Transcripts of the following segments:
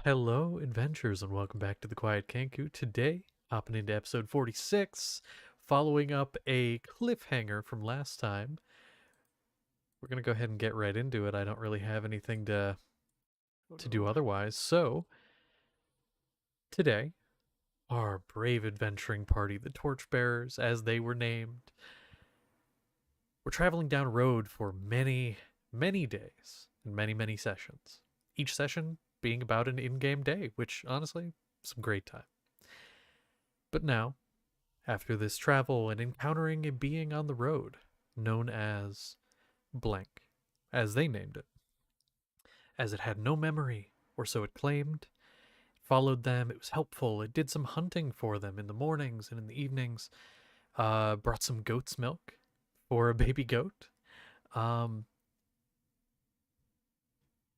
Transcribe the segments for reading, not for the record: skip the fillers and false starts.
Hello, adventurers, and welcome back to the Quiet Kanku. Today, hopping into episode 46, following up a cliffhanger from last time. We're going to go ahead and get right into it. I don't really have anything to do otherwise. So, today, our brave adventuring party, the Torchbearers, as they were named, we're traveling down a road for many, many days and many, many sessions. Each session being about an in-game day, which, honestly, some great time. But now, after this travel and encountering a being on the road known as blank, as they named it, as it had no memory, or so it claimed. It followed them, it was helpful, it did some hunting for them in the mornings and in the evenings, brought some goat's milk for a baby goat, um,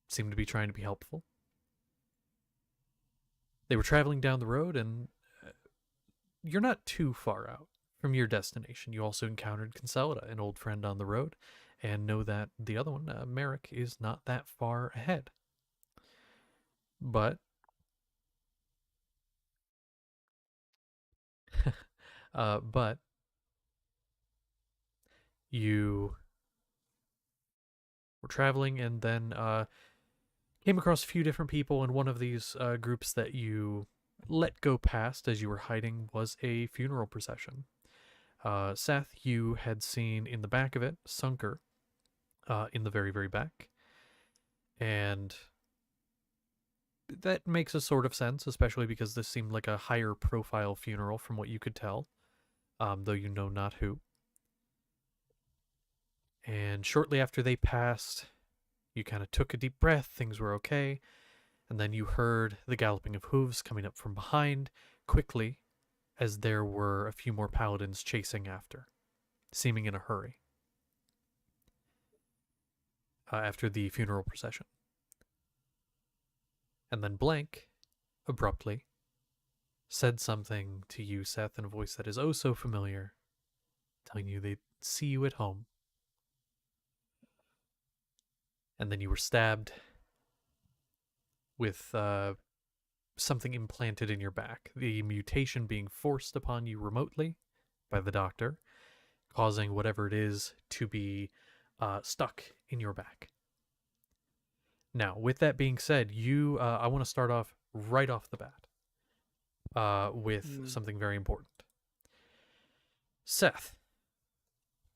seemed to be trying to be helpful. They were traveling down the road, and you're not too far out from your destination. You also encountered Concelida, an old friend on the road, and know that the other one, Merrick, is not that far ahead. But but you were traveling and then came across a few different people, and one of these groups that you let go past as you were hiding was a funeral procession. Seth, you had seen in the back of it, Sunker, in the very, very back. And that makes a sort of sense, especially because this seemed like a higher profile funeral from what you could tell, though you know not who. And shortly after they passed, you kind of took a deep breath, things were okay, and then you heard the galloping of hooves coming up from behind quickly as there were a few more paladins chasing after, seeming in a hurry, after the funeral procession. And then Blank, abruptly, said something to you, Seth, in a voice that is oh so familiar, telling you they'd see you at home. And then you were stabbed with something implanted in your back, the mutation being forced upon you remotely by the doctor, causing whatever it is to be stuck in your back. Now, with that being said, I want to start off right off the bat with something very important. Seth,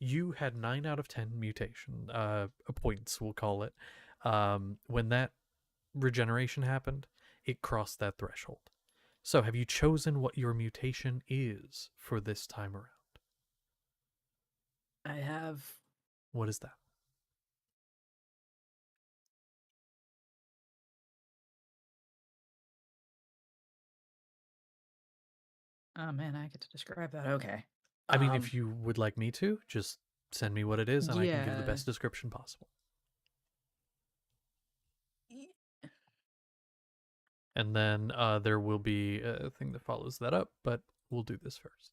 you had 9 out of 10 mutation points, we'll call it. When that regeneration happened, it crossed that threshold. So have you chosen what your mutation is for this time around? I have. What is that? Oh man, I get to describe that. Okay. I mean, if you would like me to, just send me what it is and I can give the best description possible. And then there will be a thing that follows that up, but we'll do this first.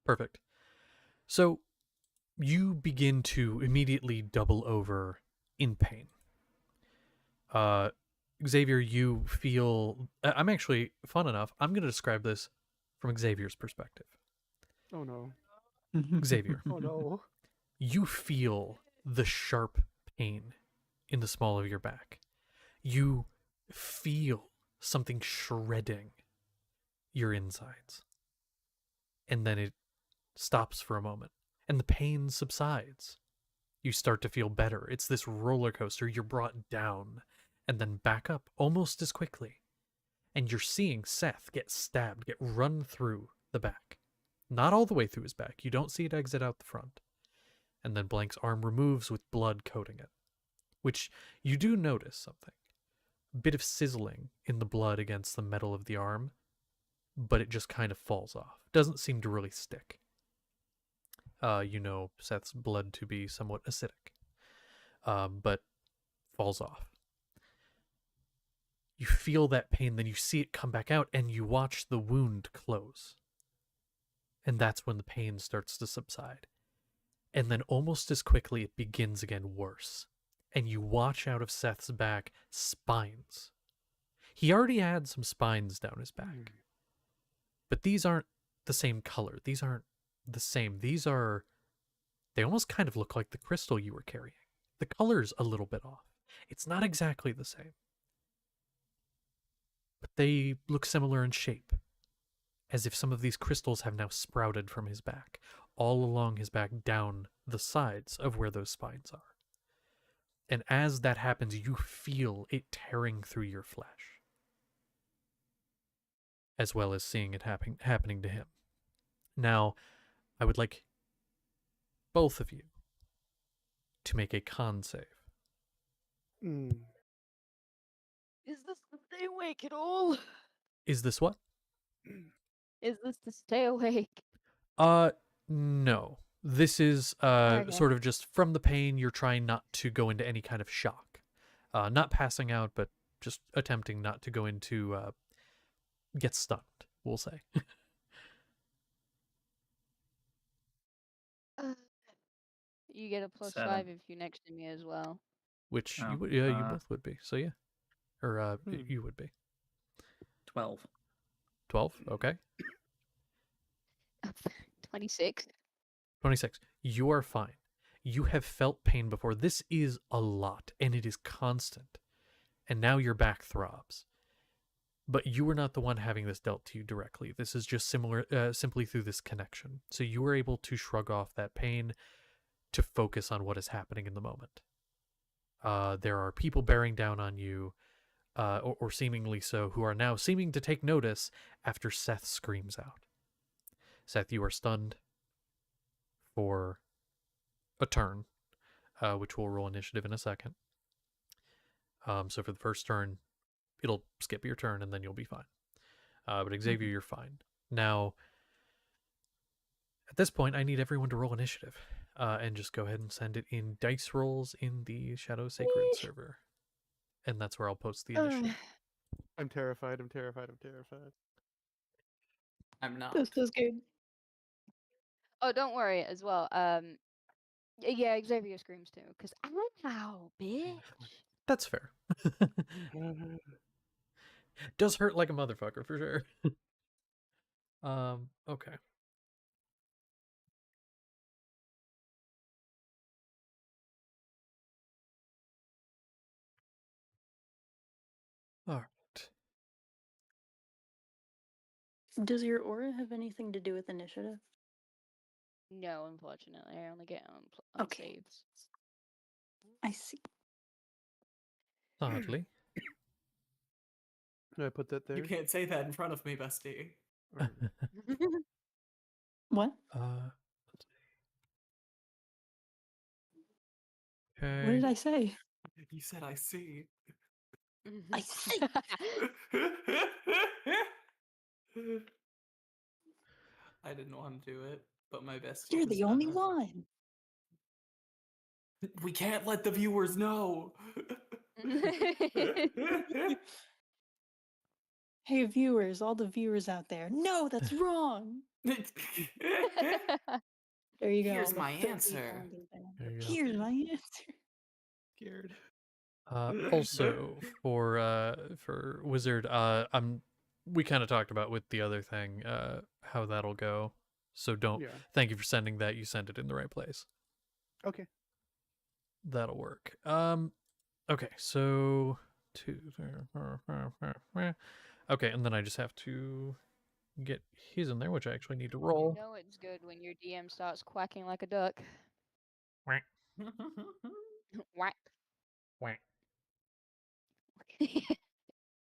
Perfect. So you begin to immediately double over in pain. Uh, Xavier, you feel. I'm actually, fun enough, I'm going to describe this from Xavier's perspective. Oh no. Xavier, Oh no. you feel the sharp pain in the small of your back. You feel something shredding your insides. And then it stops for a moment, and the pain subsides. You start to feel better. It's this roller coaster. You're brought down and then back up almost as quickly. And you're seeing Seth get stabbed, get run through the back. Not all the way through his back. You don't see it exit out the front. And then Blank's arm removes with blood coating it. Which you do notice something. A bit of sizzling in the blood against the metal of the arm, but it just kind of falls off. Doesn't seem to really stick. You know Seth's blood to be somewhat acidic, but falls off. You feel that pain, then you see it come back out, and you watch the wound close. And that's when the pain starts to subside. And then almost as quickly, it begins again worse. And you watch out of Seth's back spines. He already had some spines down his back. But these aren't the same color. These aren't the same. They almost kind of look like the crystal you were carrying. The color's a little bit off. It's not exactly the same. But they look similar in shape, as if some of these crystals have now sprouted from his back, all along his back down the sides of where those spines are. And as that happens, you feel it tearing through your flesh, as well as seeing it happening to him. Now, I would like both of you to make a con save. Mm. Is this to stay awake at all? Is this what? Is this to stay awake? No. This is Okay. sort of just from the pain, you're trying not to go into any kind of shock. Not passing out, but just attempting not to go into get stunned, we'll say. You get a +5 7. if you're next to me as well. Which Oh, you would, you both would be. So yeah. Or you would be. 12. 12, okay. 26. 26. You are fine. You have felt pain before. This is a lot, and it is constant. And now your back throbs. But you were not the one having this dealt to you directly. This is just simply through this connection. So you were able to shrug off that pain to focus on what is happening in the moment. There are people bearing down on you, or seemingly so, who are now seeming to take notice after Seth screams out. Seth, you are stunned for a turn, which we'll roll initiative in a second. So for the first turn, it'll skip your turn and then you'll be fine. But Xavier, you're fine. Now, at this point, I need everyone to roll initiative, and just go ahead and send it in dice rolls in the Shadow Sacred server. And that's where I'll post the initiative. I'm terrified. I'm terrified. I'm terrified. I'm not. This is good. Oh, don't worry as well. Yeah, Xavier screams too, because ow, bitch. That's fair. Does hurt like a motherfucker, for sure. Okay. All right. Does your aura have anything to do with initiative? No, unfortunately, I only get on Okay. saves. I see. Oddly. Can I put that there? You can't say that in front of me, bestie. Or- What? Okay. What did I say? You said I see. I see. I didn't want to do it, but my bestie. You're was the only gonna. one. We can't let the viewers know. Hey, viewers, all the viewers out there. No, that's wrong. There you go. Here's the my filthy answer. sounding thing. There you go. Here's my answer. Scared. Also for Wizard, we kind of talked about with the other thing, how that'll go. So don't. Yeah. Thank you for sending that. You sent it in the right place. Okay. That'll work. Okay, so 2. Okay, and then I just have to get his in there, which I actually need to roll. You know it's good when your DM starts quacking like a duck. Quack, Whack. quack.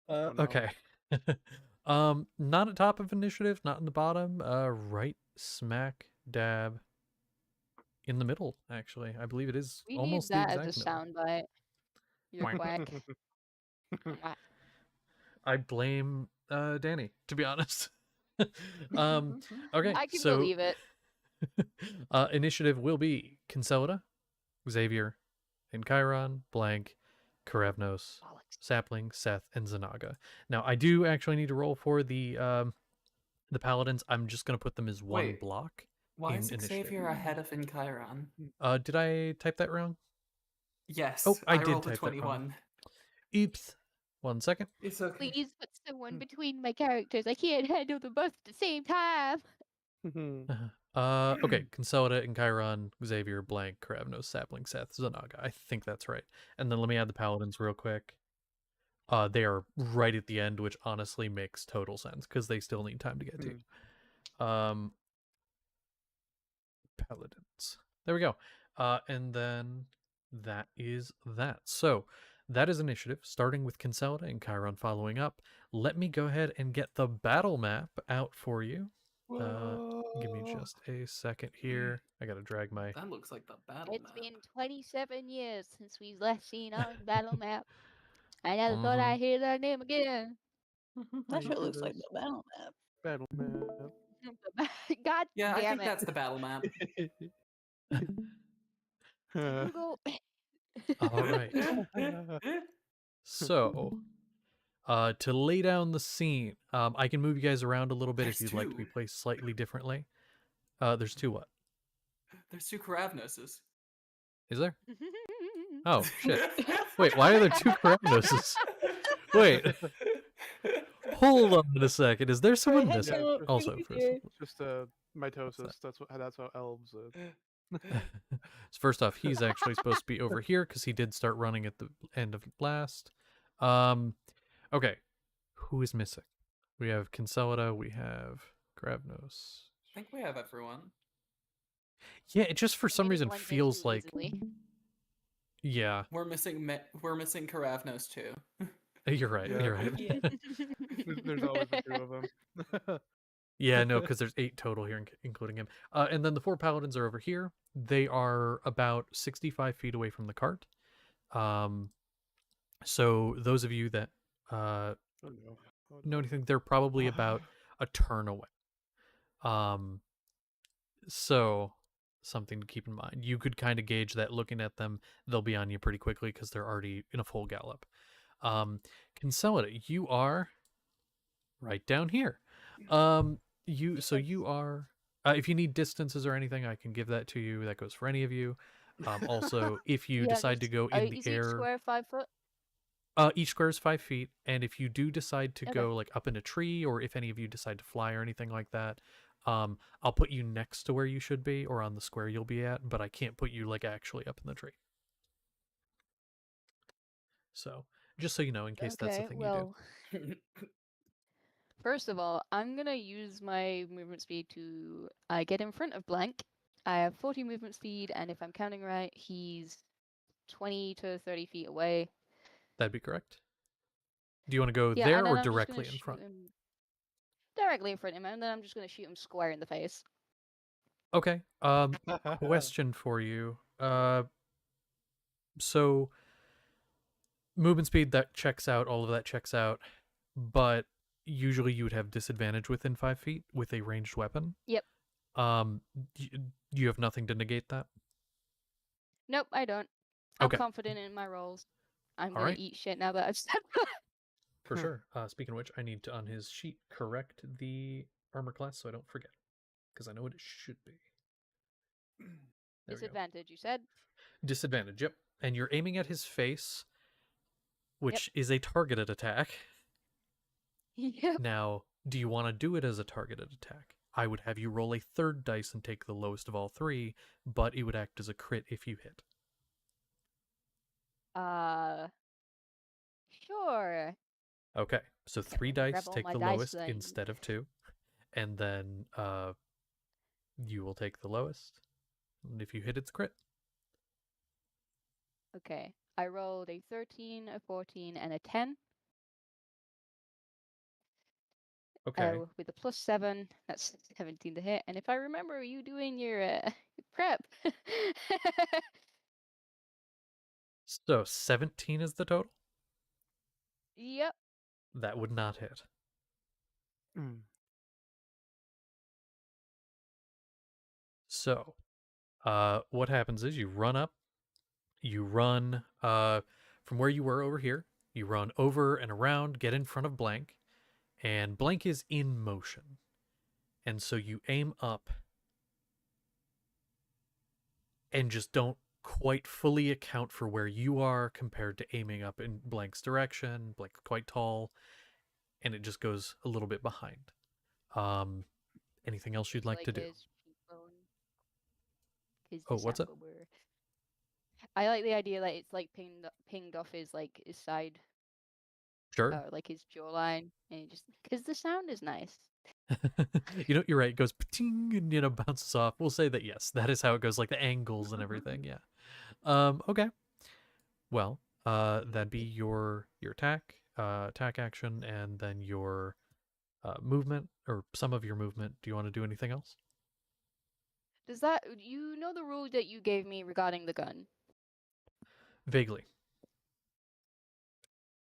Oh, no. Okay. Not at top of initiative, not in the bottom. Right smack dab in the middle. Actually, I believe it is We need almost the that as a exact middle. soundbite. Your Quack. quack. Quack. I blame Danny, to be honest. Okay, I can so believe it. initiative will be Conselda, Xavier, and Chiron, blank, Karevnos, Bollocks. Sapling, Seth, and Zanaga. Now I do actually need to roll for the paladins. I'm just gonna put them as one Wait. block. Why in is initiative. Xavier ahead of Encheiron? Did I type that wrong? Yes. Oh, I did rolled a type that wrong. 21. Oops. 1 second. It's okay. Please put someone between my characters. I can't handle them both at the same time. Okay, Conselda and Chiron, Xavier, blank, Karevnos, Sapling, Seth, Zanaga. I think that's right. And then let me add the paladins real quick. They are right at the end, which honestly makes total sense because they still need time to get to. Paladins. There we go. And then that is that. So that is initiative, starting with Conselda and Chiron following up. Let me go ahead and get the battle map out for you. Give me just a second here. I gotta drag my. That looks like the battle It's map. been 27 years since we last seen our battle map. I never thought I'd hear that name again. That shit Look at looks like this. the battle map. Battle map. God Yeah, I damn think it. that's the battle map. Google. All right. So, to lay down the scene, I can move you guys around a little bit if There's you'd like to be two. placed slightly differently. There's 2 what? There's 2 Karavnoses. Is there? Oh, shit. Wait, why are there 2 Karavnoses? Wait. Hold on a second. Is there someone head missing? count, Also, for a second. Just mitosis. That's how elves. So first off, he's actually supposed to be over here because he did start running at the end of last. Okay, who is missing? We have Conselda. We have Gravnos. I think we have everyone. Yeah, it just for some reason Anyone miss feels you like easily. yeah. We're missing Karavnos too. You're right. Yeah. You're right. Yeah. There's always the 2 of them. Yeah, no, because there's 8 total here, including him. And then the 4 paladins are over here. They are about 65 feet away from the cart. So those of you that Oh, no. Oh, know no. anything, they're probably about a turn away. So something to keep in mind. You could kind of gauge that looking at them. They'll be on you pretty quickly because they're already in a full gallop. Conselda, you are right down here. You are. If you need distances or anything, I can give that to you. That goes for any of you. Also, if you Yeah, decide to just- go in is the each air, square 5 foot? each square is 5 feet, and if you do decide to Okay. go like up in a tree, or if any of you decide to fly or anything like that, I'll put you next to where you should be, or on the square you'll be at, but I can't put you like actually up in the tree. So just so you know, in case that's the Okay, thing well, you do. first of all, I'm gonna use my movement speed to get in front of Blank. I have 40 movement speed, and if I'm counting right, he's 20 to 30 feet away. That'd be correct. Do you want to go Yeah, there and then or I'm just directly gonna in shoot front? him directly in front of him, and then I'm just gonna shoot him square in the face. Okay. Question for you. So movement speed, that checks out. All of that checks out, but usually you would have disadvantage within 5 feet with a ranged weapon. Yep. You have nothing to negate that. Nope, I don't. I'm Okay. confident in my rolls. I'm All gonna right. eat shit now that I've said For sure. Speaking of which, I need to on his sheet correct the armor class so I don't forget. because I know what it should be. There we go. Disadvantage, you said? Disadvantage, yep. And you're aiming at his face, which is a targeted attack. Yep. Now, do you want to do it as a targeted attack? I would have you roll a third dice and take the lowest of all three, but it would act as a crit if you hit. Sure. Okay, so Okay, 3 let me grab dice, all take my the dice lowest then. instead of 2, and then you will take the lowest, and if you hit, it's crit. Okay. I rolled a 13, a 14, and a 10. Okay, With a +7, that's 17 to hit. And if I remember you doing your prep. so 17 is the total? Yep. That would not hit. Mm. So, what happens is you run up, you run from where you were over here, you run over and around, get in front of Blank, and Blank is in motion. And so you aim up and just don't quite fully account for where you are compared to aiming up in Blank's direction. Blank's quite tall, and it just goes a little bit behind. Anything else you'd like to do? His cheekbone. His Oh, what's up? December. I like the idea that it's like pinged off his his side, Sure. like his jawline, and just because the sound is nice. You're right. It goes ting and bounces off. We'll say that yes, that is how it goes, like the angles and everything. Yeah. Okay. Well, that'd be your attack action, and then your movement, or some of your movement. Do you want to do anything else? Does that you know the rule that you gave me regarding the gun? Vaguely.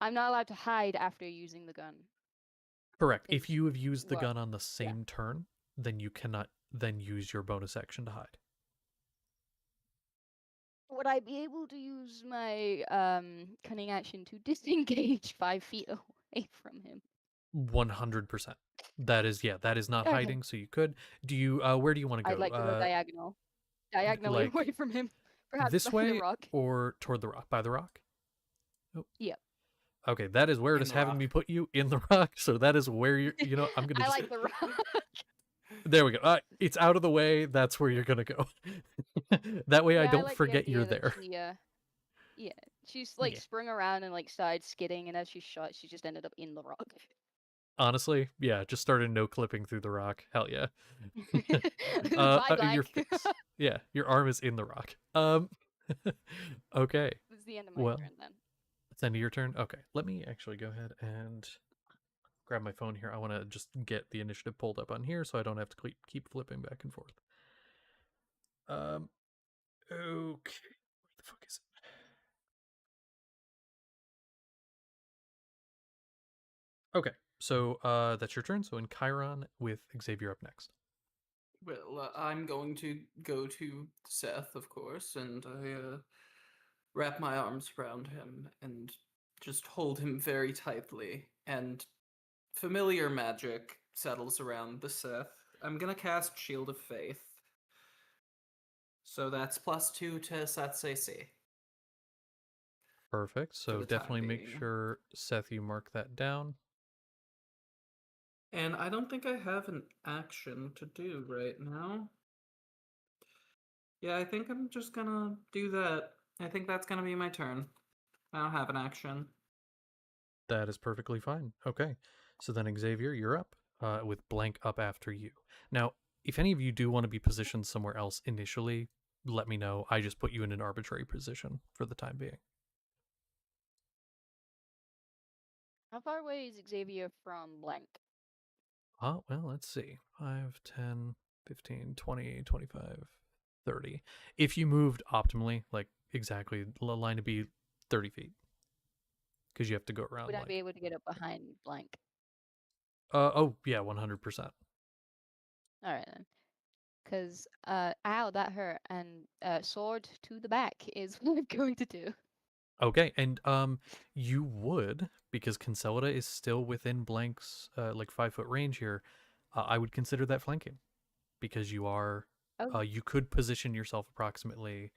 I'm not allowed to hide after using the gun. Correct. If Is you have used the what- gun on the same turn, then you cannot then use your bonus action to hide. Would I be able to use my cunning action to disengage 5 feet away from him? 100%. That is not Okay. hiding, so you could. Do you where do you want to go? I'd like to go diagonally like, away from him. Perhaps this behind way a rock. or toward the rock? By the rock? Oh. Yep. Okay, that is where it In is the having rock. me put you, in the rock. So that is where you're. I'm gonna. I just, like the rock. There we go. It's out of the way. That's where you're gonna go. That way I Yeah, don't like the forget idea you're that there. She, yeah, she's Yeah. sprung around and started skidding, and as she shot, she just ended up in the rock. Honestly, yeah, just started no clipping through the rock. Hell yeah. Bye, Your Blank. face. Yeah, your arm is in the rock. Okay. It's the end of my Well, turn then. it's the end of your turn. Okay, let me actually go ahead and grab my phone here. I want to just get the initiative pulled up on here so I don't have to keep flipping back and forth. Okay, where the fuck is it? Okay, so that's your turn. So in Chiron with Xavier up next. Well, I'm going to go to Seth, of course, and I wrap my arms around him and just hold him very tightly. And familiar magic settles around the Seth. I'm gonna cast Shield of Faith. So that's +2 to Seth's AC. Perfect. So the time definitely make being. sure, Seth, you mark that down. And I don't think I have an action to do right now. Yeah, I think I'm just gonna do that. I think that's gonna be my turn. I don't have an action. That is perfectly fine. Okay. So then, Xavier, you're up, with Blank up after you. Now, if any of you do want to be positioned somewhere else initially, let me know. I just put you in an arbitrary position for the time being. How far away is Xavier from Blank? Well, let's see. 5, 10, 15, 20, 25, 30. If you moved optimally, like exactly, the line to be 30 feet. Because you have to go around. Would I be able to get up behind Blank? Oh, yeah, 100%. All right then. Because, ow, that hurt. And sword to the back is what I'm going to do. Okay, and you would, because Concelida is still within Blank's 5-foot range here. I would consider that flanking. because you are Oh, you could position yourself approximately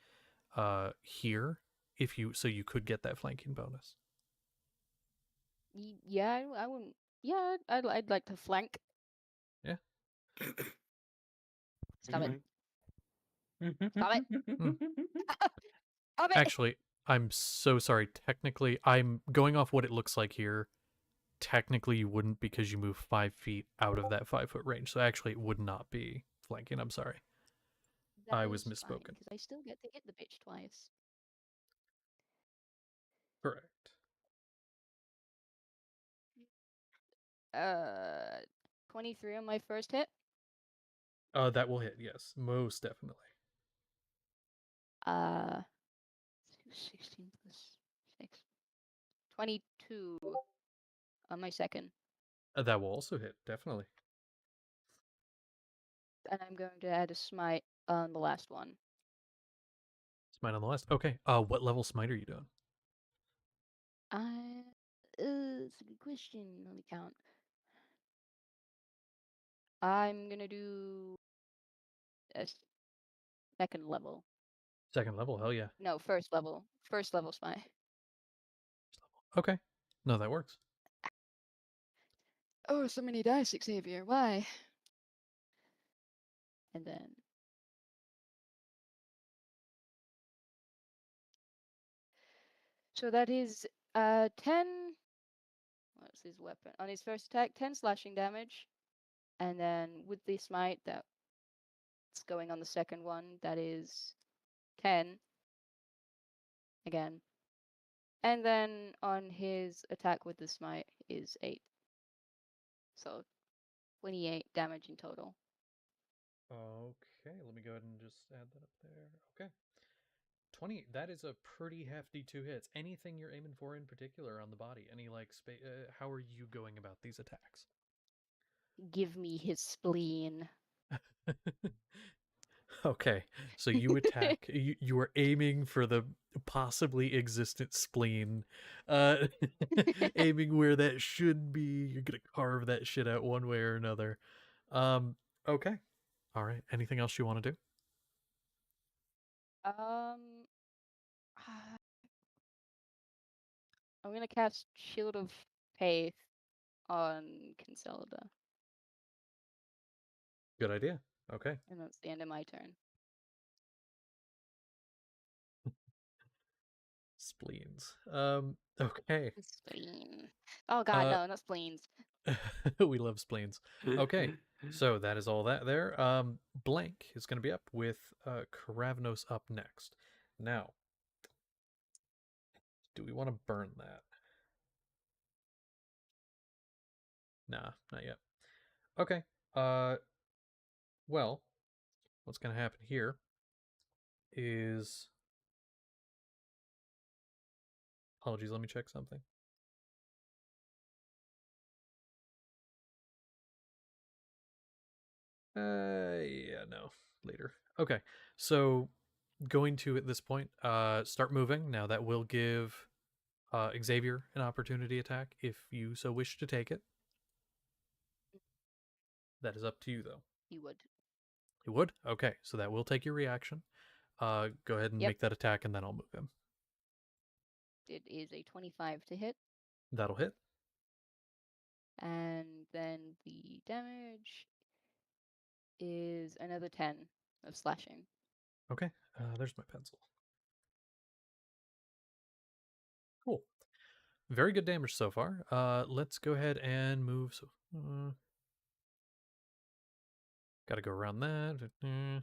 here if you so you could get that flanking bonus. yeah, I wouldn't. Yeah, I'd like to flank. Yeah. Stop it. Mhm. Stop it. Hmm. Stop it. Actually, I'm so sorry. Technically, I'm going off what it looks like here. Technically, you wouldn't because you move 5 feet out of that 5 foot range. So actually, it would not be flanking. I'm sorry. That I was is fine, misspoken. because I still get to hit the bitch twice. Correct. 23 on my first hit. That will hit. Yes, most definitely. 16 plus 6. 22 on my second. That will also hit. Definitely. And I'm going to add a smite on the last one. Smite on the last. Okay. What level smite are you doing? It's a good question. Let me count. I'm gonna do a second level. Second level. Hell yeah. No, first level. First level smite. Okay. No, that works. Oh, so many dice, Xavier. Why? And then so that is 10. What's his weapon? On his first attack, 10 slashing damage. And then with the smite that's going on the second one, that is 10 again. And then on his attack with the smite is 8. So 28 damage in total. Okay, let me go ahead and just add that up there. Okay. 20. That is a pretty hefty 2 hits. Anything you're aiming for in particular on the body? Any like space? How are you going about these attacks? Give me his spleen. Okay, so you attack. You are aiming for the possibly existent spleen, uh, aiming where that should be. You're gonna carve that shit out one way or another. Okay, all right. Anything else you want to do? Um, I'm gonna cast Shield of Faith on Kinselda, Good idea. Okay. and that's the end of my turn. Spleens. Okay. Spleen. Oh god, Uh, no, not spleens. we love spleens. Okay, so that is all that there. Blank is going to be up with Karavnos up next. Now, do we want to burn that? Nah, not yet. Okay. Uh, well, what's going to happen here is apologies. Let me check something. Yeah, no, later. Okay, so going to at this point, start moving. Now that will give Xavier an opportunity attack if you so wish to take it. That is up to you, though. You would. You would? Okay, so that will take your reaction. Go ahead and Yep. make that attack, and then I'll move him. It is a 25 to hit, That'll hit. and then the damage is another 10 of slashing. Okay, there's my pencil. Cool. Very good damage so far. Let's go ahead and move. So, got to go around that. And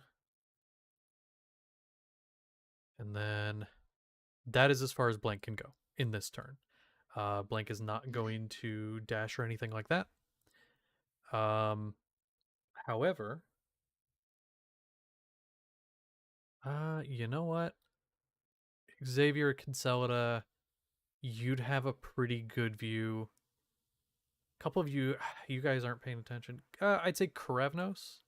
then that is as far as Blank can go in this turn. Blank is not going to dash or anything like that. However, you know what? Xavier Kinselda, you'd have a pretty good view. A couple of you guys aren't paying attention. I'd say Karavnos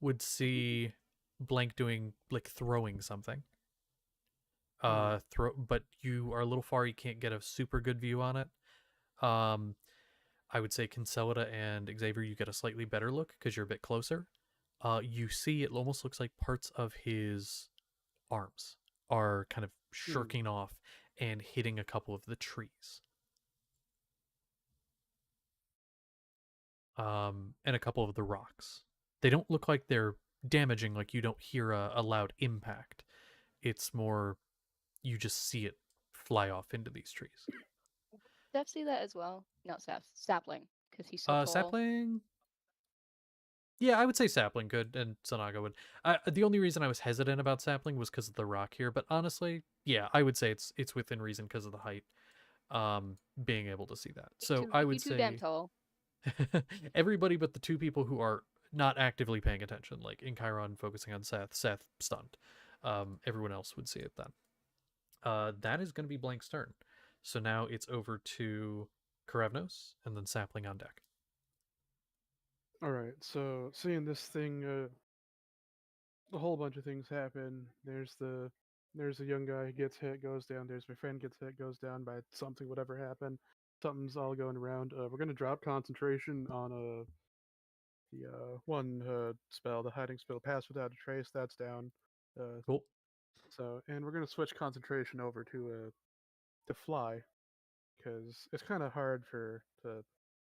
would see Blank doing like throwing something. But you are a little far. You can't get a super good view on it. I would say Kinselda and Xavier, you get a slightly better look because you're a bit closer. you see it almost looks like parts of his arms are kind of shirking off and hitting a couple of the trees. And a couple of the rocks. They don't look like they're damaging, like you don't hear a loud impact. It's more you just see it fly off into these trees. Steph see that as well? Not Steph, sapling, because he's so tall. Sapling. Yeah, I would say sapling could, and Sanaga would. The only reason I was hesitant about sapling was because of the rock here, but honestly, yeah, I would say it's within reason because of the height. Being able to see that. So I would You're too damn say tall. everybody but the two people who are not actively paying attention, like in Chiron focusing on Seth stunned. Everyone else would see it then. That is going to be Blank's turn. So now it's over to Karevnos and then Sapling on deck. All right. So seeing this thing, a whole bunch of things happen. There's a young guy who gets hit, goes down. There's my friend gets hit, goes down by something, whatever happened. Something's all going around. We're gonna drop concentration on the one spell, the hiding spell, pass without a trace. That's down. Cool. And we're gonna switch concentration over to fly, because it's kind of hard to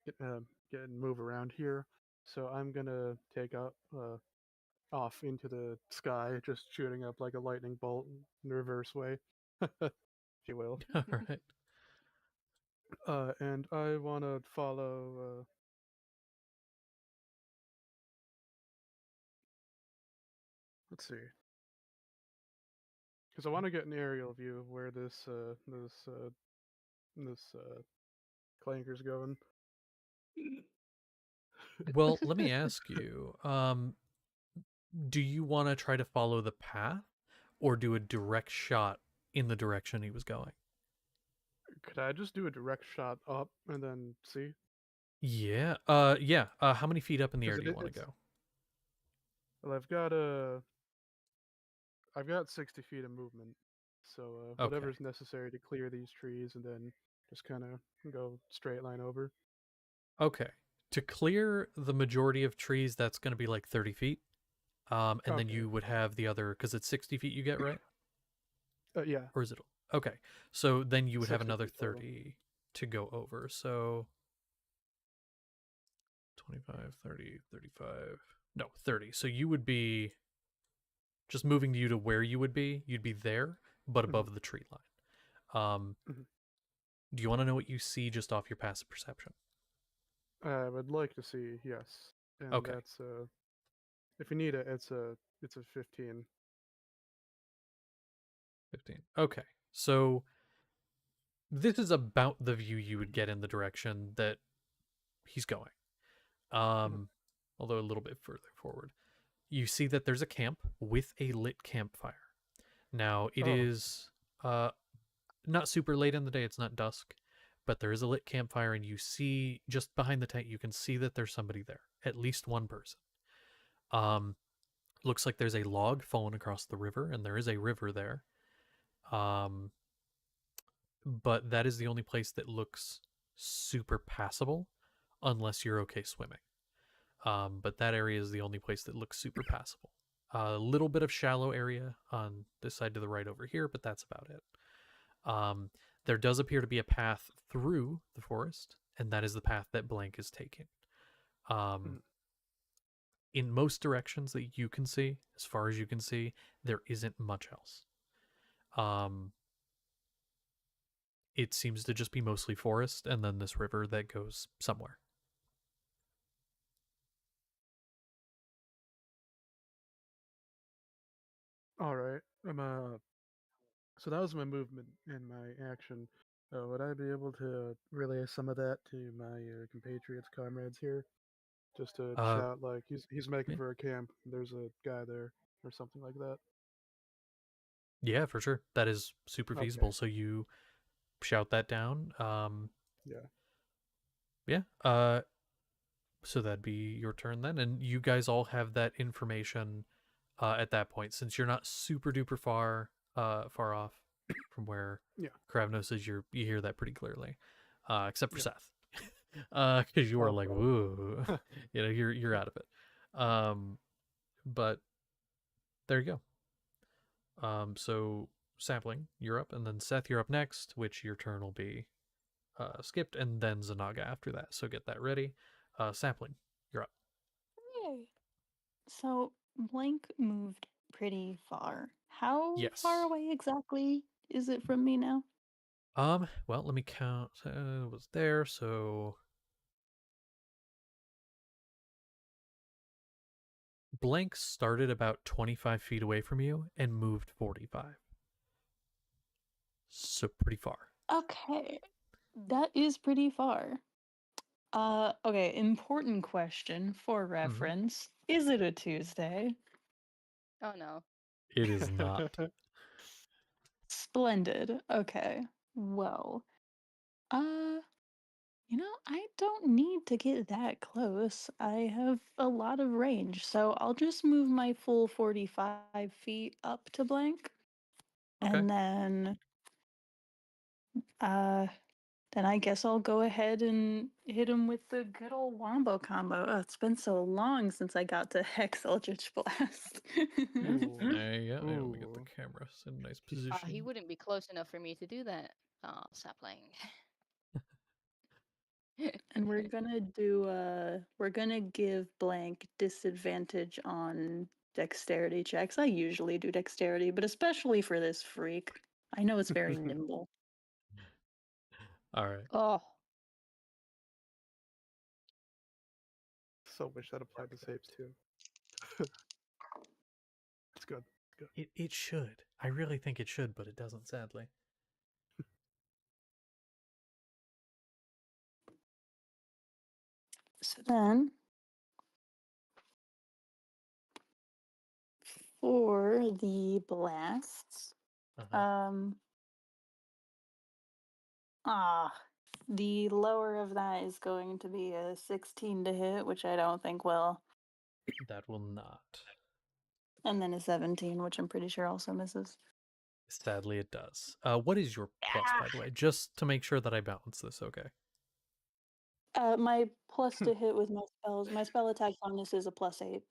get and move around here. So I'm gonna take up off into the sky, just shooting up like a lightning bolt in the reverse way, if you will. All right. And I want to follow. Let's see, because I want to get an aerial view of where this clanker's going. Well, let me ask you. Do you want to try to follow the path or do a direct shot in the direction he was going? Could I just do a direct shot up and then see? Yeah. Yeah. How many feet up in the air 'Cause do you want to go? Well, I've got 60 feet of movement, so Okay. whatever's necessary to clear these trees, and then just kind of go straight line over. Okay. To clear the majority of trees, that's going to be like 30 feet. And then Okay. you would have the other, because it's 60 feet you get, right? Yeah. Or is it? Okay. So then you would have 60 another feet total. 30 to go over. So 25, 30, 35. No, 30. So you would be just moving you to where you would be. You'd be there, but above the tree line. Mhm. Do you want to know what you see just off your passive perception? I would like to see, yes. And Okay. that's if you need it, it's a 15. 15. Okay. So this is about the view you would get in the direction that he's going. Although a little bit further forward. You see that there's a camp with a lit campfire. Now, it is not super late in the day, it's not dusk, but there is a lit campfire, and you see just behind the tent, you can see that there's somebody there, at least one person. Looks like there's a log fallen across the river, and there is a river there. But that is the only place that looks super passable, unless you're okay swimming. But that area is the only place that looks super passable. A little bit of shallow area on this side to the right over here, but that's about it. There does appear to be a path through the forest, and that is the path that Blank is taking. In most directions that you can see, as far as you can see, there isn't much else. It seems to just be mostly forest, and then this river that goes somewhere. All right. So that was my movement and my action. Would I be able to relay some of that to my compatriots, comrades here? Just to shout like he's making Yeah. for a camp. There's a guy there, or something like that. Yeah, for sure. That is super feasible. So you shout that down. Yeah. Yeah. So that'd be your turn then, and you guys all have that information at that point, since you're not super duper far off from where Kravnos is. You hear that pretty clearly, except for Seth, because you were like, "Woo," you're out of it. but there you go. So Sapling, you're up, and then Seth, you're up next, which your turn will be skipped, and then Zanaga after that. So get that ready. Sapling, you're up. Yay. So Blank moved pretty far. How far Yes. away exactly is it from me now? Well, let me count. It was there, so Blank started about 25 feet away from you and moved 45. So pretty far. Okay. That is pretty far. Okay, important question for reference. Is it a Tuesday? Oh no. It is not. Splendid. Okay. Well, I don't need to get that close. I have a lot of range, so I'll just move my full 45 feet up to Blank. Okay. And then I guess I'll go ahead and hit him with the good old wombo combo. Oh, it's been so long since I got to Hex Eldritch Blast. Ooh. There you go. Let me get the Ooh. camera in a nice He position. wouldn't be close enough for me to do that. Oh, Sapling. And we're gonna give Blank disadvantage on dexterity checks. I usually do dexterity, but especially for this freak. I know it's very nimble. All right. Oh, So wish that applied to saves too. It's good. Good. It should. I really think it should, but it doesn't, sadly. So then for the blasts, Uh-huh. the lower of that is going to be a 16 to hit, which I don't think will, That will not. and then a 17, which I'm pretty sure also misses. Sadly, it does. What is your plus, by the way? Just to make sure that I balance this, okay? My plus to hit with my spells, my spell attack bonus is a +8.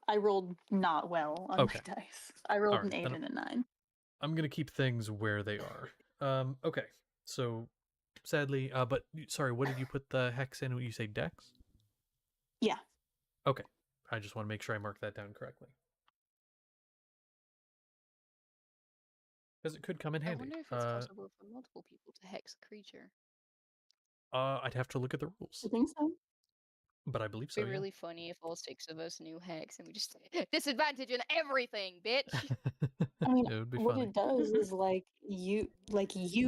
I rolled not well on Okay. my dice. I rolled Alright, an 8 then and a 9. I'm gonna keep things where they are. Okay. So, sadly, sorry, what did you put the hex in when you say dex? Yeah. Okay. I just want to make sure I mark that down correctly. Because it could come in I handy. wonder if it's possible for multiple people to hex a creature. I'd have to look at the rules, I think so. but I believe so. It'd be really funny if all 6 of us knew hex and we just disadvantage in everything, bitch. I mean, It would be what funny. it does is you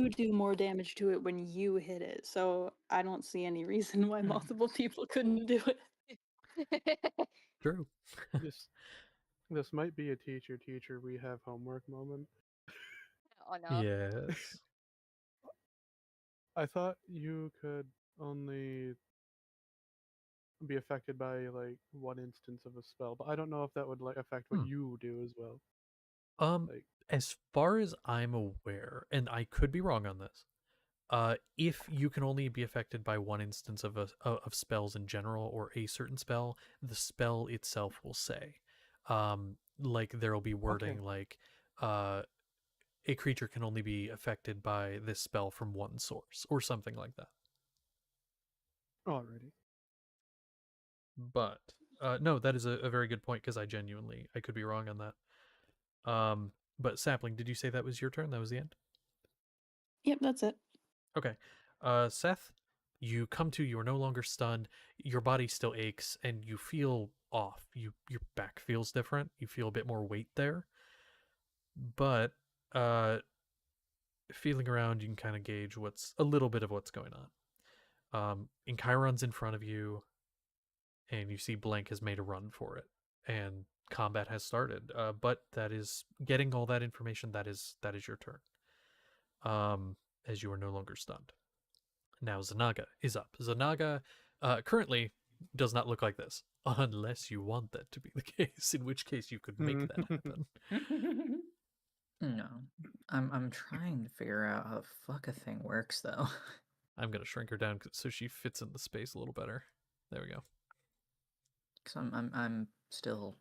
do more damage to it when you hit it. So I don't see any reason why multiple people couldn't do it. True. This might be a teacher we have homework moment. Oh no. Yes. I thought you could only be affected by like one instance of a spell, but I don't know if that would like affect what you do as well. Like, As far as I'm aware, and I could be wrong on this, if you can only be affected by one instance of spells in general or a certain spell, the spell itself will say, like there'll be wording okay, like, a creature can only be affected by this spell from one source or something like that. alrighty. But no, that is a very good point because I could be wrong on that. But Sapling, did you say that was your turn? That was the end? Yep, that's it. Okay. Seth, you come to, you are no longer stunned. Your body still aches and you feel off. Your back feels different. You feel a bit more weight there. But feeling around, you can kind of gauge what's a little bit of what's going on. And Chiron's in front of you, and you see Blank has made a run for it, and combat has started. But that is getting all that information. That is your turn. As you are no longer stunned. Now Zanaga is up. Zanaga currently does not look like this, unless you want that to be the case. In which case, you could make that happen. No, I'm trying to figure out how the fuck a thing works though. I'm gonna shrink her down so she fits in the space a little better. There we go. Cause I'm still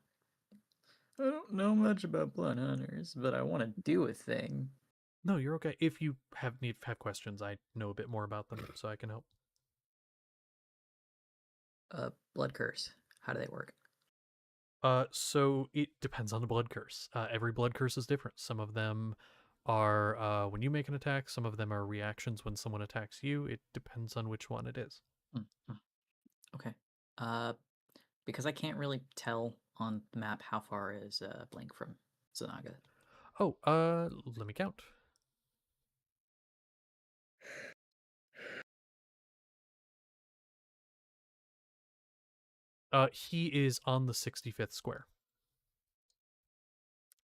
I don't know much about blood hunters, but I want to do a thing. No, you're okay. If you have questions, I know a bit more about them, so I can help. Blood curse. How do they work? So it depends on the blood curse. Every blood curse is different. Some of them are when you make an attack. Some of them are reactions when someone attacks you. It depends on which one it is. Okay. Because I can't really tell on the map how far is Blank from Zanaga. Oh, let me count. He is on the 65th square.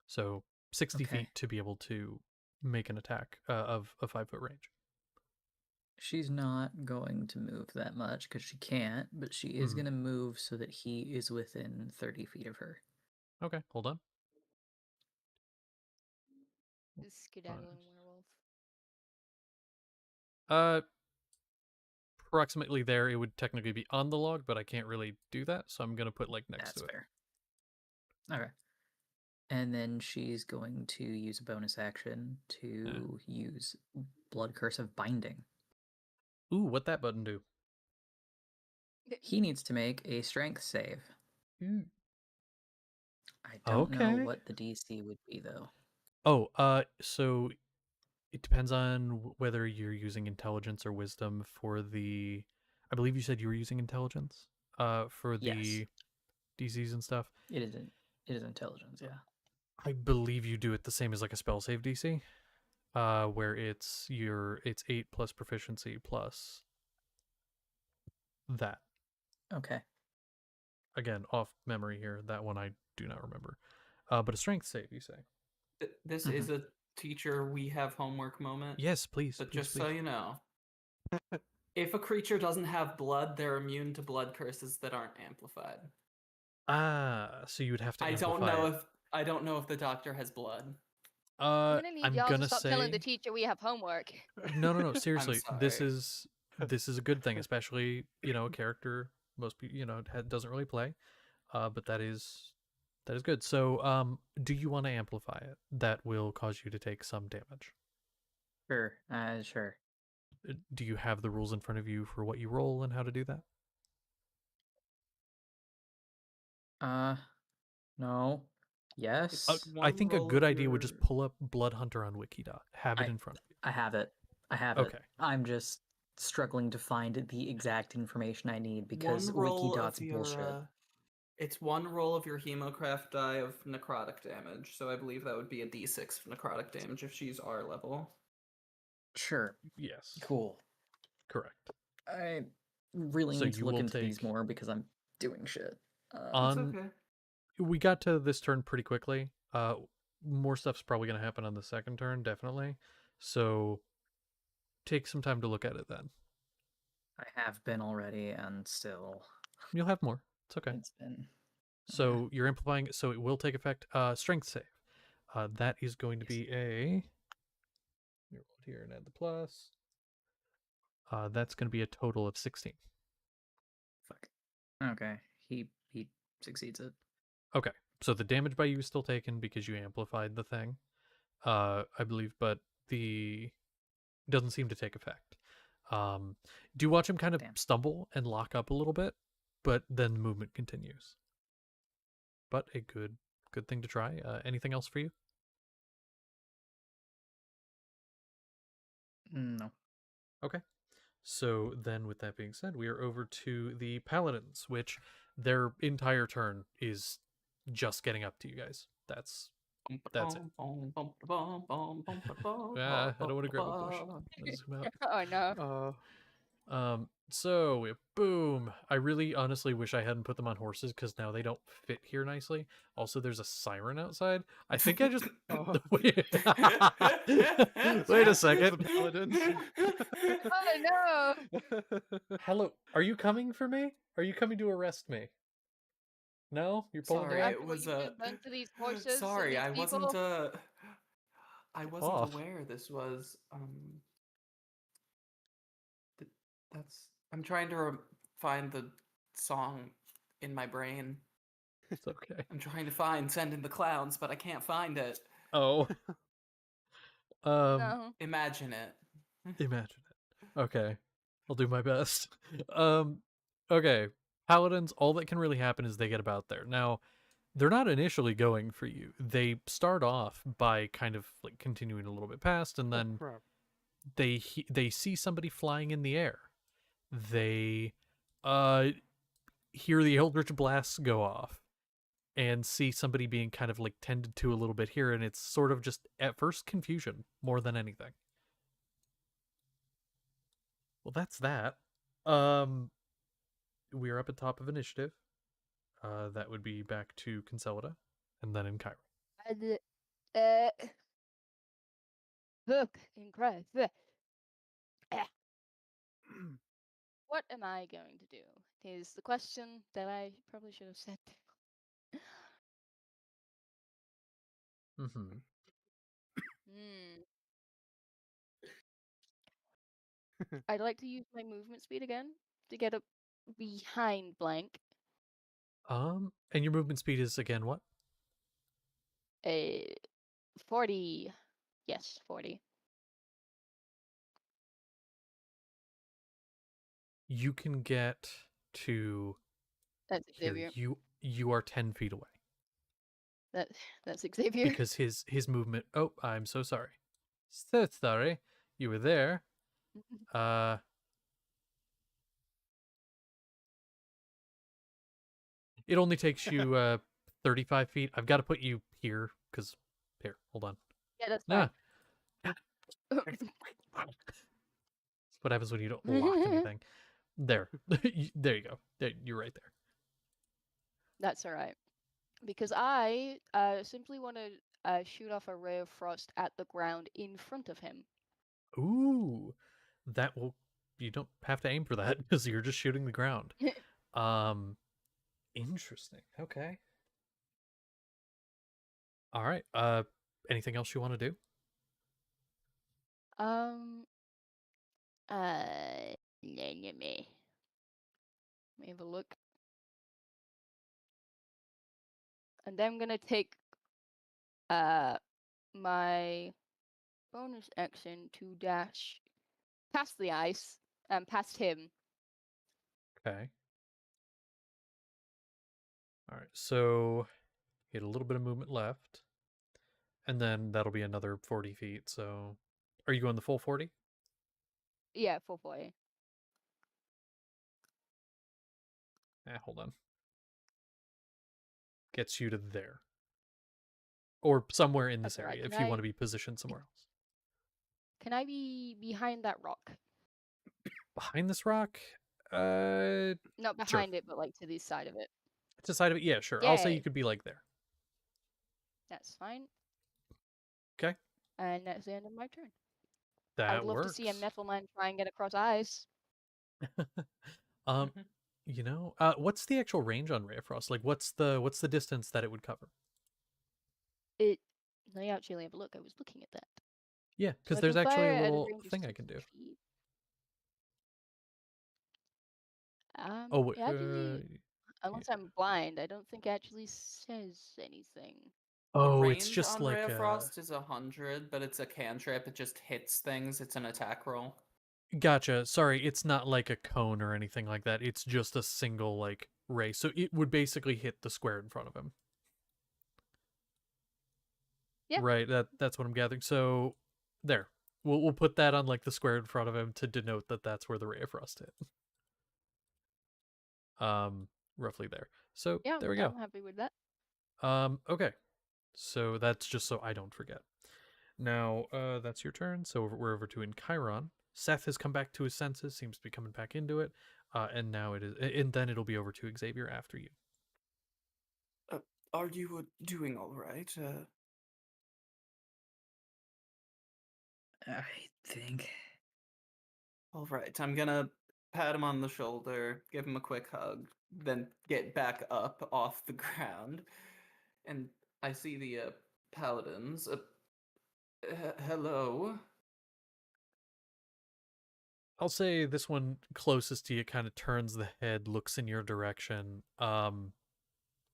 So 60 Okay. feet to be able to make an attack of a 5-foot range. She's not going to move that much because she can't, but she is going to move so that he is within 30 feet of her. Okay, hold on. This skedaddling werewolf. Approximately there. It would technically be on the log, but I can't really do that, so I'm gonna put like next That's to it. fair. Okay. And then she's going to use a bonus action to use Blood Curse of Binding. Ooh, what that button do? He needs to make a strength save. Mm. I don't know Okay. what the DC would be though. Oh, so it depends on whether you're using intelligence or wisdom for the. I believe you said you were using intelligence. For the DCs and stuff. It isn't. It is intelligence, yeah. I believe you do it the same as like a spell save DC. Where it's 8 plus proficiency plus that. Okay. Again, off memory here. That one I do not remember. But a strength save, you say? This is a teacher we have homework moment. Yes, please. But please, just please. so you know, if a creature doesn't have blood, they're immune to blood curses that aren't amplified. So you would have to I don't know if the doctor has blood. I'm gonna need I'm y'all gonna to stop telling the say teach we have homework. no. Seriously, this sorry. is a good thing, especially a character most people doesn't really play. But that is good. So do you want to amplify it? That will cause you to take some damage. Sure. Sure. Do you have the rules in front of you for what you roll and how to do that? No. Yes. I think a roll good of idea would just your- pull up Blood Hunter on Wikidot. Have it in front of you. I have it. Okay. I'm just struggling to find the exact information I need because one roll of Wikidot's your, bullshit. It's one roll of your Hemocraft die of necrotic damage, so I believe that would be a d6 of necrotic damage if she's R level. Sure. Yes. Cool. Correct. I really So need to you look will into these take- more because I'm doing shit. It's okay. We got to this turn pretty quickly. More stuff's probably going to happen on the second turn, definitely. So take some time to look at it then. I have been already, and still, You'll have more. It's okay. it's been. So you're amplifying, so it will take effect. Strength save. That is going to be a. Let me roll it here and add the plus. That's going to be a total of 16. Fuck. Okay, he succeeds it. Okay, so the damage by you is still taken because you amplified the thing, I believe, but the doesn't seem to take effect. Do watch him kind of stumble and lock up a little bit, but then the movement continues. But a good thing to try. Anything else for you? No. Okay. So then, with that being said, we are over to the paladins, which their entire turn is just getting up to you guys. That's it. I don't want to grab a bush. Let's zoom out. Oh no. So boom. I really honestly wish I hadn't put them on horses because now they don't fit here nicely. Also, there's a siren outside. I think I just wait. Wait a second. Oh no. Hello, are you coming for me? Are you coming to arrest me? No, you're pulling Sorry, back. it was done to these horses. Sorry, and these people? I Get wasn't off. aware this was that's I'm trying to find the song in my brain. It's okay. I'm trying to find Send in the Clowns, but I can't find it. Oh. No. Imagine it. Imagine it. Okay. I'll do my best. Okay. Paladins, all that can really happen is they get about there. Now, they're not initially going for you. They start off by kind of like continuing a little bit past, and Oh then crap! they see somebody flying in the air. They hear the Eldritch blasts go off and see somebody being kind of like tended to a little bit here, and it's sort of just at first confusion more than anything. Well, that's that. We're up at top of initiative. That would be back to Conselida, and then in Cairo. Look, in Christ. What am I going to do? Is the question that I probably should have said. Mm-hmm. Hmm. I'd like to use my movement speed again to get up behind blank. And your movement speed is again what? 40. Yes, 40. You can get to That's here. Xavier. You are 10 feet away That's Xavier. because his movement. Oh, I'm so sorry. So sorry. You were there. It only takes you 35 feet. I've got to put you here because here. Hold on. Yeah, that's Nah. fine. That's what happens when you don't lock anything. There. There you go. There, you're right there. That's all right. Because I simply want to shoot off a ray of frost at the ground in front of him. Ooh. That will. You don't have to aim for that because you're just shooting the ground. Interesting. Okay. All right. Anything else you want to do? Let me have a look. And then I'm gonna take my bonus action to dash past the ice and past him. Okay. All right. So you had a little bit of movement left, and then that'll be another 40 feet. So, are you going the full 40? Yeah, full 40. Hold on. Gets you to there. Or somewhere in this That's all right. area Can if you I- want to be positioned somewhere else. Can I be behind that rock? Behind this rock? Not behind it, but like to the side of it. To the side of it? Yeah, sure. I'll say you Yay. could be like there. That's fine. Okay. And that's the end of my turn. That I'd love works. to see a metal man try and get across ice. You know, what's the actual range on Ray of Frost? Like, what's the distance that it would cover? Let me actually have a look. I was looking at that. Yeah, So because I there's can actually fire a at little range of thing I 60 can do. feet. Oh, It actually, yeah. unless I'm blind, I don't think it actually says anything. The Oh, range it's just on Ray like of Frost is 100, but it's a cantrip. It just hits things. It's an attack roll. Gotcha. Sorry, it's not like a cone or anything like that. It's just a single like ray. So it would basically hit the square in front of him. Yeah. Right. That's what I'm gathering. So there. We'll put that on like the square in front of him to denote that that's where the ray of frost hit. Roughly there. So Yeah, there we go. I'm happy with that. Okay. So that's just so I don't forget. Now, that's your turn. So we're over to Encheiron. Seth has come back to his senses, seems to be coming back into it. And now it is, and then it'll be over to Xavier after you. Are you doing all right? I think. All right. I'm gonna pat him on the shoulder, give him a quick hug, then get back up off the ground. And I see the paladins. Hello. I'll say this one closest to you kind of turns the head, looks in your direction.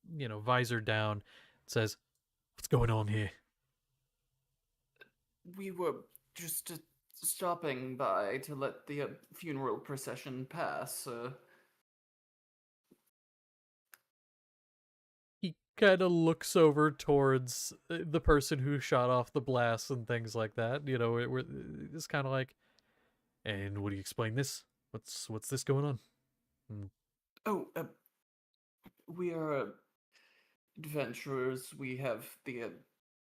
visor down, says, "What's going on here?" We were just stopping by to let the funeral procession pass. He kind of looks over towards the person who shot off the blast and things like that. It's kind of like, "And what do you explain this? What's this going on?" Oh, we are adventurers. We have the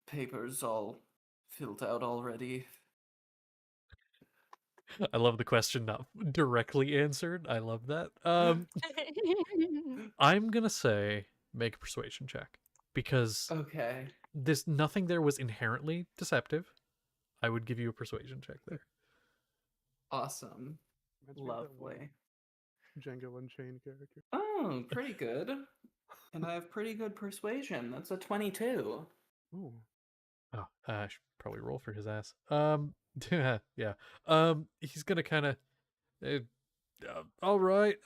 papers all filled out already. I love the question not directly answered. I love that. I'm gonna say make a persuasion check because Okay. nothing there was inherently deceptive. I would give you a persuasion check there. Awesome. Reminds me of that one Lovely. Django Unchained character. Oh, pretty good. And I have pretty good persuasion. That's a 22. Ooh. Oh, I should probably roll for his ass. Yeah. He's gonna kind of, all right.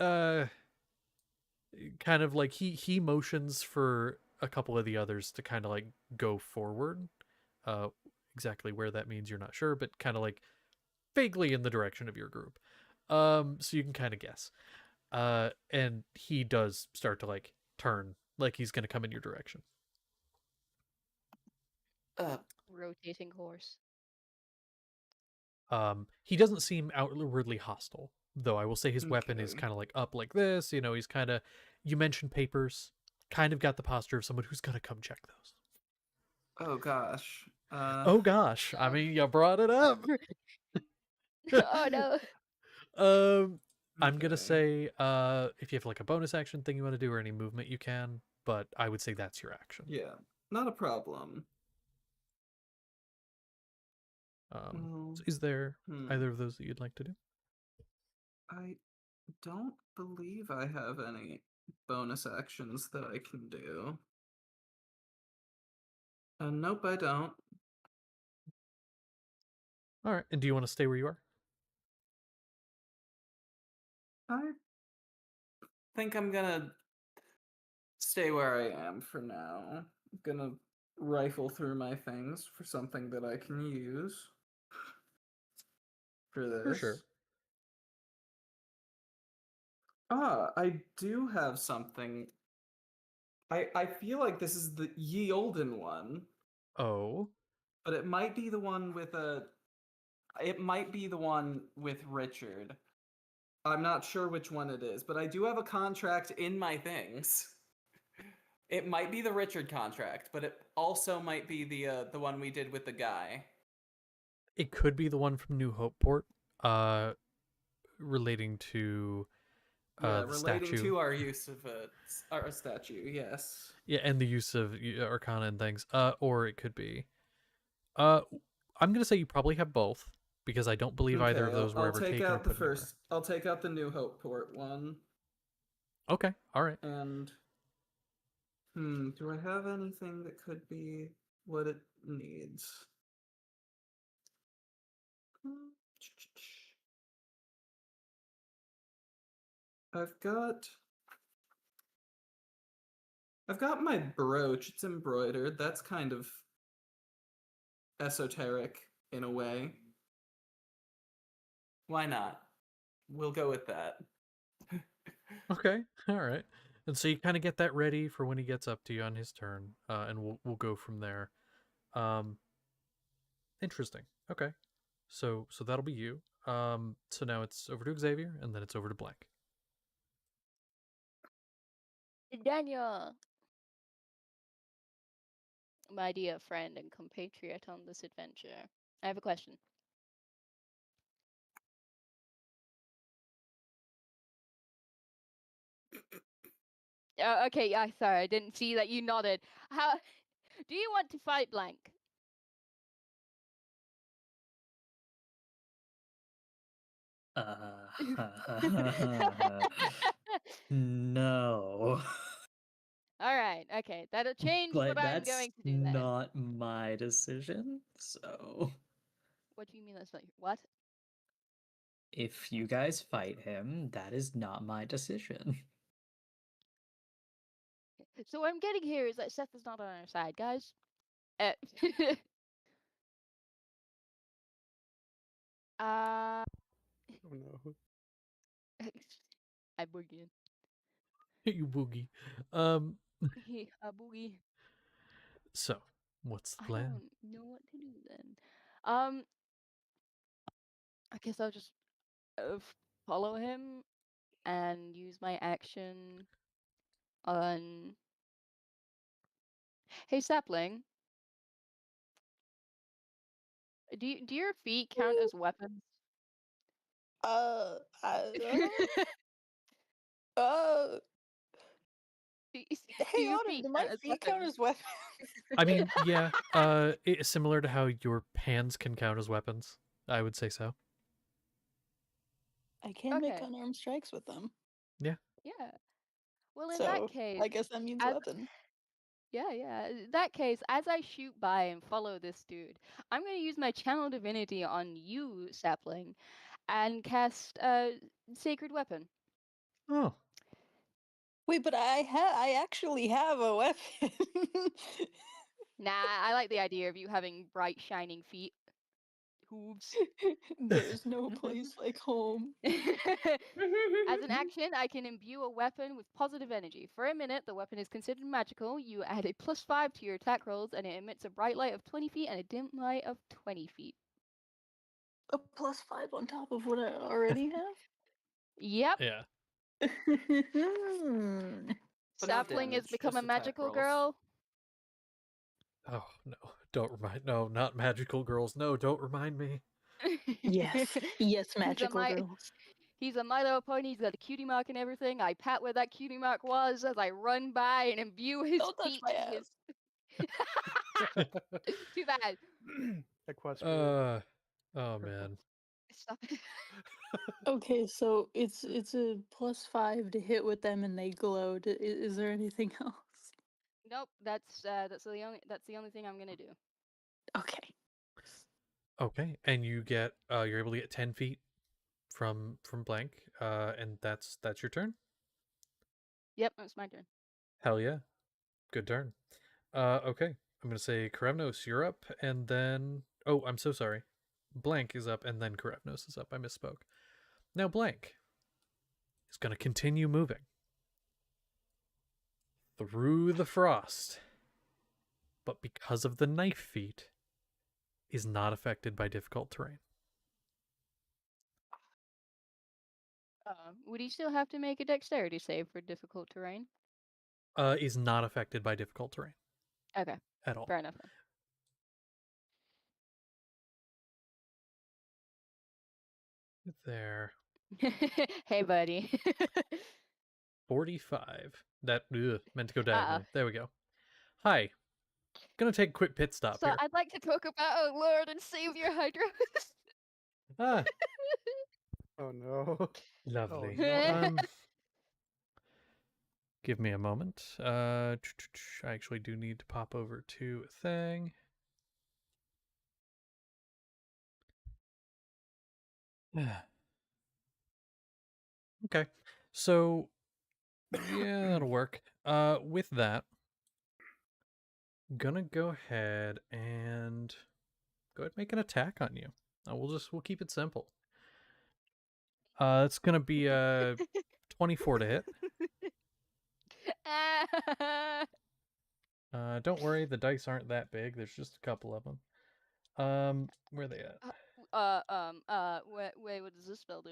Kind of like he motions for a couple of the others to kind of like go forward. Uh, exactly where that means you're not sure, but kind of like vaguely in the direction of your group. So you can kind of guess. And he does start to like turn, like he's gonna come in your direction. Rotating horse. He doesn't seem outwardly hostile, though I will say his weapon is Okay. kind of like up like this. He's kind of, you mentioned papers, kind of got the posture of someone who's gonna come check those. Oh gosh. Oh gosh, I mean, you brought it up. Oh no. I'm gonna Okay. say, if you have like a bonus action thing you want to do or any movement, you can, but I would say that's your action. Yeah, not a problem. So is there Hmm. either of those that you'd like to do? I don't believe I have any bonus actions that I can do. Nope, I don't. All right, and do you want to stay where you are? I think I'm gonna stay where I am for now. I'm gonna rifle through my things for something that I can use for this. For sure. I do have something. I feel like this is the ye olden one, Oh, but it might be the one with it might be the one with Richard. I'm not sure which one it is, but I do have a contract in my things. It might be the Richard contract, but it also might be the one we did with the guy. it could be the one from New Hopeport, relating to Yeah, the relating statue. to our use of our statue, yes. Yeah, and the use of Arcana and things. Or it could be. I'm gonna say you probably have both because I don't believe either of those were I'll ever take taken or out the put anywhere. first. I'll take out the New Hopeport one. Okay, all right. And do I have anything that could be what it needs? I've got my brooch. It's embroidered. That's kind of esoteric in a way. Why not? We'll go with that. Okay, all right. And so you kind of get that ready for when he gets up to you on his turn, and we'll go from there. Interesting. Okay, so that'll be you. So now it's over to Xavier, and then it's over to Blank. Daniel, my dear friend and compatriot on this adventure, I have a question. Okay, yeah, sorry, I didn't see that you nodded. How do you want to fight Blank? No. All right, okay, that'll change But what I'm that's going to do then. not my decision, so What do you mean that's not what? if you guys fight him, that is not my decision. So what I'm getting here is that Seth is not on our side, guys. Uh, Oh no. I boogie. You boogie. A boogie. So what's the I plan? don't know what to do then. I guess I'll just follow him and use my action on. Hey, sapling. Do your feet count as weapons? Uh, Do hey, your Autumn, feet do my count as feet count weapons? as weapons? I mean, yeah. It's similar to how your hands can count as weapons. I would say so. I can make Okay. unarmed strikes with them. Yeah. Well, in So that case, I guess that means as weapon. yeah. In that case, as I shoot by and follow this dude, I'm going to use my channel divinity on you, sapling, and cast sacred weapon. Oh, Wait, but I actually have a weapon. Nah, I like the idea of you having bright, shining feet. Hooves. There's no place like home. As an action, I can imbue a weapon with positive energy. For a minute, the weapon is considered magical. You add a +5 to your attack rolls, and it emits a bright light of 20 feet and a dim light of 20 feet. A +5 on top of what I already have? Yep. yeah. But no Sapling has damage, become just a attack magical rolls. girl. Oh no! Don't remind. No, not magical girls. No, don't remind me. Yes. Yes, magical mi- girls. He's a My Little Pony. He's got a cutie mark and everything. I pat where that cutie mark was as I run by and imbue his Don't touch feet my to ass. his. Too bad. Equestrian. Oh man. Stop. Okay, so it's a +5 to hit with them and they glow. Is there anything else? Nope. That's the only thing I'm gonna do. Okay. Okay, and you get you're able to get 10 feet from blank, and that's your turn. Yep, it's my turn. Hell yeah, good turn. Okay, I'm gonna say Karevnos, you're up, and then oh, I'm so sorry, blank is up, and then Karevnos is up. I misspoke. Now blank is gonna continue moving through the frost, but because of the knife feat, is not affected by difficult terrain. Would he still have to make a dexterity save for difficult terrain? Is not affected by difficult terrain Okay, at all. fair enough. There. Hey, buddy. 45. That meant to go Uh-oh. diagonally. There we go. Hi. Gonna take a quick pit stop So here. I'd like to talk about our Lord and Savior Hydros. Ah, Oh no. lovely. no. Give me a moment. I actually do need to pop over to a thing. Okay. So yeah, that'll work. With that, gonna go ahead and make an attack on you. We'll keep it simple. It's gonna be 24 to hit. Don't worry, the dice aren't that big. There's just a couple of them. Where are they at? Wait, what does this spell do?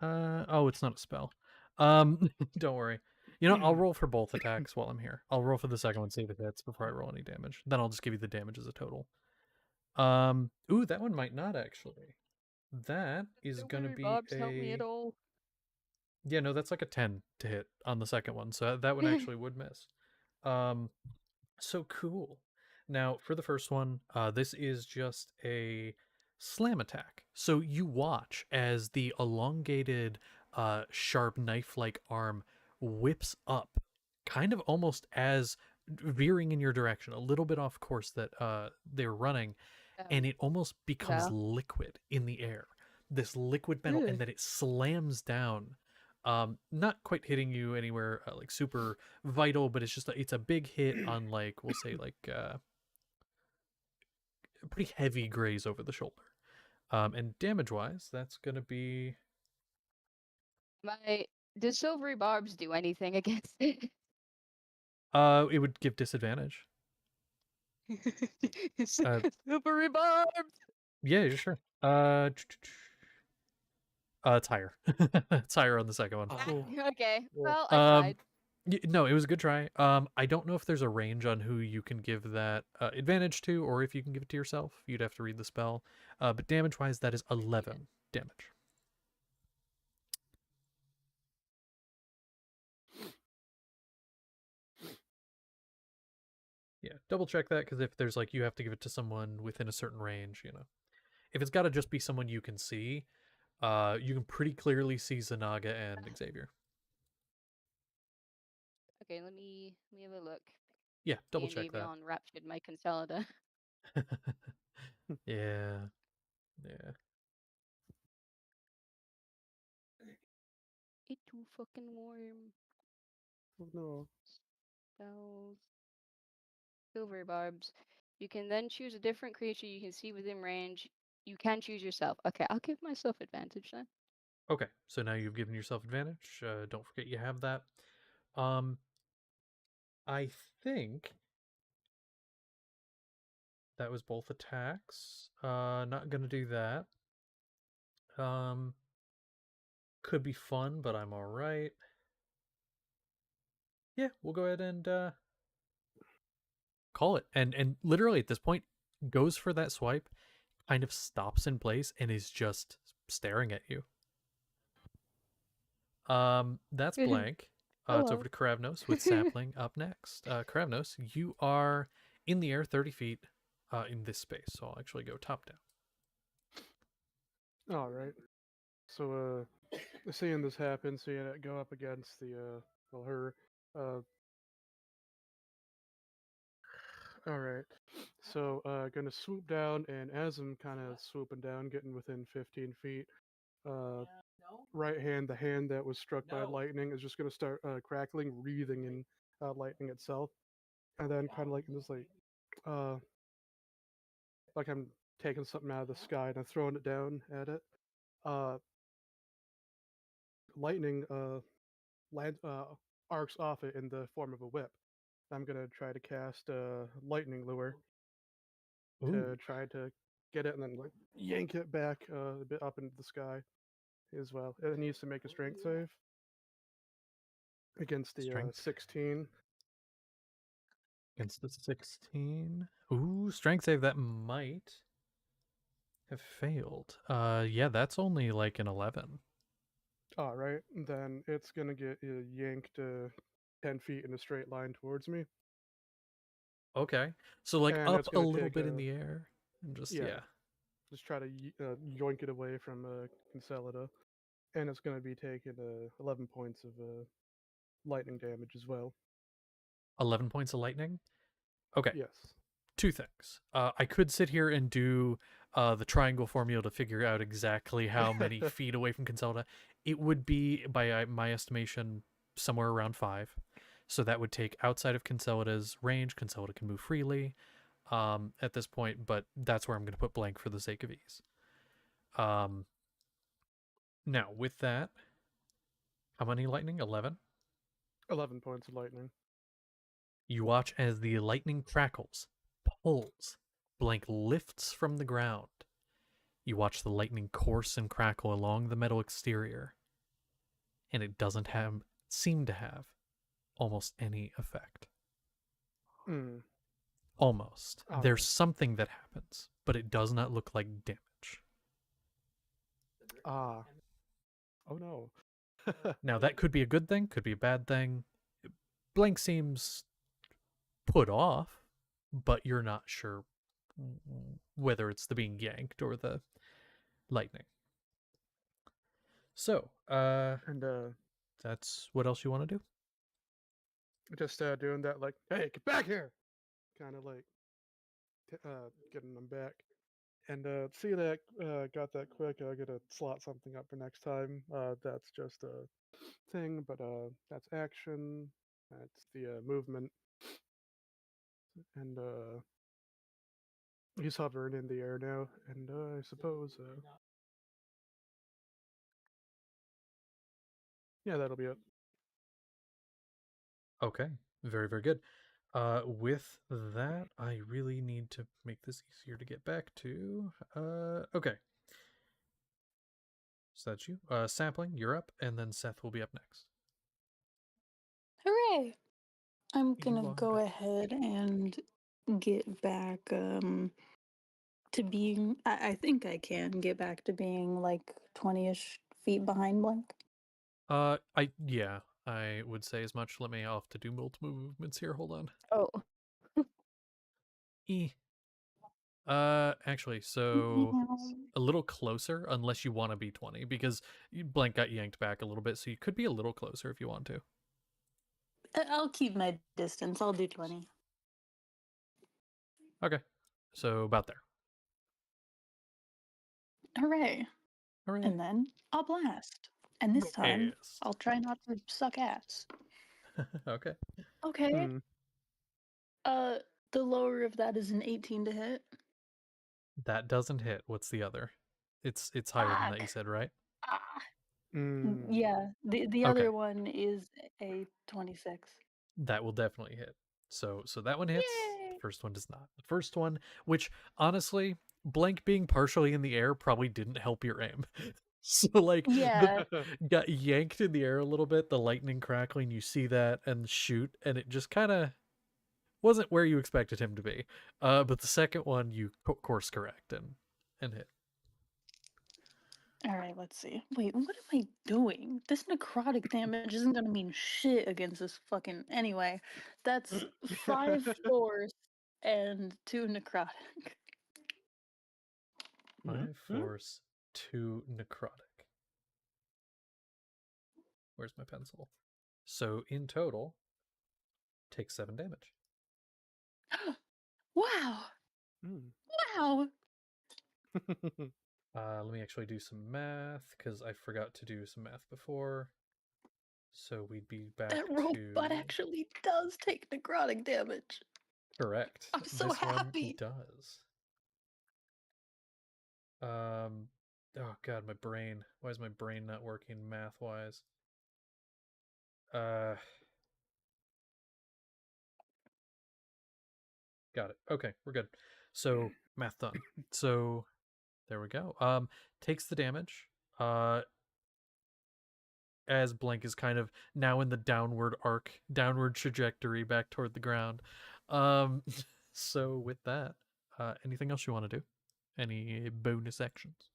Oh, it's not a spell. Don't worry. You know, I'll roll for both attacks while I'm here. I'll roll for the second one, see if it hits before I roll any damage. Then I'll just give you the damage as a total. Ooh, that one might not actually. That is Don't gonna worry, be Bob's help me at a all. yeah, no, that's like a 10 to hit on the second one, so that one actually would miss. So cool. Now for the first one, this is just a slam attack. So you watch as the elongated, sharp knife-like arm whips up, kind of almost as veering in your direction, a little bit off course that they're running, and it almost becomes Yeah. liquid in the air. This liquid metal, and then it slams down Not quite hitting you anywhere like super vital, but it's a big hit on like we'll say like a pretty heavy graze over the shoulder. And damage wise, that's gonna be Does silvery barbs do anything against it? it would give disadvantage. Uh, Silvery barbs. yeah, sure. It's higher. It's higher on the second one. Cool. Okay. Cool. Well, I tried. No, it was a good try. I don't know if there's a range on who you can give that advantage to, or if you can give it to yourself. You'd have to read the spell. But damage-wise, that is 11 damage. Yeah, double check that because if there's like you have to give it to someone within a certain range, you know. If it's got to just be someone you can see, you can pretty clearly see Zanaga and Xavier. Okay, let me have a look. Yeah, double D&D check that. Beyond raptured my Consolida. Yeah, yeah. It's too fucking warm. Oh, no. Spells. Silver barbs. You can then choose a different creature you can see within range. You can choose yourself. Okay, I'll give myself advantage then. Okay, so now you've given yourself advantage. Don't forget you have that. I think that was both attacks. Not gonna do that. Could be fun, but I'm all right. Yeah, we'll go ahead and call it. And literally at this point, goes for that swipe, kind of stops in place, and is just staring at you. That's blank. It's over to Kravnos with Sapling up next. Kravnos, you are in the air 30 feet in this space, so I'll actually go top down. All right. So, seeing this happen, seeing it go up against the, well, her, all right. So, gonna swoop down, and as I'm kind of swooping down, getting within 15 feet, right hand, the hand that was struck by lightning, is just gonna start crackling, wreathing in lightning itself, and then kind of like just like I'm taking something out of the sky and I'm throwing it down at it. Uh, lightning land arcs off it in the form of a whip. I'm gonna try to cast lightning lure to try to get it and then like yank it back a bit up into the sky as well. It needs to make a strength save against the Strength 16. against the 16. Ooh, strength save that might have failed. Yeah, that's only like an 11. All right, then it's gonna get yanked 10 feet in a straight line towards me. Okay, so like And up it's a gonna little take bit in the air, and just yeah. Just try to yoink it away from Concelida, and it's going to be taking 11 points of lightning damage as well. 11 points of lightning. Okay, Yes. two things. I could sit here and do the triangle formula to figure out exactly how many feet away from Concelda. It would be, by my estimation, somewhere around 5. So that would take outside of Concelda's range. Concelda can move freely at this point, but that's where I'm going to put blank for the sake of ease. Now, with that, how many lightning? 11? 11 points of lightning. You watch as the lightning crackles, pulls, blank lifts from the ground. You watch the lightning course and crackle along the metal exterior, and it doesn't seem to have almost any effect. Mm. Almost. All There's right. something that happens, but it does not look like damage. Ah. Oh no. Now, that could be a good thing, could be a bad thing. Blank seems put off, but you're not sure whether it's the being yanked or the lightning. So, And that's what else you want to do? just doing that, like, hey, get back here! Kind of like getting them back. And see that got that quick. I gotta slot something up for next time. That's just a thing, but that's action. That's the movement, and he's hovering in the air now. And I suppose, yeah, that'll be it. Okay, very, very good. With that, I really need to make this easier to get back to. Okay. So that's you. Sapling, you're up, and then Seth will be up next. Hooray! I'm You gonna are go back. ahead and get back to being. I think I can get back to being like 20-ish feet behind Blank. Yeah, I would say as much. Let me off to do multiple movements here. Hold on. Oh, E. Actually, so a little closer, unless you want to be 20, because Blank got yanked back a little bit, so you could be a little closer if you want to. I'll keep my distance. I'll do 20. Okay, so about there. Hooray! Hooray. And then I'll blast. And this time Yes. I'll try not to suck ass. Okay. Okay. Hmm. The lower of that is an 18 to hit. That doesn't hit. What's the other? It's higher than that, you Fuck. said, right? Ah. Mm. Yeah, the Okay. other one is a 26. That will definitely hit. So that one hits. The Yay! first one does not. The first one, which honestly, Blank being partially in the air probably didn't help your aim. So like Yeah, got yanked in the air a little bit, the lightning crackling, you see that and shoot, and it just kind of wasn't where you expected him to be. But the second one you course correct and hit. all right, let's see. Wait, what am I doing? This necrotic damage isn't gonna mean shit against this fucking. Anyway, that's 5 force and 2 necrotic. 5 force, 2 necrotic. Where's my pencil? So in total, take 7 damage. Wow! Mm. Wow! Let me actually do some math because I forgot to do some math before. So we'd be back That to robot actually does take necrotic damage. correct. I'm so This one happy. does. Oh god, my brain. Why is my brain not working math wise? Got it. Okay, we're good. So math done. So there we go. Takes the damage. As Blank is kind of now in the downward trajectory back toward the ground. Um, so with that, anything else you want to do? Any bonus actions?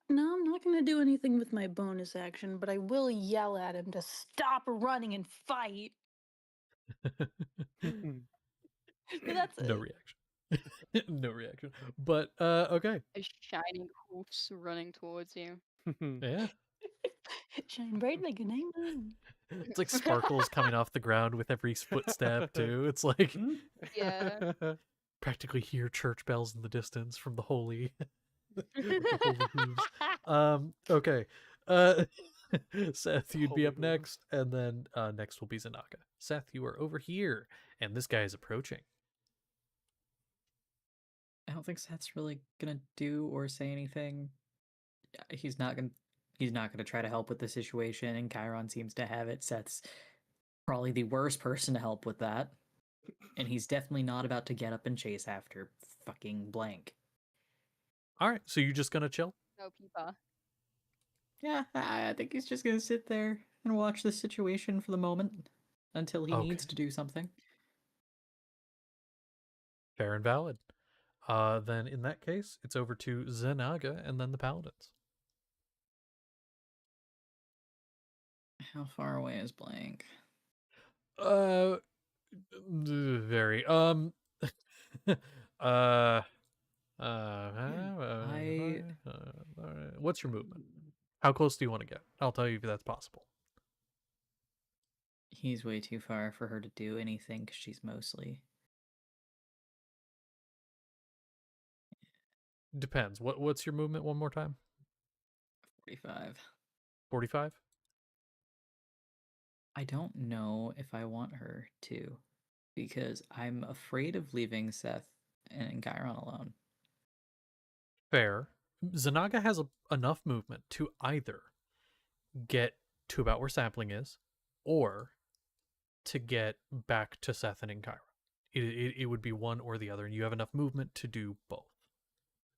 No, I'm not gonna do anything with my bonus action, but I will yell at him to stop running and fight. But that's No it. reaction. No reaction. But okay. a shining hoofs running towards you. Yeah. Shine bright like an diamond. It's like sparkles coming off the ground with every footstep too. It's like Yeah. practically hear church bells in the distance from the holy the holy hooves. Okay. Uh Seth, you'd be Holy up next, and then next will be Zanaka. Seth, you are over here, and this guy is approaching. I don't think Seth's really gonna do or say anything. He's not gonna try to help with the situation, and Chiron seems to have it. Seth's probably the worst person to help with that. And he's definitely not about to get up and chase after fucking Blank. All right, so you're just gonna chill? No peepa. Yeah, I think he's just gonna sit there and watch the situation for the moment until he needs Okay. to do something. Fair and valid. Then in that case, it's over to Zanaga and then the Paladins. How far away is Blank? Very. What's your movement? How close do you want to get? I'll tell you if that's possible. He's way too far for her to do anything because she's mostly Depends. What's your movement one more time? 45. 45? I don't know if I want her to, because I'm afraid of leaving Seth and Chiron alone. Fair. Zanaga has enough movement to either get to about where Sapling is, or to get back to Seth and Kyra. It would be one or the other, and you have enough movement to do both.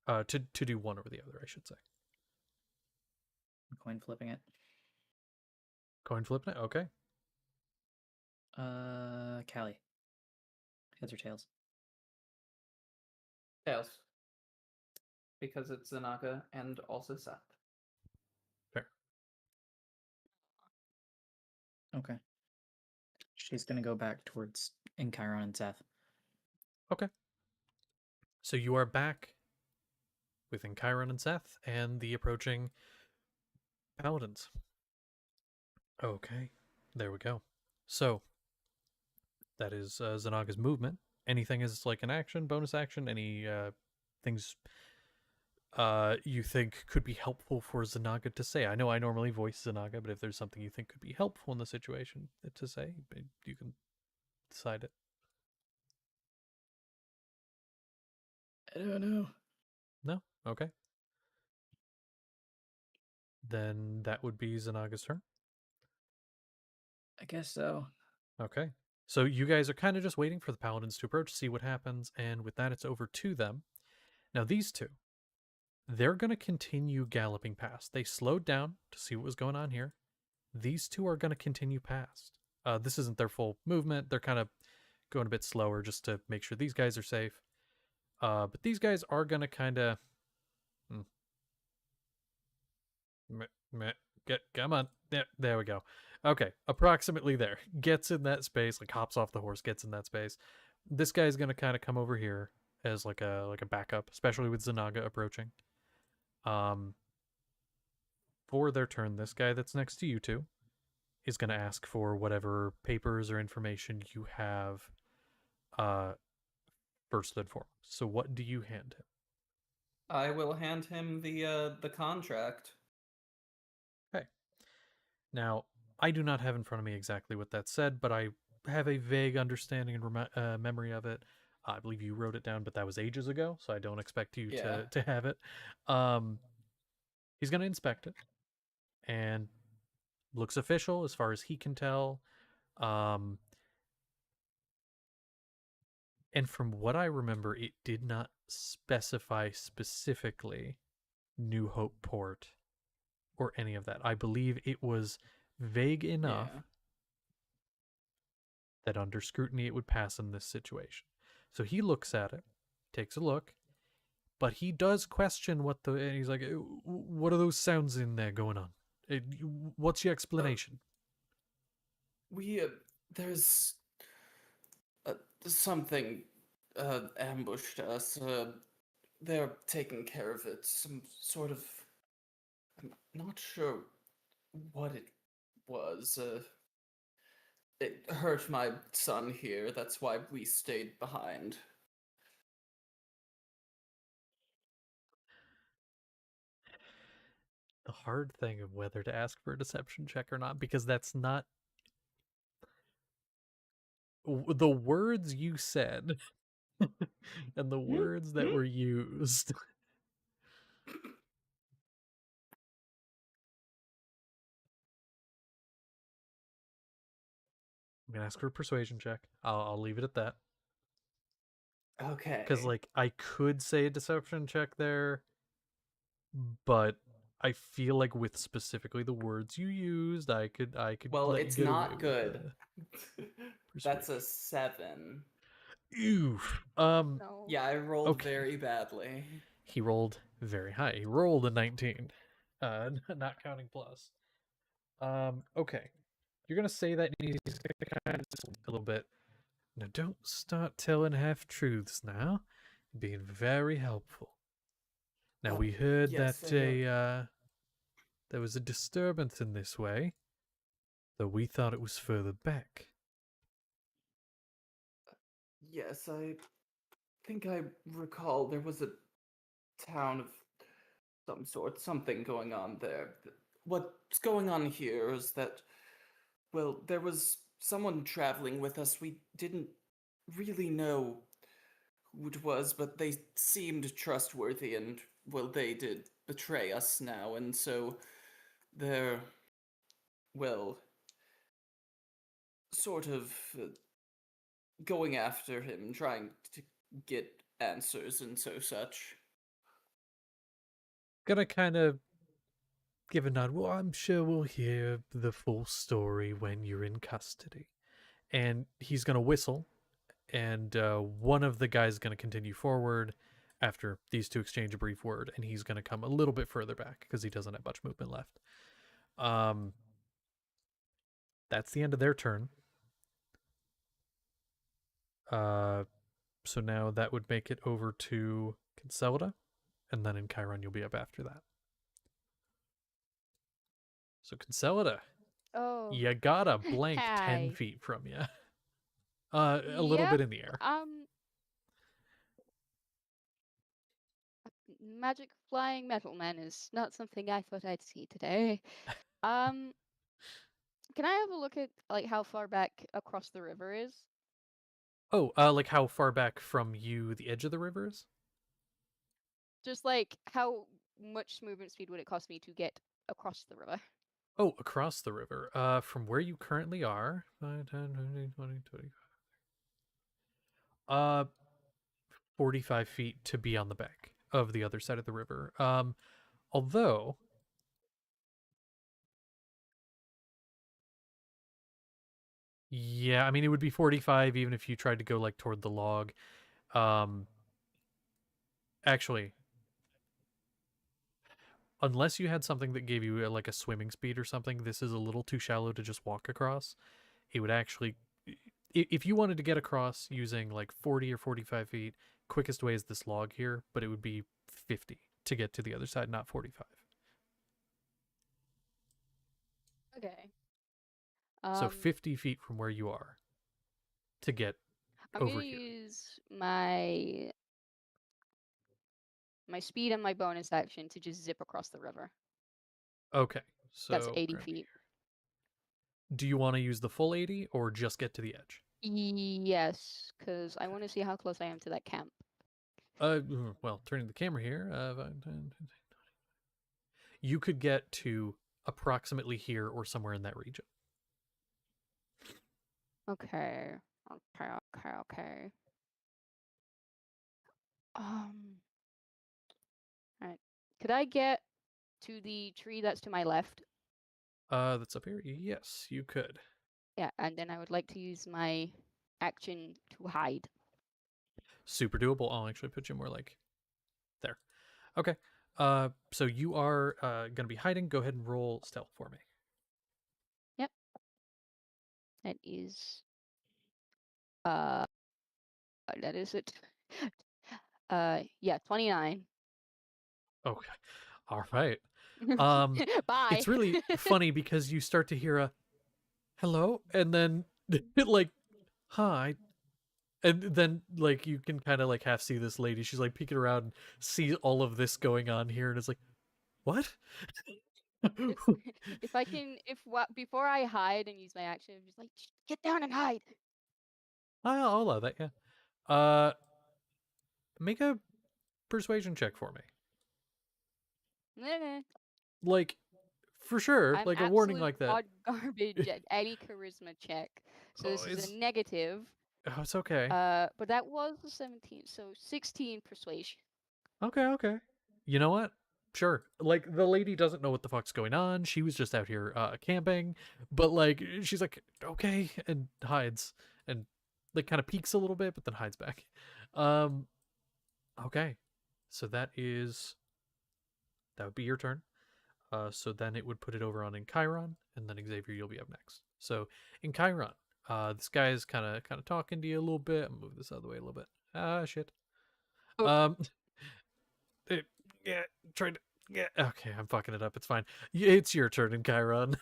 To do one or the other, I should say. I'm coin flipping it. Coin flipping it? Okay. Callie. Heads or tails? Tails. Because it's Zanaga and also Seth. Fair. Okay. She's gonna go back towards Chiron and Seth. Okay. So you are back within Chiron and Seth and the approaching paladins. Okay. There we go. So that is Zanaga's movement. Anything is like an action, bonus action, any things you think could be helpful for Zanaga to say? I know I normally voice Zanaga, but if there's something you think could be helpful in the situation to say, you can decide it. I don't know. No? Okay. Then that would be Zanaga's turn. I guess so. Okay. So you guys are kind of just waiting for the paladins to approach, see what happens, and with that, it's over to them. Now, these two, they're going to continue galloping past. They slowed down to see what was going on here. These two are going to continue past. This isn't their full movement. They're kind of going a bit slower just to make sure these guys are safe. But these guys are going to kind of... Come on. There we go. Okay, approximately there. Gets in that space, like hops off the horse, gets in that space. This guy's gonna kind of come over here as like a backup, especially with Zanaga approaching. For their turn, this guy that's next to you two is gonna ask for whatever papers or information you have. First and foremost. So what do you hand him? I will hand him the contract. Okay. Now, I do not have in front of me exactly what that said, but I have a vague understanding and memory of it. I believe you wrote it down, but that was ages ago, so I don't expect you to have it. He's going to inspect it, and looks official as far as he can tell. And from what I remember, it did not specify specifically New Hope Port or any of that. I believe it was vague enough that under scrutiny it would pass in this situation. So he looks at it, takes a look, but he does question and he's like, what are those sounds in there going on? What's your explanation? There's something ambushed us. They're taking care of it. Some sort of... I'm not sure what it was. It hurt my son here. That's why we stayed behind. The hard thing of whether to ask for a deception check or not, because that's not the words you said and the words that were used. I'm gonna ask for a persuasion check. I'll leave it at that. Okay. Because like I could say a deception check there, but I feel like with specifically the words you used, I could Well, let it's you get away not with good. That's persuasion. a 7. Oof. No. Yeah, I rolled Okay. very badly. He rolled very high. He rolled a 19. Not counting plus. Okay. You're gonna say that and he's gonna kind of a little bit. Now don't start telling half truths now. Being very helpful. Now we heard yes, that there was a disturbance in this way, though we thought it was further back. Yes, I think I recall there was a town of some sort, something going on there. What's going on here is that, well, there was someone traveling with us. We didn't really know who it was, but they seemed trustworthy, and, well, they did betray us now, and so they're, well, sort of going after him, trying to get answers and so such. Gonna kind of give a nod. Well, I'm sure we'll hear the full story when you're in custody. And he's gonna whistle, and one of the guys is gonna continue forward after these two exchange a brief word, and he's gonna come a little bit further back because he doesn't have much movement left. That's the end of their turn. So now that would make it over to Conselda, and then in Chiron you'll be up after that. So Conselda, Oh. you got a blank 10 Hi. feet from you. A little bit in the air. Magic flying metal man is not something I thought I'd see today. Can I have a look at like how far back across the river is? Oh, like how far back from you the edge of the river is? Just like how much movement speed would it cost me to get across the river? Oh, across the river. From where you currently are, 5, 10, 15, 20, 25. 45 feet to be on the bank of the other side of the river. Although yeah, I mean it would be 45 even if you tried to go like toward the log. Actually, unless you had something that gave you like a swimming speed or something, this is a little too shallow to just walk across. It would actually, if you wanted to get across using like 40 or 45 feet, quickest way is this log here, but it would be 50 to get to the other side, not 45. Okay. So 50 feet from where you are to get I'm over gonna here. use my speed and my bonus action to just zip across the river. Okay, so That's 80 around feet. here. Do you want to use the full 80 or just get to the edge? Yes, because I want to see how close I am to that camp. Well, turning the camera here, 5, 10, 15, 20. You could get to approximately here or somewhere in that region. Okay. Okay. Alright. Could I get to the tree that's to my left? That's up here? Yes, you could. Yeah, and then I would like to use my action to hide. Super doable. I'll actually put you more like there. Okay. So you are gonna be hiding. Go ahead and roll stealth for me. Yep. That is that is it. Yeah, 29. Okay. All right. Bye. It's really funny because you start to hear a hello, and then like hi, and then like you can kind of like half see this lady. She's like peeking around and see all of this going on here, and it's like, what? If I can, before I hide and use my action, I'm just like, get down and hide. I'll allow that. Yeah. Make a persuasion check for me. Like, for sure, I'm like a warning absolute like that. hot garbage at any charisma check. So Oh, this is a negative. Oh, it's okay. But that was a 17, so 16 persuasion. Okay. You know what? Sure. Like the lady doesn't know what the fuck's going on. She was just out here camping, but like she's like okay and hides and like kind of peeks a little bit, but then hides back. Okay. So that would be your turn. So then it would put it over on in Chiron, and then Xavier, you'll be up next. So in Chiron, this guy is kind of talking to you a little bit. I'm gonna move this out of the way a little bit. Shit. Oh. Yeah, trying to. Yeah, okay, I'm fucking it up. It's fine. It's your turn in Chiron.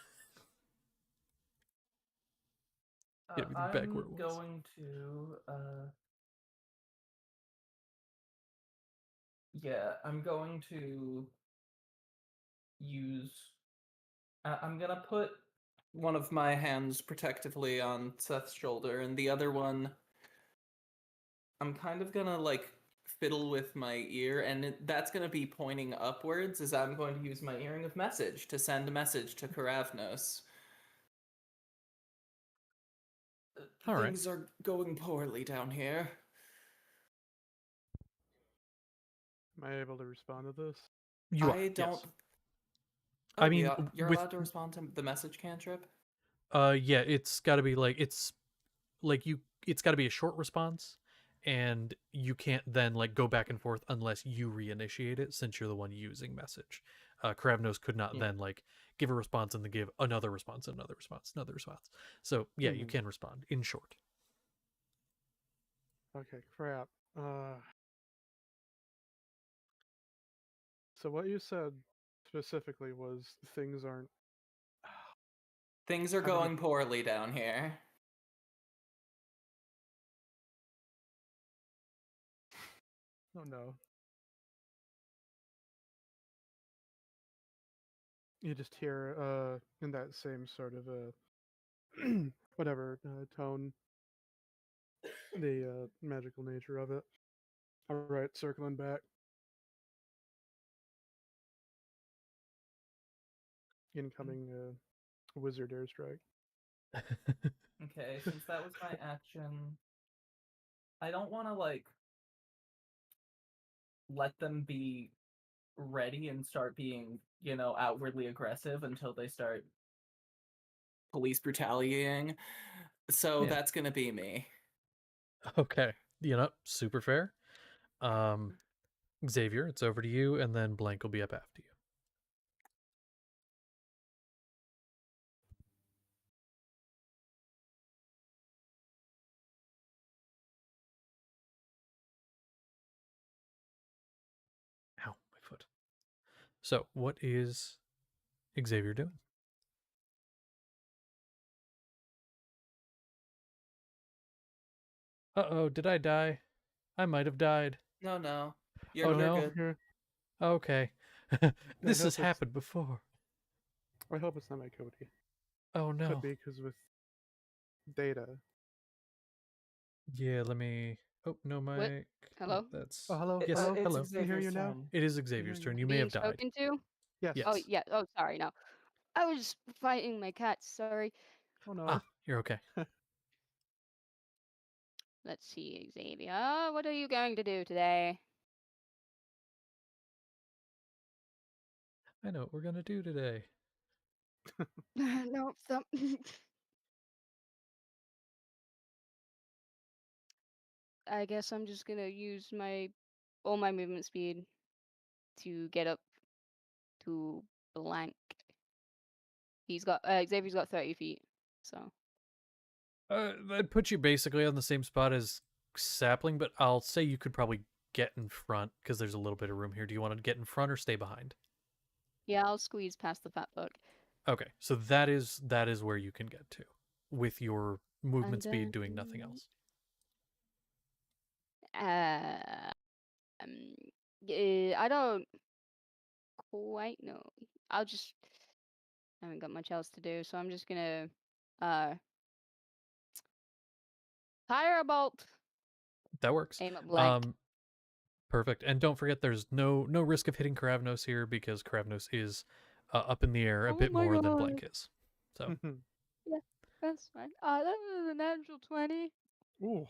Get me back where it I'm was. going to Yeah, I'm going to use. I'm gonna put one of my hands protectively on Seth's shoulder, and the other one, I'm kind of gonna like fiddle with my ear, and that's gonna be pointing upwards as I'm going to use my earring of message to send a message to Karavnos. All right. Things are going poorly down here. Am I able to respond to this? You are. I don't. Yes. Oh, I mean, you're with allowed to respond to the message cantrip. yeah, it's got to be like it's like you. It's got to be a short response, and you can't then like go back and forth unless you reinitiate it, since you're the one using message. Kravnos could not Yeah. then like give a response and then give another response, another response, another response. So yeah, you Mhm. can respond in short. Okay, crap. So what you said specifically was things aren't. Things are How did you- going poorly down here. Oh no. You just hear in that same sort of whatever tone the magical nature of it. All right, circling back. Incoming wizard airstrike. Okay, since that was my action, I don't want to like let them be ready and start being, outwardly aggressive until they start police brutalitying. So Yeah. that's gonna be me. Okay. Super fair. Xavier, it's over to you, and then Blank will be up after you. Ow, my foot. So, what is Xavier doing? Uh-oh, did I die? I might have died. No, Oh, you're no? good. Here, Okay. This has hope it's- happened before. I hope it's not my Cody. Oh, no. Could be because with data. Yeah, let me... Oh, no, Mike. Hello? That's... Oh, hello. Yes, hello. It's hello. Can you hear you Xavier's now? turn. It is Xavier's turn. You may Being have died. spoken to? Yes. Yes. Oh, yeah. Oh, sorry. No. I was fighting my cat. Sorry. Oh no. Ah, you're okay. Let's see, Xavier. What are you going to do today? I know what we're gonna do today. No, stop. I guess I'm just gonna use all my movement speed to get up to Blank. Xavier's got 30 feet, so. That puts you basically on the same spot as Sapling, but I'll say you could probably get in front because there's a little bit of room here. Do you want to get in front or stay behind? Yeah, I'll squeeze past the fat fuck. Okay, so that is where you can get to with your movement speed doing nothing then- else. I don't quite know. I haven't got much else to do, so I'm just gonna fire a bolt, That works. aim at Blank. Perfect. And don't forget, there's no risk of hitting Karavnos here because Karavnos is up in the air a Oh bit my more than God. Blank is. So That's fine. That was a natural 20. Ooh,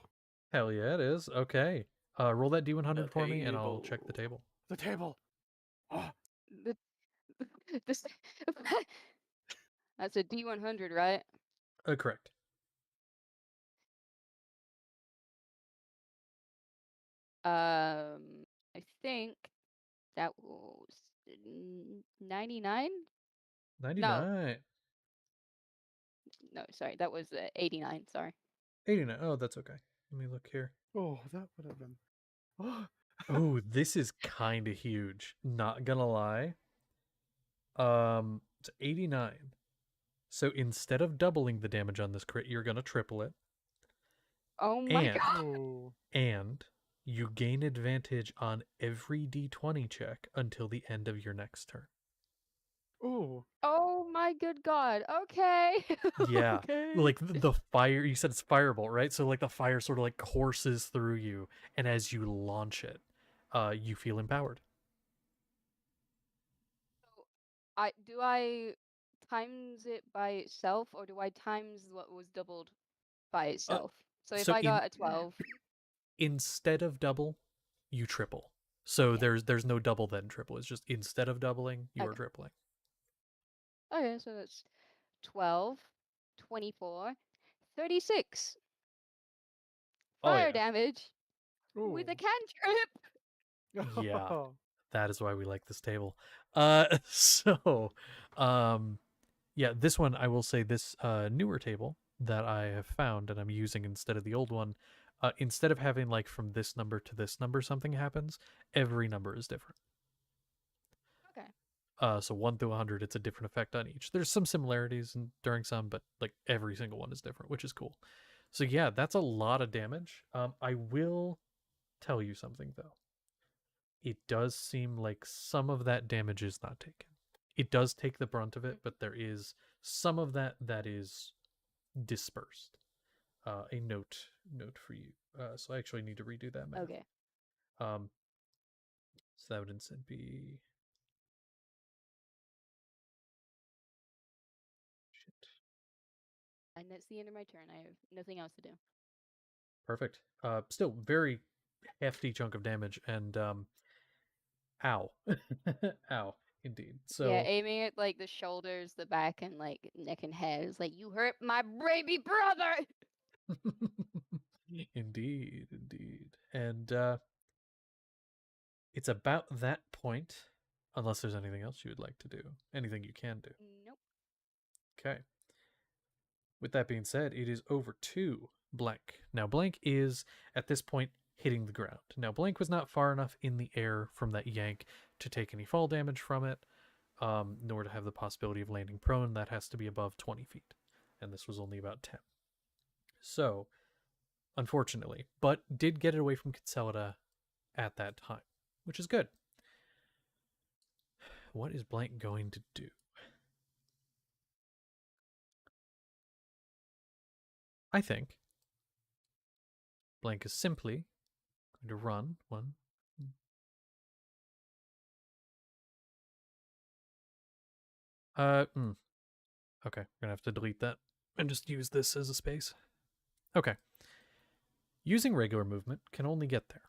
hell yeah, it is. Okay. Roll that D100 The for me, and I'll check the table. the table. Oh, The, this, that's a D100, right? Correct. I think that was 99. 99. No, sorry, that was 89. Sorry. 89. Oh, that's okay. Let me look here. oh, that would have been. Oh, Oh, this is kind of huge. Not gonna lie. It's 89. So instead of doubling the damage on this crit, you're gonna triple it. Oh my And God. oh. and you gain advantage on every d20 check until the end of your next turn. Ooh. Oh my good god. Okay. Yeah. Okay. Like the fire, you said it's firebolt, right? So like the fire sort of like courses through you, and as you launch it, you feel empowered. So I times it by itself, or do I times what was doubled by itself? So if so I got a 12, instead of double, you triple. So Yeah. there's no double then triple. It's just instead of doubling, you are Okay. tripling. Okay, so that's 12, 24, 36 Oh fire yeah. damage with a Ooh. cantrip. Yeah. Oh. That is why we like this table. So yeah, this one I will say, this newer table that I have found and I'm using instead of the old one, instead of having like from this number to this number something happens, every number is different. Okay. So 1 through 100, it's a different effect on each. There's some similarities during some, but like every single one is different, which is cool. So yeah, that's a lot of damage. I will tell you something though. It does seem like some of that damage is not taken. It does take the brunt of it, but there is some of that that is dispersed. A note for you. So I actually need to redo that math. Okay. Um, so that would instead be shit. And that's the end of my turn. I have nothing else to do. Perfect. Still very hefty chunk of damage, and ow, ow, indeed. Yeah, So aiming at like the shoulders, the back, and like neck and head. It's like, you hurt my baby brother. indeed, and it's about that point, unless there's anything else you would like to do, anything you can do. Nope. Okay. With that being said, it is over to Blank. Now, Blank is, at this point, hitting the ground. Now, Blank was not far enough in the air from that yank to take any fall damage from it, nor to have the possibility of landing prone. That has to be above 20 feet. And this was only about 10. So, unfortunately, but did get it away from Concelida at that time, which is good. What is Blank going to do? I think Blank is simply going to run one. Okay, we're gonna have to delete that and just use this as a space. Okay. Using regular movement can only get there.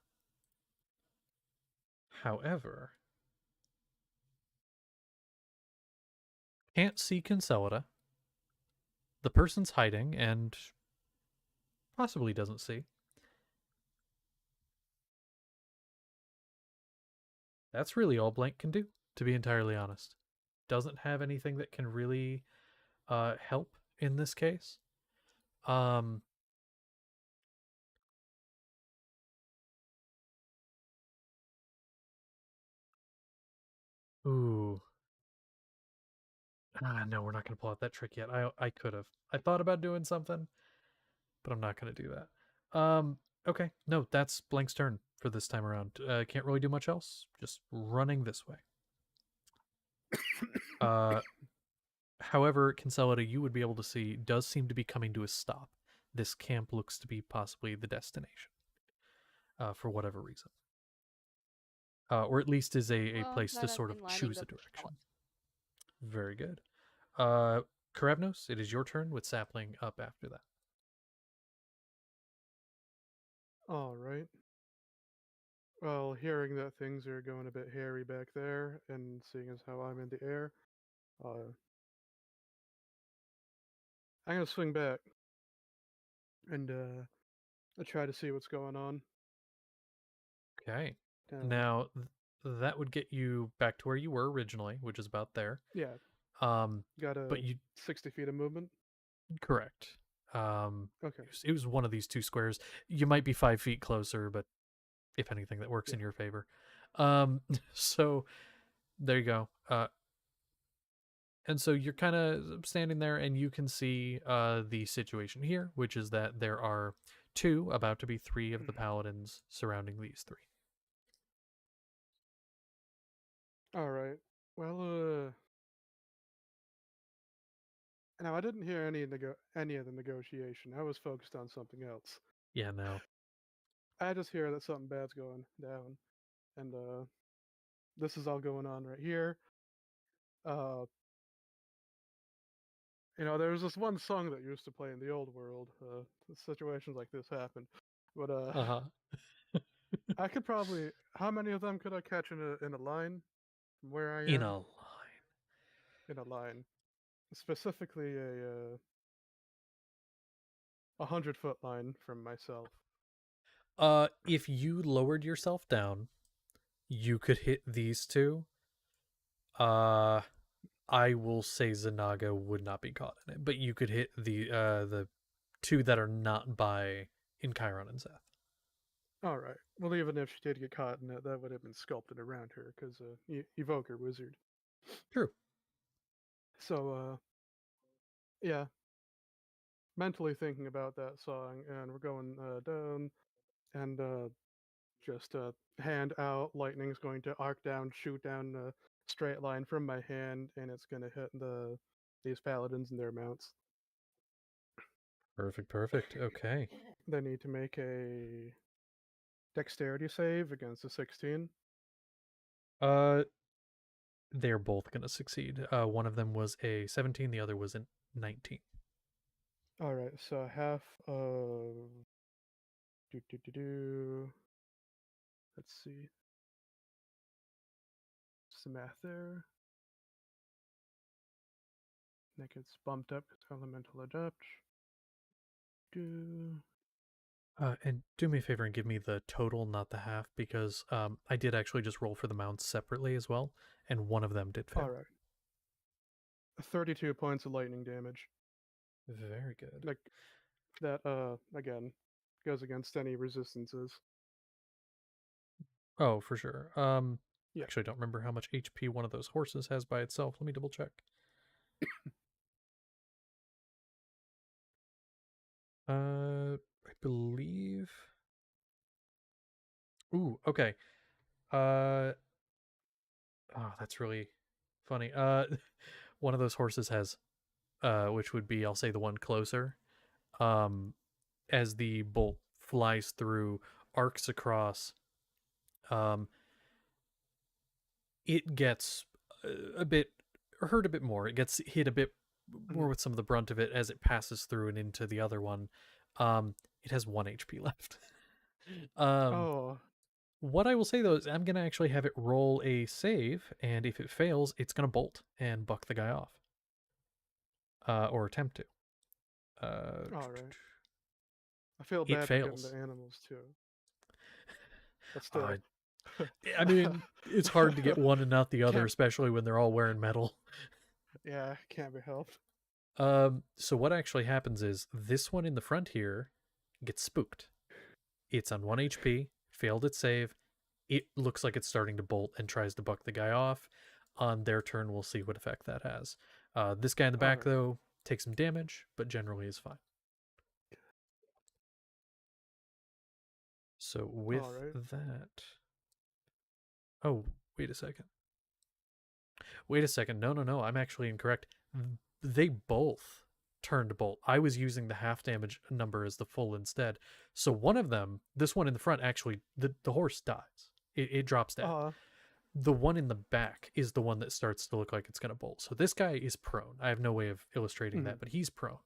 However, can't see Concelida. The person's hiding and possibly doesn't see. That's really all Blank can do, to be entirely honest. Doesn't have anything that can really help in this case. Ooh. No, we're not going to pull out that trick yet. I could have. I thought about doing something, but I'm not going to do that. Okay. No, that's Blank's turn for this time around. Can't really do much else. Just running this way. However, Concelida, you would be able to see, does seem to be coming to a stop. This camp looks to be possibly the destination, for whatever reason. Or at least is a Well, I'm place to glad I've sort been of lining choose a up direction. Very good. Karavnos, it is your turn with Sapling up after that. All right. Well, hearing that things are going a bit hairy back there, and seeing as how I'm in the air, I'm gonna swing back and try to see what's going on. Okay. Uh, Now, that would get you back to where you were originally, which is about there. yeah, Um, got but a you 60 feet of movement. correct. Okay. It was one of these two squares. You might be 5 feet closer, but if anything, that works in Yeah. your favor. So there you go. And so you're kind of standing there, and you can see the situation here, which is that there are 2, about to be 3 of the paladins surrounding these 3. All right. Well, now I didn't hear any of the negotiation. I was focused on something else. Yeah, no. I just hear that something bad's going down, and this is all going on right here. Uh, there was this one song that used to play in the old world. Situations like this happen, but Uh-huh. I could probably. How many of them could I catch in a line from where I In am? a line. In a line, specifically a 100-foot line from myself. If you lowered yourself down, you could hit these 2. I will say Zanaga would not be caught in it, but you could hit the 2 that are not by in Chiron and Zeth. All right. Well, even if she did get caught in it, that would have been sculpted around her because evoker wizard. True. So yeah, mentally thinking about that song, and we're going down, and just hand out. Lightning's going to arc down, shoot down a straight line from my hand, and it's going to hit these paladins and their mounts. Perfect. Okay. They need to make a dexterity save against a 16. They're both going to succeed. One of them was a 17, the other was a 19. All right, so half of Let's see. Some math there. That gets bumped up because elemental adept. Do And do me a favor and give me the total, not the half, because I did actually just roll for the mounts separately as well, and one of them did fail. all right. 32 points of lightning damage. Very good. Like that again goes against any resistances. Oh, for sure. Yeah. Actually, I don't remember how much HP one of those horses has by itself. Let me double check. I believe. Ooh, okay. Oh, that's really funny. One of those horses has, which would be, I'll say, the one closer. As the bolt flies through, arcs across, it gets a bit hurt a bit more. It gets hit a bit more with some of the brunt of it as it passes through and into the other one. It has 1 HP left. Oh, What I will say though is I'm gonna actually have it roll a save, and if it fails, it's gonna bolt and buck the guy off, or attempt to. all right. I feel It bad for getting fails. the animals too. But Uh, still. I mean, it's hard to get one and not the other, Can't- especially when they're all wearing metal. Yeah, can't be helped. So what actually happens is this one in the front here gets spooked. It's on 1 HP, failed its save. It looks like it's starting to bolt and tries to buck the guy off. On their turn, we'll see what effect that has. This guy in the back, Alright. though, takes some damage, but generally is fine. So with Alright. that... Oh, wait a second. Wait a second. No. I'm actually incorrect. They both turned to bolt. I was using the half damage number as the full instead. So one of them, this one in the front, actually, the horse dies. It drops dead. The one in the back is the one that starts to look like it's going to bolt. So this guy is prone. I have no way of illustrating that, but he's prone.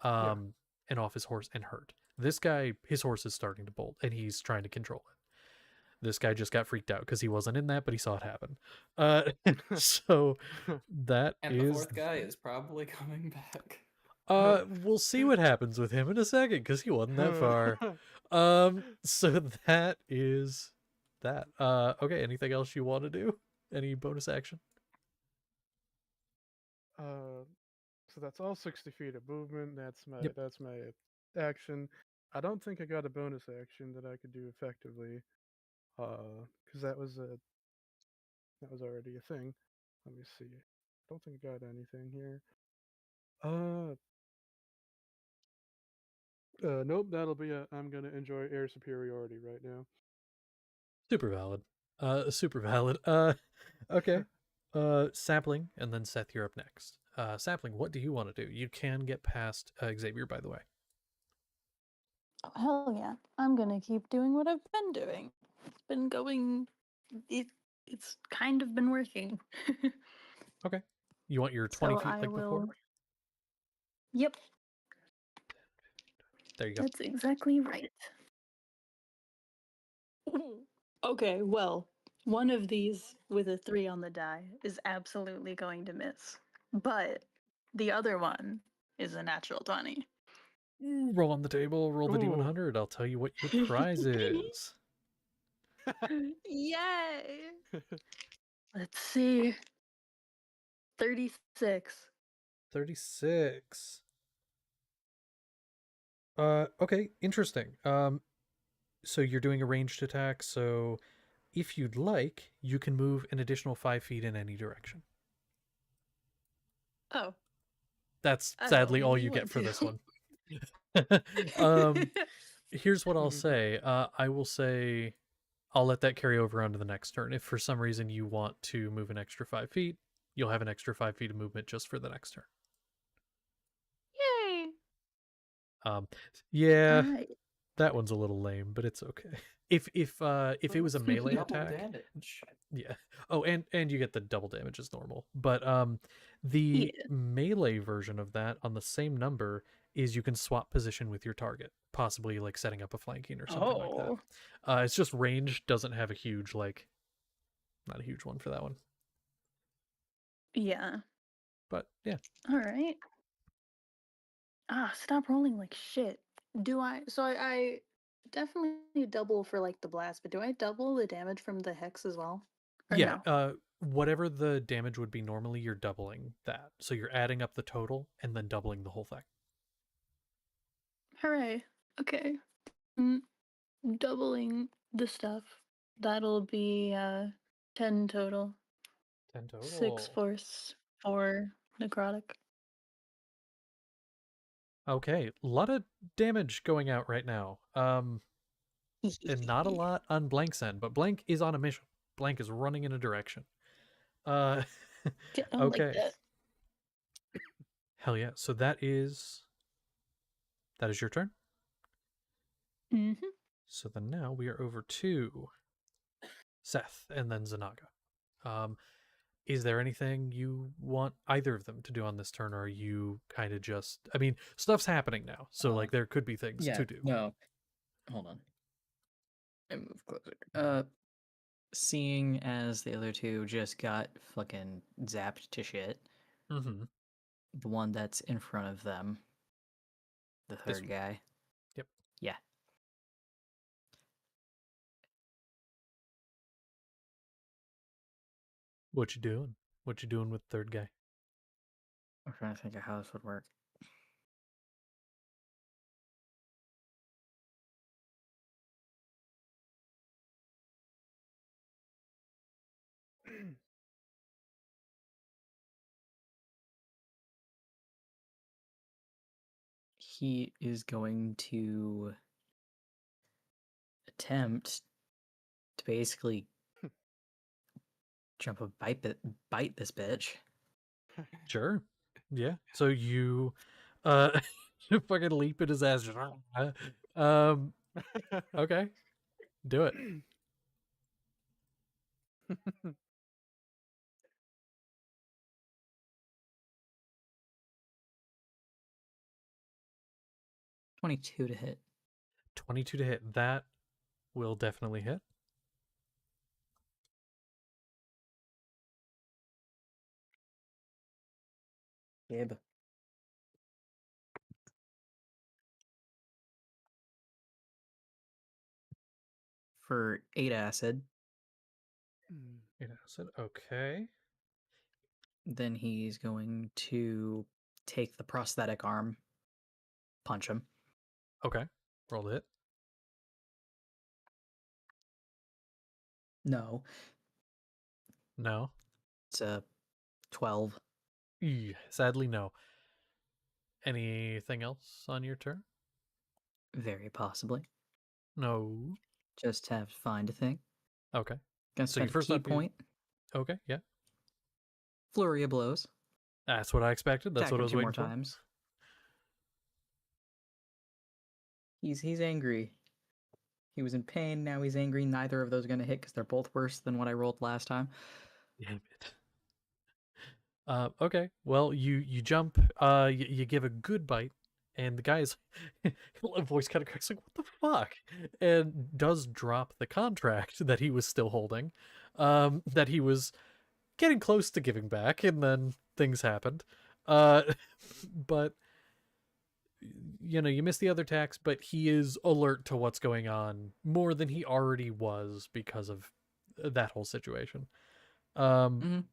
And off his horse and hurt. This guy, his horse is starting to bolt, and he's trying to control it. This guy just got freaked out because he wasn't in that, but he saw it happen. So that And the fourth guy is probably coming back. we'll see what happens with him in a second because he wasn't that far. So that is that. Okay, anything else you want to do? Any bonus action? So that's all 60 feet of movement. That's Yep. my action. I don't think I got a bonus action that I could do effectively. Because that was already a thing. Let me see. I don't think I got anything here. Nope, that'll be it. I'm gonna enjoy air superiority right now. Super valid. Super valid. Okay. Sapling, and then Seth, you're up next. Sapling, what do you want to do? You can get past Xavier, by the way. Oh, hell yeah. I'm gonna keep doing what I've been doing. It's been going. It's kind of been working. Okay. You want your 20 So feet I like before? will. Yep, There you go. that's exactly right. Okay, well, one of these with a 3 on the die is absolutely going to miss. But the other one is a natural 20. Ooh, roll on the table, roll the Ooh. D100. I'll tell you what your prize is. Yay! Let's see. 36. 36. Okay, interesting. So you're doing a ranged attack, so if you'd like, you can move an additional 5 feet in any direction. Oh. That's I sadly don't all really you get want for to. this one. Here's what I'll say. I will say I'll let that carry over onto the next turn. If for some reason you want to move an extra 5 feet, you'll have an extra 5 feet of movement just for the next turn. Yay! Yeah, Alright. that one's a little lame, but it's okay. If it was a melee Double attack, damage. yeah. Oh, and you get the double damage as normal. But the Yeah. melee version of that on the same number is you can swap position with your target, possibly like setting up a flanking or something like that. Oh. It's just range doesn't have a huge not a huge one for that one. Yeah. But yeah. Alright. Stop rolling like shit. Do I. So I definitely double for like the blast, but do I double the damage from the hex as well? Or Yeah, no? whatever the damage would be normally, you're doubling that. So you're adding up the total and then doubling the whole thing. Hooray. Okay. Mm, doubling the stuff. That'll be 10 total. 10 total. 6 force, 4 necrotic. Okay, a lot of damage going out right now. And not a lot on Blank's end, but Blank is on a mission. Blank is running in a direction. Uh, I like okay. that. Hell yeah. So that is your turn. Mm-hmm. So then now we are over to Seth and then Zanaga. Is there anything you want either of them to do on this turn, or are you kind of just? I mean, stuff's happening now, so like there could be things Yeah, to do. no. Hold on. I move closer. Seeing as the other two just got fucking zapped to shit, Mm-hmm. the one that's in front of them, the This third one. guy. Yep. Yeah. What you doing? What you doing with the third guy? I'm trying to think of how this would work. He is going to attempt to basically jump a bite this bitch. Sure. Yeah. So you you fucking leap at his ass. Okay. Do it. 22 to hit. 22 to hit. That will definitely hit. Gib. For 8 acid. It acid. Okay. Then he's going to take the prosthetic arm, punch him. Okay. Roll the hit. No, No. it's a 12. Sadly, no. Anything else on your turn? Very possibly. No. Just have to find a thing. Okay. Gonna So you spend a first key up, point. Okay, yeah. Flurry of blows. That's what I expected. That's Attack what I him was 2 waiting more for. times. He's angry. He was in pain, now he's angry. Neither of those are gonna hit because they're both worse than what I rolled last time. Damn it. Okay. Well, you jump. You give a good bite, and the guy's voice kind of cracks like, "What the fuck?" And does drop the contract that he was still holding, that he was getting close to giving back, and then things happened. Uh, but you miss the other attacks, but he is alert to what's going on more than he already was because of that whole situation. Mhm.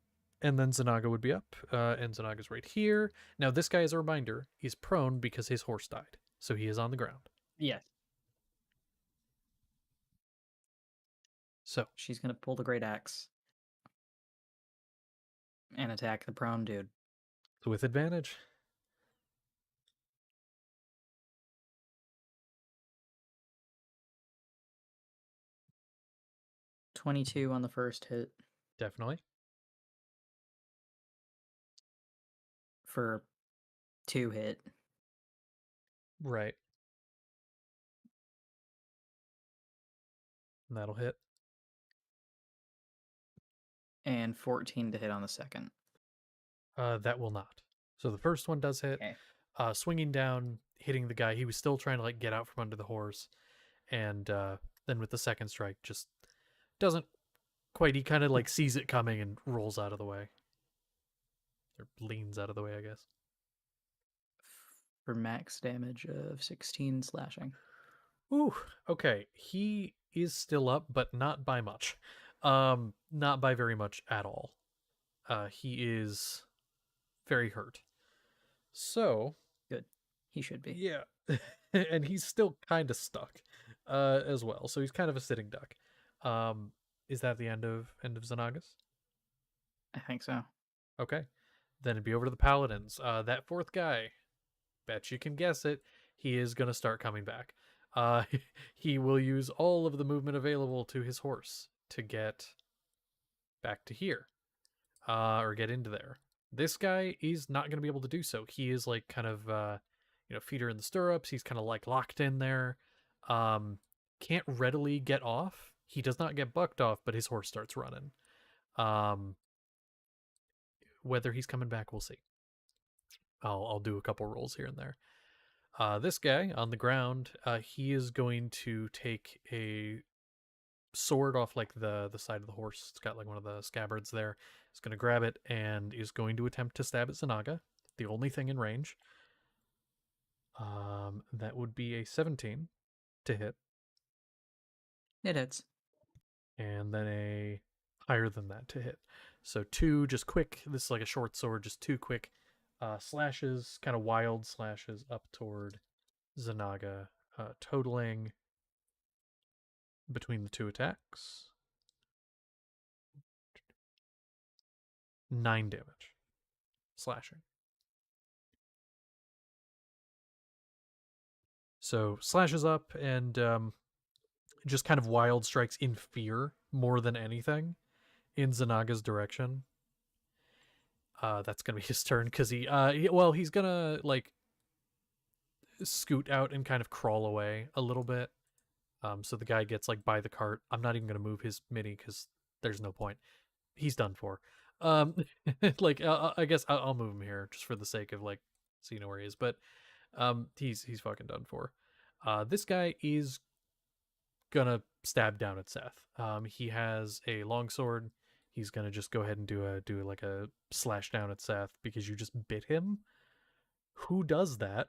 And then Zanaga would be up, and Zanaga's right here. Now, this guy, as a reminder, he's prone because his horse died, so he is on the ground. Yes. So, She's gonna pull the great axe and attack the prone dude. with advantage. .22 on the first hit Definitely. for 2 hit. Right. And that'll hit. And 14 to hit on the second. That will not. So the first one does hit. Okay. Swinging down, hitting the guy. He was still trying to get out from under the horse, and then with the second strike, just doesn't quite. He kind of sees it coming and rolls out of the way, or leans out of the way, I guess. For max damage of 16 slashing. Ooh, okay. He is still up, but not by much. Not by very much at all. He is very hurt. So, Good. He should be. yeah. And he's still kind of stuck as well. So he's kind of a sitting duck. Is that the end of Xanagas? I think so. Okay. Then it'd be over to the paladins. That fourth guy, bet you can guess it, he is going to start coming back. He will use all of the movement available to his horse to get back to here, or get into there. This guy is not going to be able to do so. He is kind of, feet are in the stirrups. He's kind of locked in there. Can't readily get off. He does not get bucked off, but his horse starts running. Whether he's coming back, we'll see. I'll do a couple rolls here and there. This guy on the ground, he is going to take a sword off the side of the horse. It's got one of the scabbards there. He's going to grab it and is going to attempt to stab at Zanaga, the only thing in range. That would be a 17 to hit. It hits. And then a higher than that to hit. So 2 just quick. This is like a short sword, just 2 quick slashes, kind of wild slashes up toward Zanaga, totaling between the 2 attacks 9 damage slashing. So slashes up and just kind of wild strikes in fear more than anything in Zanaga's direction. That's gonna be his turn because he's gonna scoot out and kind of crawl away a little bit. So the guy gets by the cart. I'm not even gonna move his mini because there's no point. He's done for. I guess I'll move him here just for the sake of so you know where he is. But he's fucking done for. This guy is gonna stab down at Seth. He has a longsword. He's gonna just go ahead and do a slash down at Seth because you just bit him. Who does that?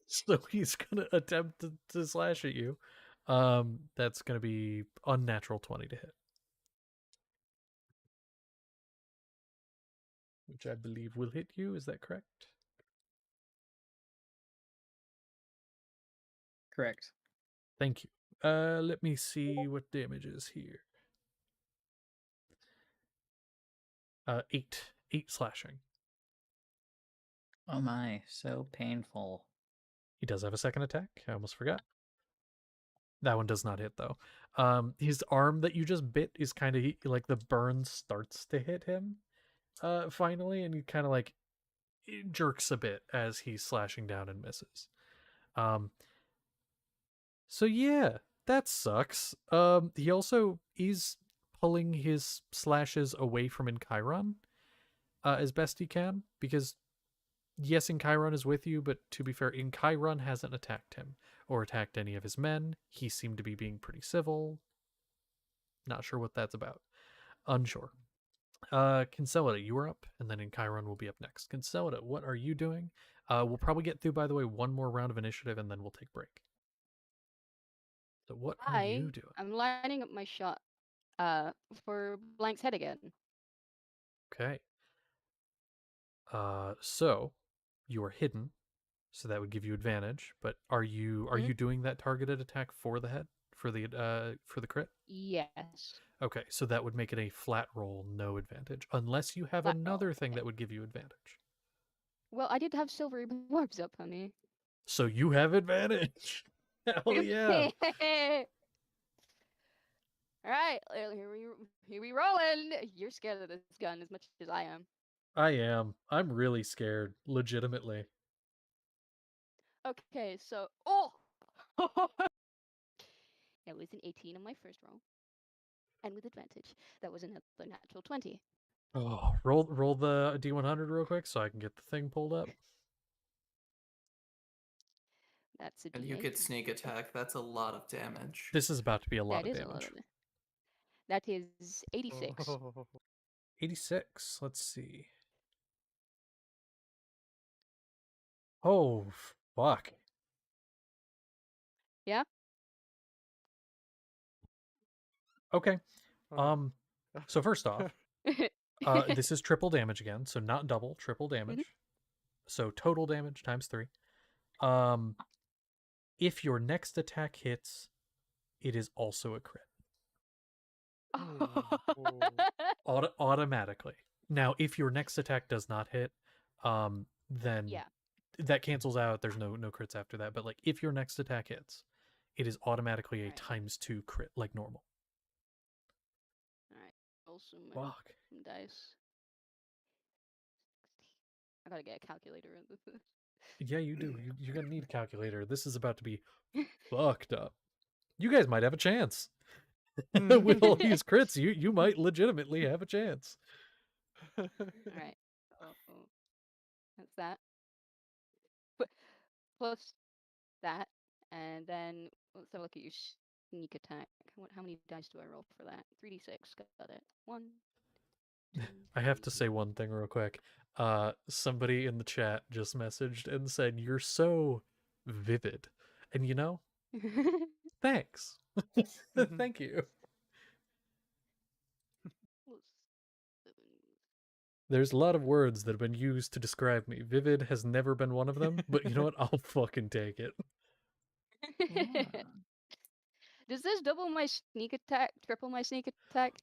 So he's gonna attempt to slash at you. That's gonna be unnatural 20 to hit, which I believe will hit you. Is that correct? Correct. Thank you. Let me see what damage is here. 8 slashing. Oh my, so painful. He does have a second attack. I almost forgot. That one does not hit though. His arm that you just bit is kind of like the burn starts to hit him. Finally, and he kind of like jerks a bit as he's slashing down and misses. So yeah, that sucks. He also is pulling his slashes away from Encheiron as best he can, because yes, Encheiron is with you, but to be fair, Encheiron hasn't attacked him or attacked any of his men. He seemed to be being pretty civil. Not sure what that's about. Unsure. Kinsella, you are up, and then Encheiron will be up next. Kinsella, what are you doing? We'll probably get through, by the way, one more round of initiative, and then we'll take break. So what are you doing? I'm lining up my shot for Blank's head again. Okay. So you are hidden, so that would give you advantage. But are you doing that targeted attack for the head for the crit? Yes. Okay, so that would make it a flat roll, no advantage, unless you have Flat another roll, thing okay. that would give you advantage. Well, I did have silvery orbs up on me. So you have advantage. Hell yeah! All right, here we rolling. You're scared of this gun as much as I am. I am. I'm really scared, legitimately. Okay, so it was an 18 on my first roll, and with advantage, that was another natural 20. Oh, roll the D100 real quick so I can get the thing pulled up. That's a And you D8. get sneak attack. That's a lot of damage. This is about to be a lot That of is a lot damage. of it. That is 86. Oh. 86. Let's see. Oh, fuck. Yeah. Okay. Oh. So first off, this is triple damage again, so not double, triple damage. So total damage times 3. If your next attack hits, it is also a crit. Automatically. Now, if your next attack does not hit, then Yeah. that cancels out. There's no crits after that. But like, if your next attack hits, it is automatically a Alright. ×2 crit, like normal. Alright. Also my Fuck. dice. I gotta get a calculator in this. Yeah, you do. You're gonna need a calculator. This is about to be fucked up. You guys might have a chance. With all these crits, you might legitimately have a chance. Alright. That's that. Plus that. And then let's have a look at your sneak attack. How many dice do I roll for that? 3d6. Got it. 1, 2, I have to 3. say one thing real quick. Somebody in the chat just messaged and said, "You're so vivid." And you know, thanks. Thank you. There's a lot of words that have been used to describe me. Vivid has never been one of them, but you know what? I'll fucking take it. Does this double my sneak attack? Triple my sneak attack?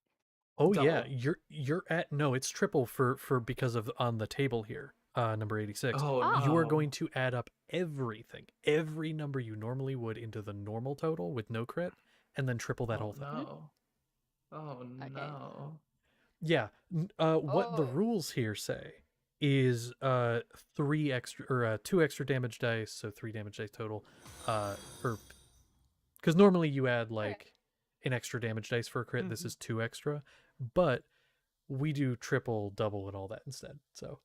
Oh yeah, Double. you're at no, it's triple for because of on the table here. Number 86. Oh Ah. You are no. going to add up everything, every number you normally would into the normal total with no crit, and then triple that whole thing. No. Oh Okay. no. Yeah. What the Oh. rules here say is 3 extra or 2 extra damage dice, so 3 damage dice total. Or because normally you add like an extra damage dice for a crit. This is 2 extra, but we do triple, double, and all that instead. So.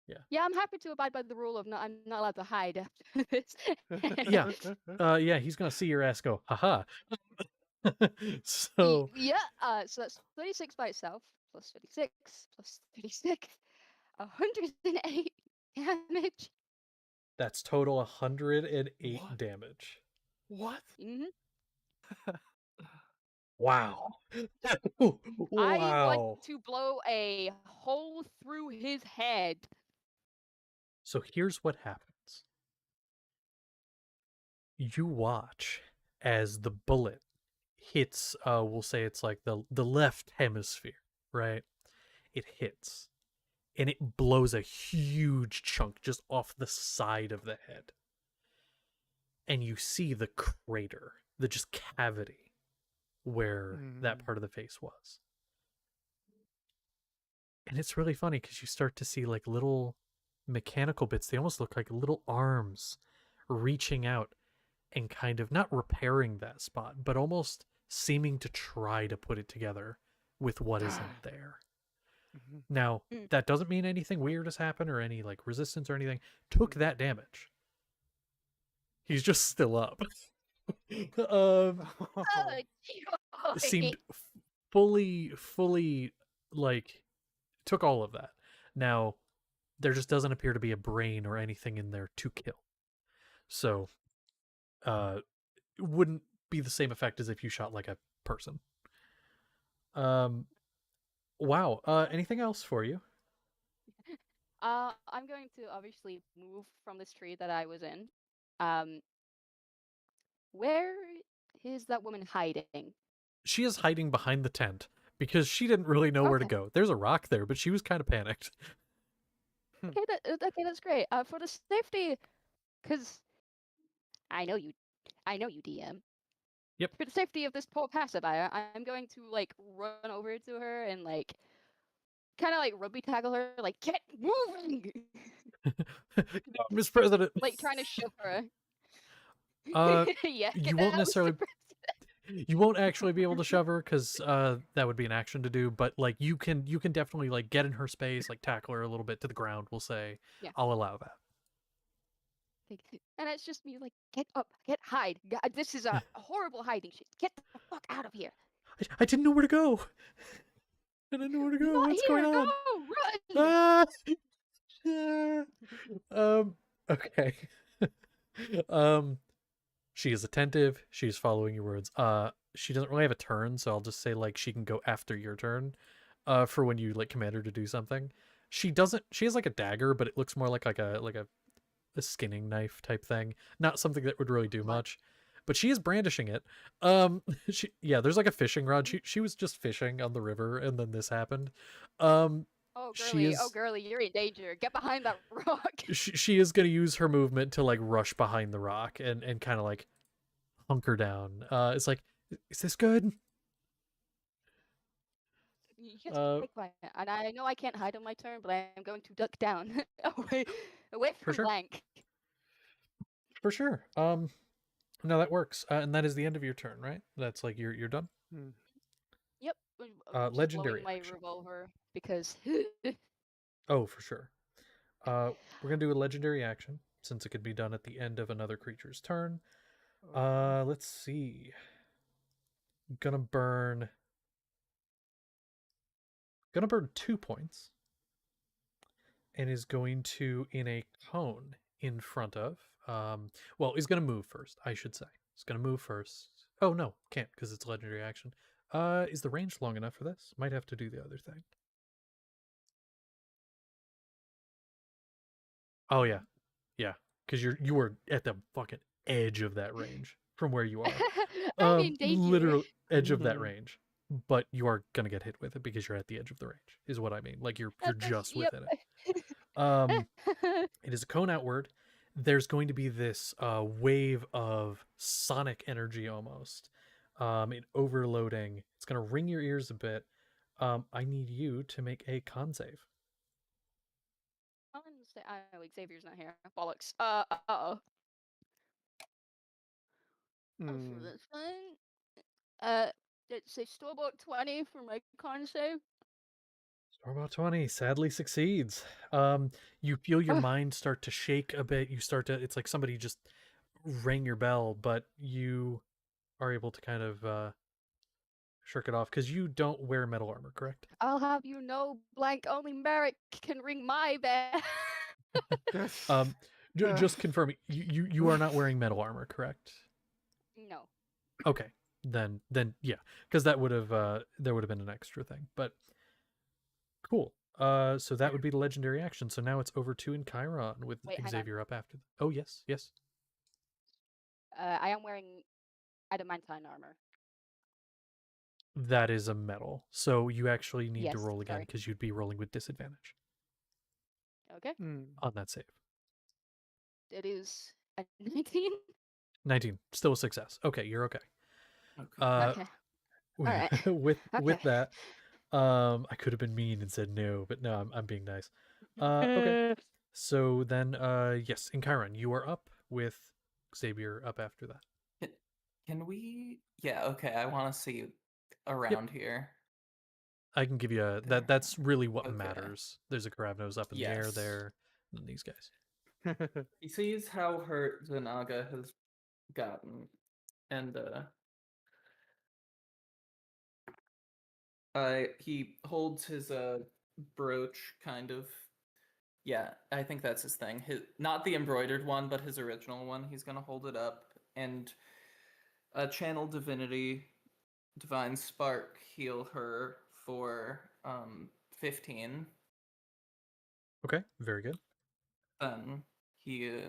Yeah. Yeah, I'm happy to abide by the rule of I'm not allowed to hide after this. Yeah. Yeah, he's gonna see your ass go, haha. So yeah, so that's 36 by itself, plus 36, plus 36, 108 damage. that's total 108 What? damage. What? Wow. I Wow. want to blow a hole through his head. So here's what happens. You watch as the bullet hits, we'll say it's like the left hemisphere, right? It hits. and it blows a huge chunk just off the side of the head. And you see the crater, the just cavity where that part of the face was. And it's really funny because you start to see like little mechanical bits. They almost look like little arms reaching out and kind of not repairing that spot, but almost seeming to try to put it together with what isn't there. Now, that doesn't mean anything weird has happened or any like resistance or anything. Took that damage. He's just still up. Seemed fully like took all of that. Now, there just doesn't appear to be a brain or anything in there to kill. So, it wouldn't be the same effect as if you shot like a person. Wow. Anything else for you? I'm going to obviously move from this tree that I was in. Where is that woman hiding? She is hiding behind the tent because she didn't really know where to Okay. go. There's a rock there, but she was kind of panicked. Okay, that's great. For the safety, because I know you, DM. Yep. For the safety of this poor passerby, I'm going to like run over to her and like kind of like rugby tackle her, like get moving, Miss President. like trying to shove her. Yeah, You won't necessarily. You won't actually be able to shove her because that would be an action to do. But like you can definitely like get in her space, like tackle her a little bit to the ground. We'll say, Yeah. I'll allow that. And it's just me like, get up, hide. God, this is a horrible hiding shit. Get the fuck out of here. I didn't know where to go. I didn't know where to go. Not What's here, going on? Run! Okay. She is attentive. She's following your words. She doesn't really have a turn, so I'll just say like she can go after your turn. For when you like command her to do something. She has like a dagger, but it looks more like a skinning knife type thing. Not something that would really do much. But she is brandishing it. There's like a fishing rod. She was just fishing on the river, and then this happened. Oh girly, you're in danger. Get behind that rock. She is going to use her movement to like rush behind the rock and kind of like hunker down. It's like, is this good? You just be quiet. And I know I can't hide on my turn, but I'm going to duck down away from Blank. For sure. No, that works. And that is the end of your turn, right? That's like you're done. Yep. Legendary my action. revolver because. Oh, for sure. We're gonna do a legendary action since it could be done at the end of another creature's turn. Let's see. Gonna burn 2 points, and is going to in a cone in front of. He's gonna move first. I should say he's gonna move first. Oh no, can't because it's a legendary action. Is the range long enough for this? Might have to do the other thing. Oh yeah, because you were at the fucking edge of that range from where you are. I'm in danger. Literal edge of that range, but you are gonna get hit with it because you're at the edge of the range. Is what I mean. Like you're just within it. It is a cone outward. There's going to be this wave of sonic energy almost. It overloading. It's gonna ring your ears a bit. I need you to make a con save. Xavier's not here. Bollocks. Uh-oh. For this one. It's a store-bought 20 for my con save. Store-bought 20 sadly succeeds. You feel your mind start to shake a bit. It's like somebody just rang your bell, but you are able to kind of shirk it off because you don't wear metal armor, correct? I'll have you know, Blank, only Merrick can ring my bell. Just confirming, you are not wearing metal armor, correct? No. Okay, then yeah, because that would have there would have been an extra thing, but cool. So that would be the legendary action. So now it's over to Chiron with Xavier up after. Oh yes. I am wearing adamantine armor. That is a metal, so you actually need to roll again because you'd be rolling with disadvantage. Okay. on that save. It is a 19. 19, still a success. Okay, you're okay. Okay. Okay. Alright. with Okay. that, I could have been mean and said no, but no, I'm being nice. Okay. So then, yes, in Chiron, you are up with Xavier up after that. Can we? Yeah. Okay. I want to see around here. I can give you a There. that's really what Okay. matters. There's a Karavnos up in the air Yes. there, and these guys. He sees how hurt Zanaga has gotten, and he holds his brooch kind of. Yeah, I think that's his thing. His not the embroidered one, but his original one. He's gonna hold it up and channel divinity, divine spark, heal her for 15. Okay, very good. Then he's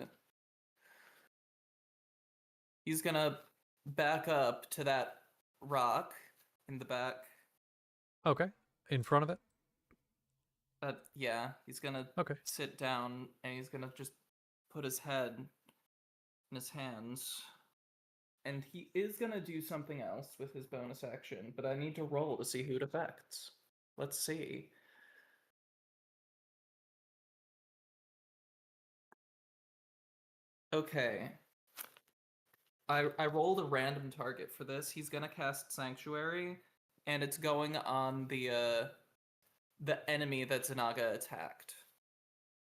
gonna back up to that rock in the back. Okay, in front of it. Yeah, he's gonna Okay. sit down and he's gonna just put his head in his hands. And he is gonna do something else with his bonus action, but I need to roll to see who it affects. Let's see. Okay. I rolled a random target for this. He's gonna cast Sanctuary, and it's going on the enemy that Zanaga attacked.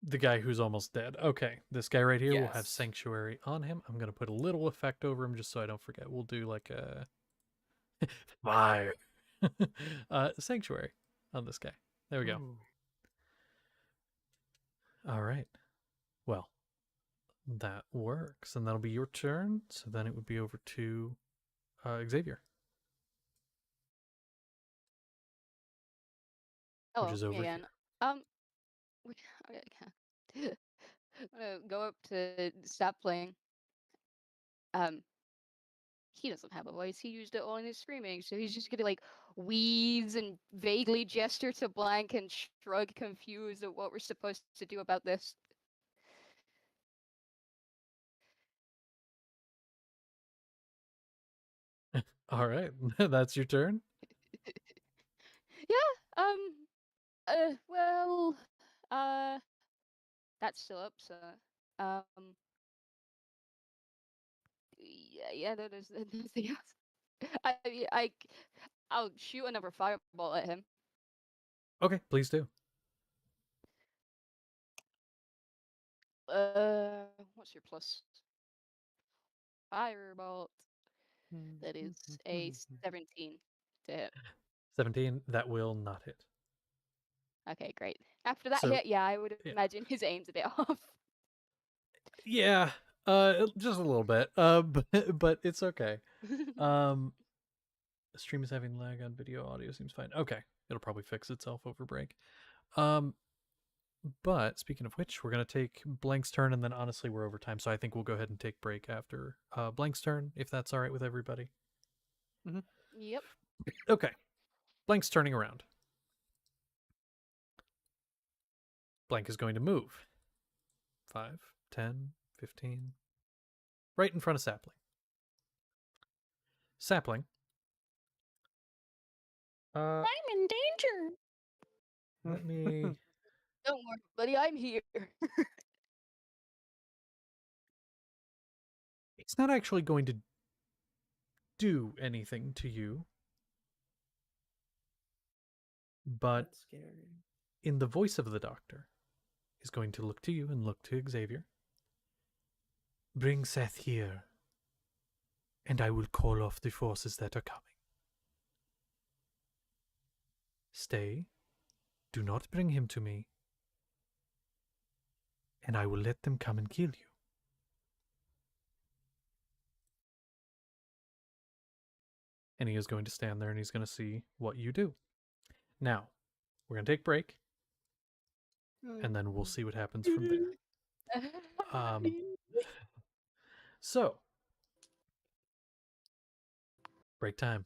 The guy who's almost dead. Okay, this guy right here will have Yes. Sanctuary on him. I'm gonna put a little effect over him just so I don't forget. We'll do like a fire Sanctuary on this guy. There we go. Ooh. All right. Well, that works, and that'll be your turn. So then it would be over to Xavier, Oh, which is over again. here. Okay. I'm gonna go up to Sapling. He doesn't have a voice. He used it all in his screaming, so he's just gonna like wheeze and vaguely gesture to Blank and shrug, confused at what we're supposed to do about this. All right, that's your turn. Yeah. Well. That's still up. So. Um. Yeah. There's nothing else. I'll shoot another fireball at him. Okay, please do. What's your plus? Firebolt. That is a 17 to hit. 17. That will not hit. Okay, great. After that So, hit, yeah, I would yeah. imagine his aim's a bit off. Yeah, just a little bit. But it's okay. The stream is having lag on video. Audio seems fine. Okay, it'll probably fix itself over break. But speaking of which, we're gonna take Blank's turn, and then honestly, we're over time, so I think we'll go ahead and take break after Blank's turn, if that's all right with everybody. Yep. Okay, Blank's turning around. Blank is going to move. 5, 10, 15. Right in front of Sapling. Sapling. I'm in danger. Let me... Don't worry, buddy, I'm here. It's not actually going to do anything to you. But That's scary. in the voice of the doctor, is going to look to you and look to Xavier. Bring Seth here, and I will call off the forces that are coming. Stay. Do not bring him to me, and I will let them come and kill you. And he is going to stand there and he's going to see what you do. Now, we're going to take a break, and then we'll see what happens from there. So, break time.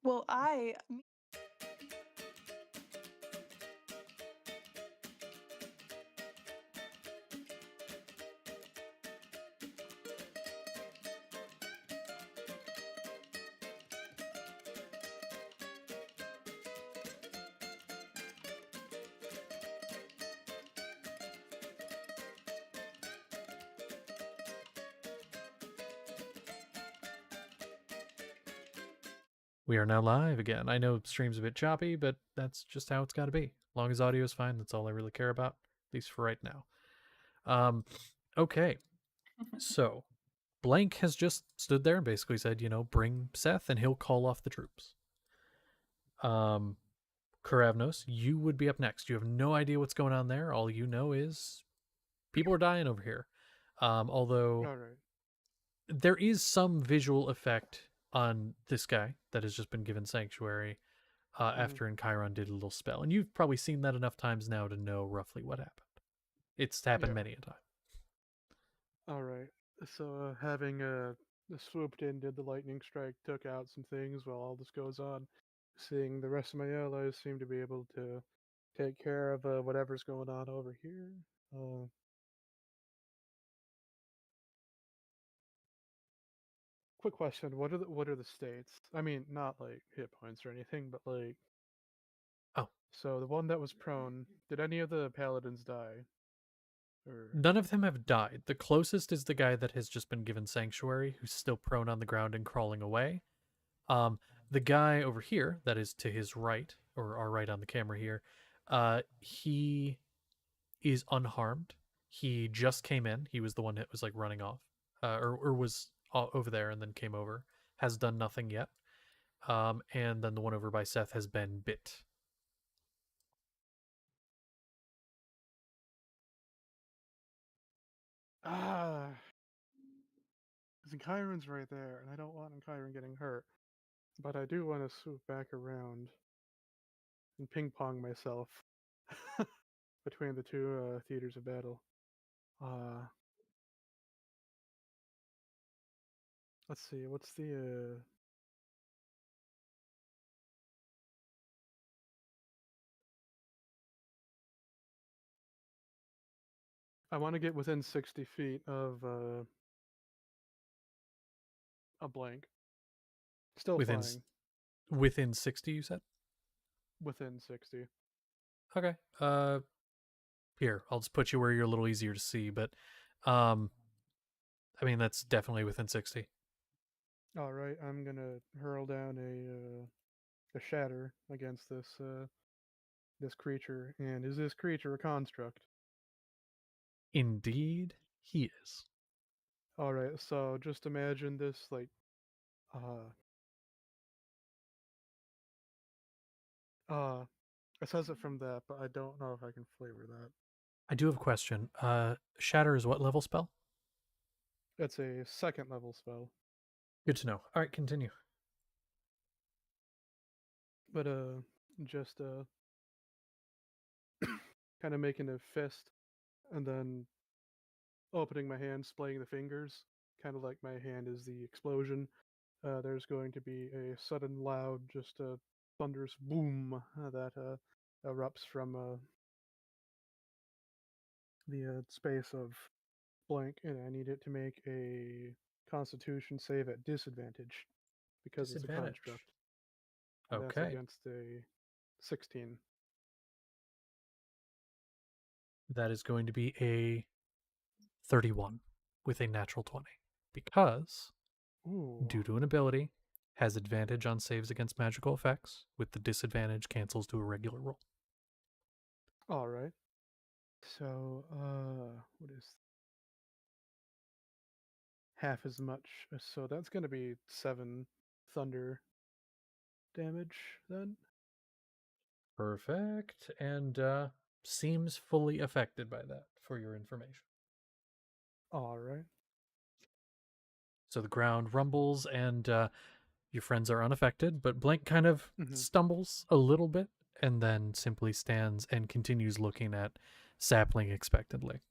Well, We are now live again. I know stream's a bit choppy, but that's just how it's got to be. As long as audio is fine, that's all I really care about, at least for right now. Okay, so Blank has just stood there and basically said, bring Seth and he'll call off the troops. Karavnos, you would be up next. You have no idea what's going on there. All you know is people are dying over here. Although All right. there is some visual effect on this guy that has just been given sanctuary after Chiron did a little spell. And you've probably seen that enough times now to know roughly what happened. It's happened Yeah. many a time. All right. So having swooped in, did the lightning strike, took out some things while all this goes on. Seeing the rest of my allies seem to be able to take care of whatever's going on over here. Quick question: what are the states? I mean, not like hit points or anything, but like. Oh. So the one that was prone, did any of the paladins die? Or None of them have died. The closest is the guy that has just been given sanctuary, who's still prone on the ground and crawling away. The guy over here, that is to his right, or our right on the camera here, he is unharmed. He just came in. He was the one that was like running off, or was over there and then came over. Has done nothing yet. And then the one over by Seth has been bit. because Chiron's right there, and I don't want Chiron getting hurt. But I do want to swoop back around and ping pong myself between the two theaters of battle. Let's see, what's the I want to get within 60 feet of a blank. Still Within flying. Within 60, you said? Within 60. Okay. Here, I'll just put you where you're a little easier to see, but I mean that's definitely within 60. All right, I'm gonna hurl down a shatter against this creature. And is this creature a construct? Indeed, he is. All right, so just imagine this like it says it from that, but I don't know if I can flavor that. I do have a question. Shatter is what level spell? It's a second level spell. Good to know. All right, continue. But just kind of making a fist and then opening my hand, splaying the fingers, kind of like my hand is the explosion. There's going to be a sudden loud, just a thunderous boom that erupts from the space of blank, and I need it to make a Constitution save at disadvantage because it's a Disadvantage. construct. And that's Okay. against a 16. That is going to be a 31 with a natural 20 because Ooh. due to an ability has advantage on saves against magical effects with the disadvantage cancels to a regular roll. All right. So, what is half as much? So that's going to be 7 thunder damage then. Perfect. And seems fully affected by that for your information. All right. So the ground rumbles and your friends are unaffected, but Blank kind of stumbles a little bit and then simply stands and continues looking at Sapling expectantly.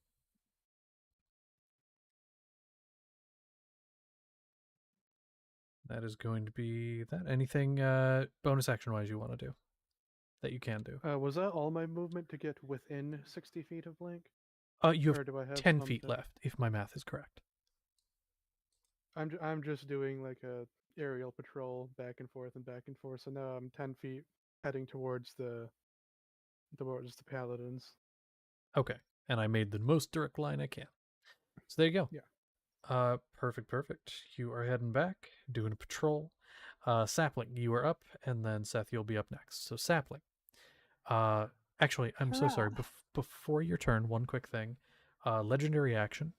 That is going to be that. Anything bonus action wise you want to do that you can do? Was that all my movement to get within 60 feet of Blank? You Or have do I have 10 feet something? left, if my math is correct. I'm just doing like a aerial patrol back and forth and back and forth. So now I'm 10 feet heading towards the paladins. Okay, and I made the most direct line I can. So there you go. Yeah. Perfect. You are heading back, doing a patrol. Sapling, you are up, and then Seth, you'll be up next. So Sapling. Actually, I'm so sorry. Hurrah. Before your turn, one quick thing. Legendary action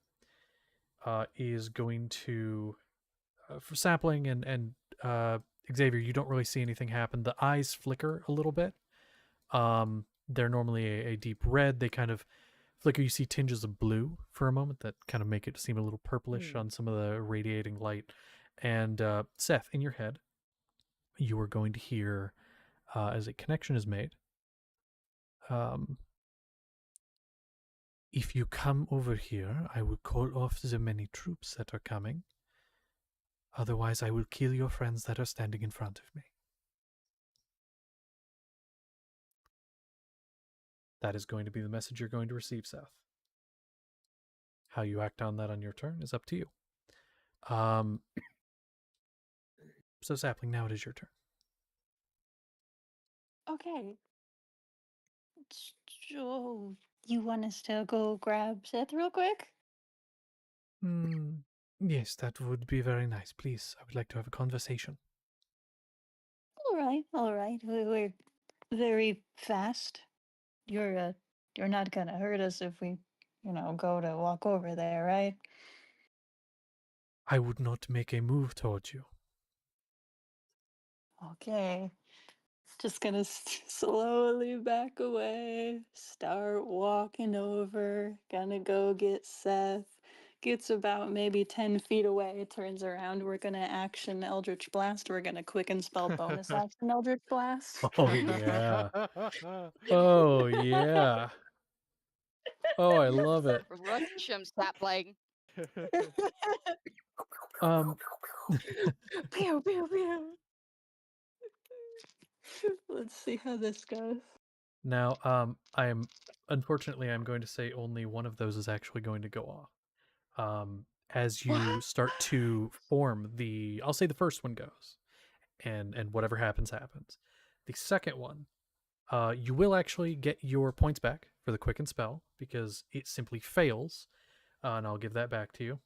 is going to for Sapling and Xavier. You don't really see anything happen. The eyes flicker a little bit. They're normally a deep red. They kind of flicker. You see tinges of blue for a moment that kind of make it seem a little purplish on some of the radiating light. And Seth, in your head, you are going to hear as a connection is made. If you come over here, I will call off the many troops that are coming. Otherwise, I will kill your friends that are standing in front of me. That is going to be the message you're going to receive, Seth. How you act on that on your turn is up to you. So Sapling, now it is your turn. Okay. So, you want us to go grab Seth real quick? Yes, that would be very nice. Please, I would like to have a conversation. All right. We're very fast. You're not gonna hurt us if we, go to walk over there, right? I would not make a move towards you. Okay. Just gonna slowly back away, start walking over, gonna go get Seth. Gets about maybe 10 feet away, turns around. We're gonna action Eldritch Blast. We're gonna quicken spell bonus action Eldritch Blast. Oh, yeah. Oh, yeah. Oh, I love it. Rush him, Sapling. Pew, pew, pew. Let's see how this goes. Now, unfortunately, I'm going to say only one of those is actually going to go off. As you start to form I'll say the first one goes, and whatever happens. The second one, you will actually get your points back for the quicken spell because it simply fails, and I'll give that back to you.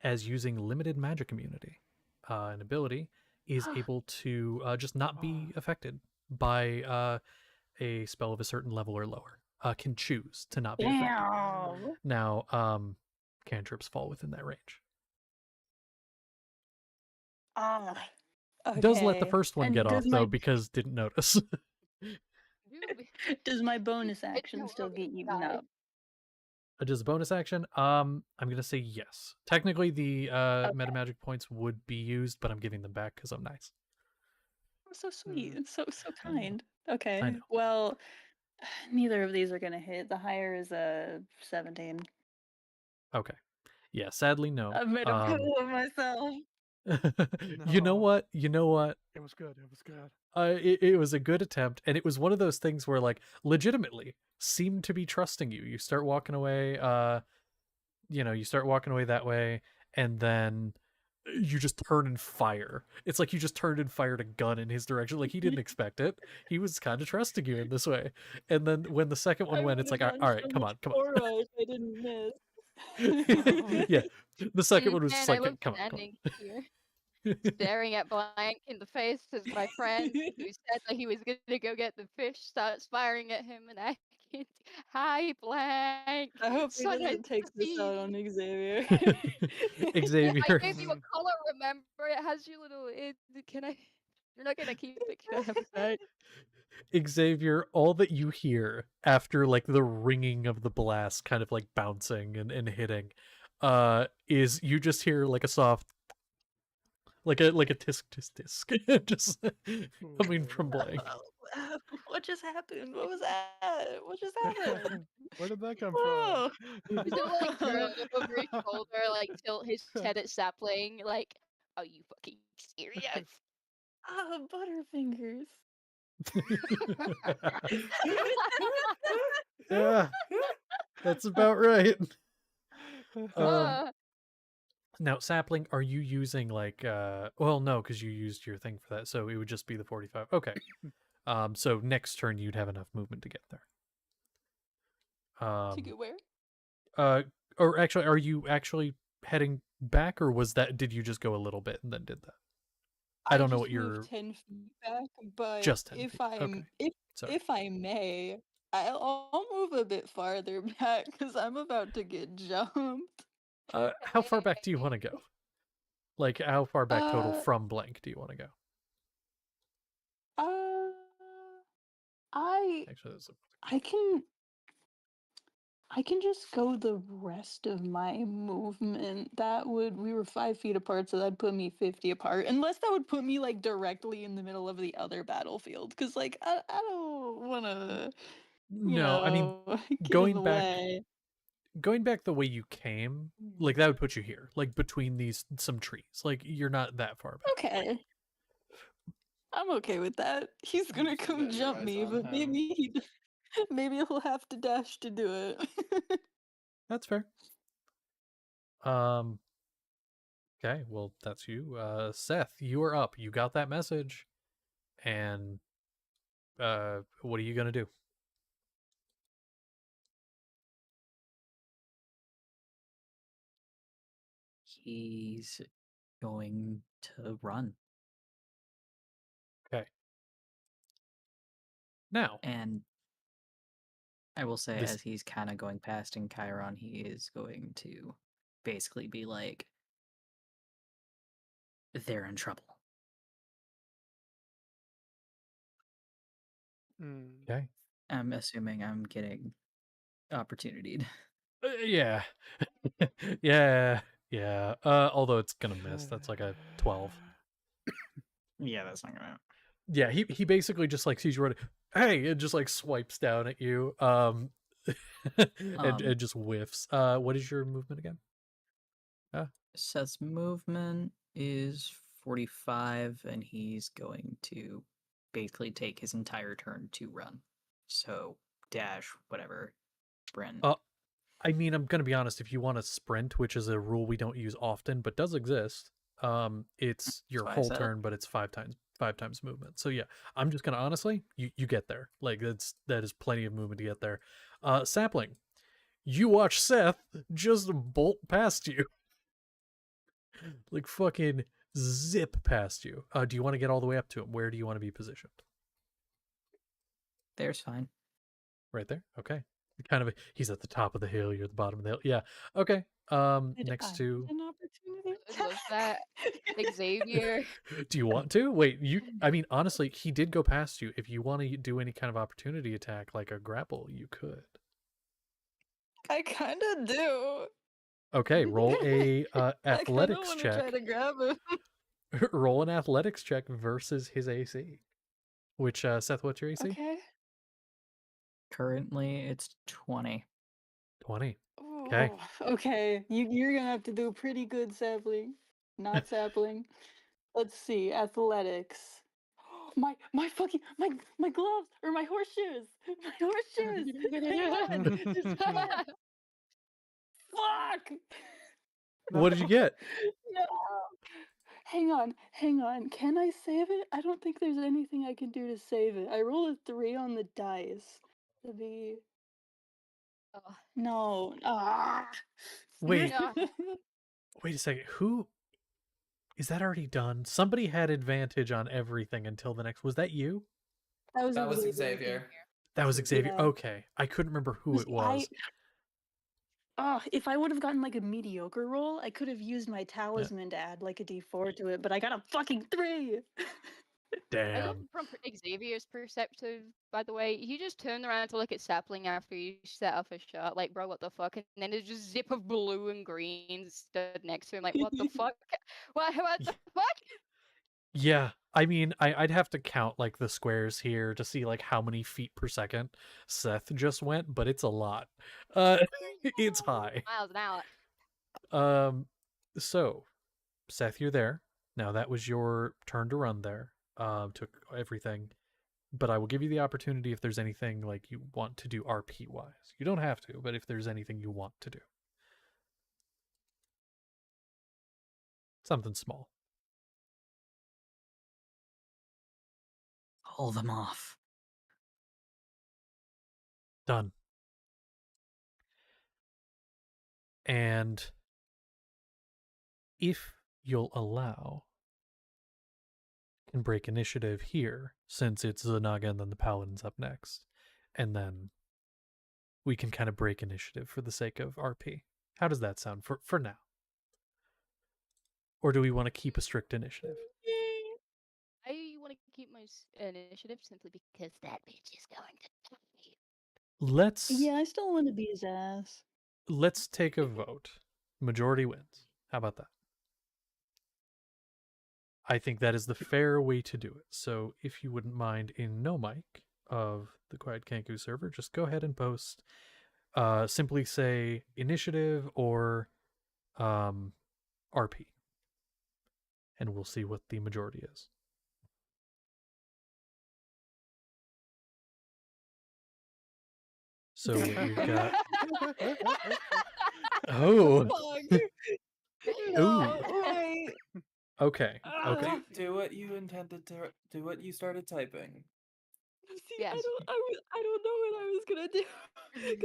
As using limited magic immunity, an ability is able to just not be affected by a spell of a certain level or lower. Can choose to not be affected. Damn. Now, cantrips fall within that range. Okay. Does let the first one And get off does though because didn't notice. does my bonus It action don't still really get eaten die. up? Does bonus action? I'm gonna say yes. Technically, the meta magic points would be used, but I'm giving them back because I'm nice. Oh, so sweet. It's so I know. kind. I Okay. know. Well, neither of these are gonna hit. The higher is a 17. Okay. Yeah. Sadly, no. I've made a fool of myself. You know No. what? You know what? It was good. It was good. It was a good attempt, and it was one of those things where, like, legitimately seemed to be trusting you. You start walking away, you start walking away that way, and then you just turn and fire. It's like you just turned and fired a gun in his direction. Like, he didn't expect it. He was kind of trusting you in this way. And then when the second one went, it's like, all right, come on. I didn't miss. Yeah, the second one was Man, just I like, love come on. standing here, staring at Blank in the face as my friend who said that he was gonna go get the fish starts firing at him, and I can hi Blank. I hope he So nice doesn't take to this see out you. on Xavier. I Xavier, gave you a color, remember? It has your little. Can I? You're not gonna keep it, can I have a sec? Xavier, all that you hear after like the ringing of the blast kind of like bouncing and hitting, is you just hear like a soft like a tisk tisk tisk just coming from Blank. What just happened? What was that? What just happened? Where did that come Whoa. from? He's gonna like turn over his shoulder, like tilt his head at Sapling, like, Are you fucking serious? Ah, Butterfingers. Yeah, that's about right. Uh, Now, Sapling, are you using like well, no, because you used your thing for that, so it would just be the 45. Okay. So next turn you'd have enough movement to get there. To get where? Or actually, are you actually heading back, or did you just go a little bit and then did that? I don't know just what you're moved 10 feet back, but just 10 feet. Okay. Sorry. if I may, I'll move a bit farther back because I'm about to get jumped. How far back do you want to go? Like, how far back total Uh, from blank do you want to go? uh, I Actually, that's I can just go the rest of my movement. We were 5 feet apart, so that'd put me 50 apart. Unless that would put me like directly in the middle of the other battlefield. Cause like I don't wanna, no. I mean, get in the way. going back the way you came, like that would put you here, like between some trees. Like you're not that far back. Okay. I'm okay with that. He's gonna Keep come your jump eyes me, on but him. maybe he'll have to dash to do it. That's fair. Okay, well that's you. Seth, you are up. You got that message. And what are you gonna do? He's going to run. Okay. Now, And I will say, This- as he's kind of going past in Chiron, he is going to basically be like, they're in trouble. okay. I'm assuming I'm getting opportunityed. Yeah. Yeah. Yeah. Although it's gonna miss. That's like a 12. Yeah, that's not gonna. Yeah, he basically just like sees you running. Hey, and just like swipes down at you. And just whiffs. What is your movement again? Seth's movement is 45, and he's going to basically take his entire turn to run. So dash, whatever, sprint. I mean, I'm gonna be honest. If you want to sprint, which is a rule we don't use often, but does exist, it's your why I whole said it. turn, but it's five times movement. So yeah, I'm just gonna honestly, you get there. Like that is plenty of movement to get there. Sapling, you watch Seth just bolt past you, like fucking zip past you. Do you want to get all the way up to him? Where do you want to be positioned? There's fine. Right there. Okay. Kind of. He's at the top of the hill. You're at the bottom of the hill. Yeah. Okay. Next to. an opportunity. Was that Xavier? Do you want to? Wait, I mean, honestly, he did go past you. If you want to do any kind of opportunity attack, like a grapple, you could. I kind of do. Okay, roll a I athletics want to check. try to grab him. Roll an athletics check versus his AC. Which, Seth, what's your AC? Okay. Currently, it's 20. 20. Okay. Okay. You're gonna have to do pretty good, Sapling. Not Sapling. Let's see. Athletics. My fucking my gloves or my horseshoes. My horseshoes. Hang on. Just hang on. Fuck. What did you get? No. Hang on. Can I save it? I don't think there's anything I can do to save it. I rolled a 3 on the dice. Oh, No. Ah. Wait. no. Wait a second. Who is that already done? Somebody had advantage on everything until the next. Was that you? That was Xavier. That was Xavier. Yeah. Okay. I couldn't remember who it was. If I would have gotten like a mediocre roll, I could have used my talisman to add like a D4 to it, but I got a fucking 3. I love Damn. from Xavier's perspective, by the way. He just turned around to look at Sapling after you set off a shot, like, bro, what the fuck? And then there's just zip of blue and green stood next to him, like, what the fuck? What the fuck? Yeah, I mean, I'd have to count like the squares here to see like how many feet per second Seth just went, but it's a lot. It's high. Miles an hour. So Seth, you're there. Now that was your turn to run there. Took everything, but I will give you the opportunity if there's anything like you want to do RP wise. You don't have to, but if there's anything you want to do, something small. Hold them off. Done. And if you'll allow, can break initiative here since it's Zanaga and then the Paladin's up next, and then we can kind of break initiative for the sake of RP. How does that sound for now? Or do we want to keep a strict initiative? I want to keep my initiative simply because that bitch is going to die. Let's Yeah, I still want to beat his ass. let's take a vote. Majority wins. How about that? I think that is the fair way to do it. So if you wouldn't mind, in no mic of the Quiet Kanku server, just go ahead and post. Simply say initiative or RP, and we'll see what the majority is. So we've got. Oh. No, Ooh. wait. Okay. Okay. Do what you intended to. Do what you started typing. See, Yes. I don't know what I was gonna do.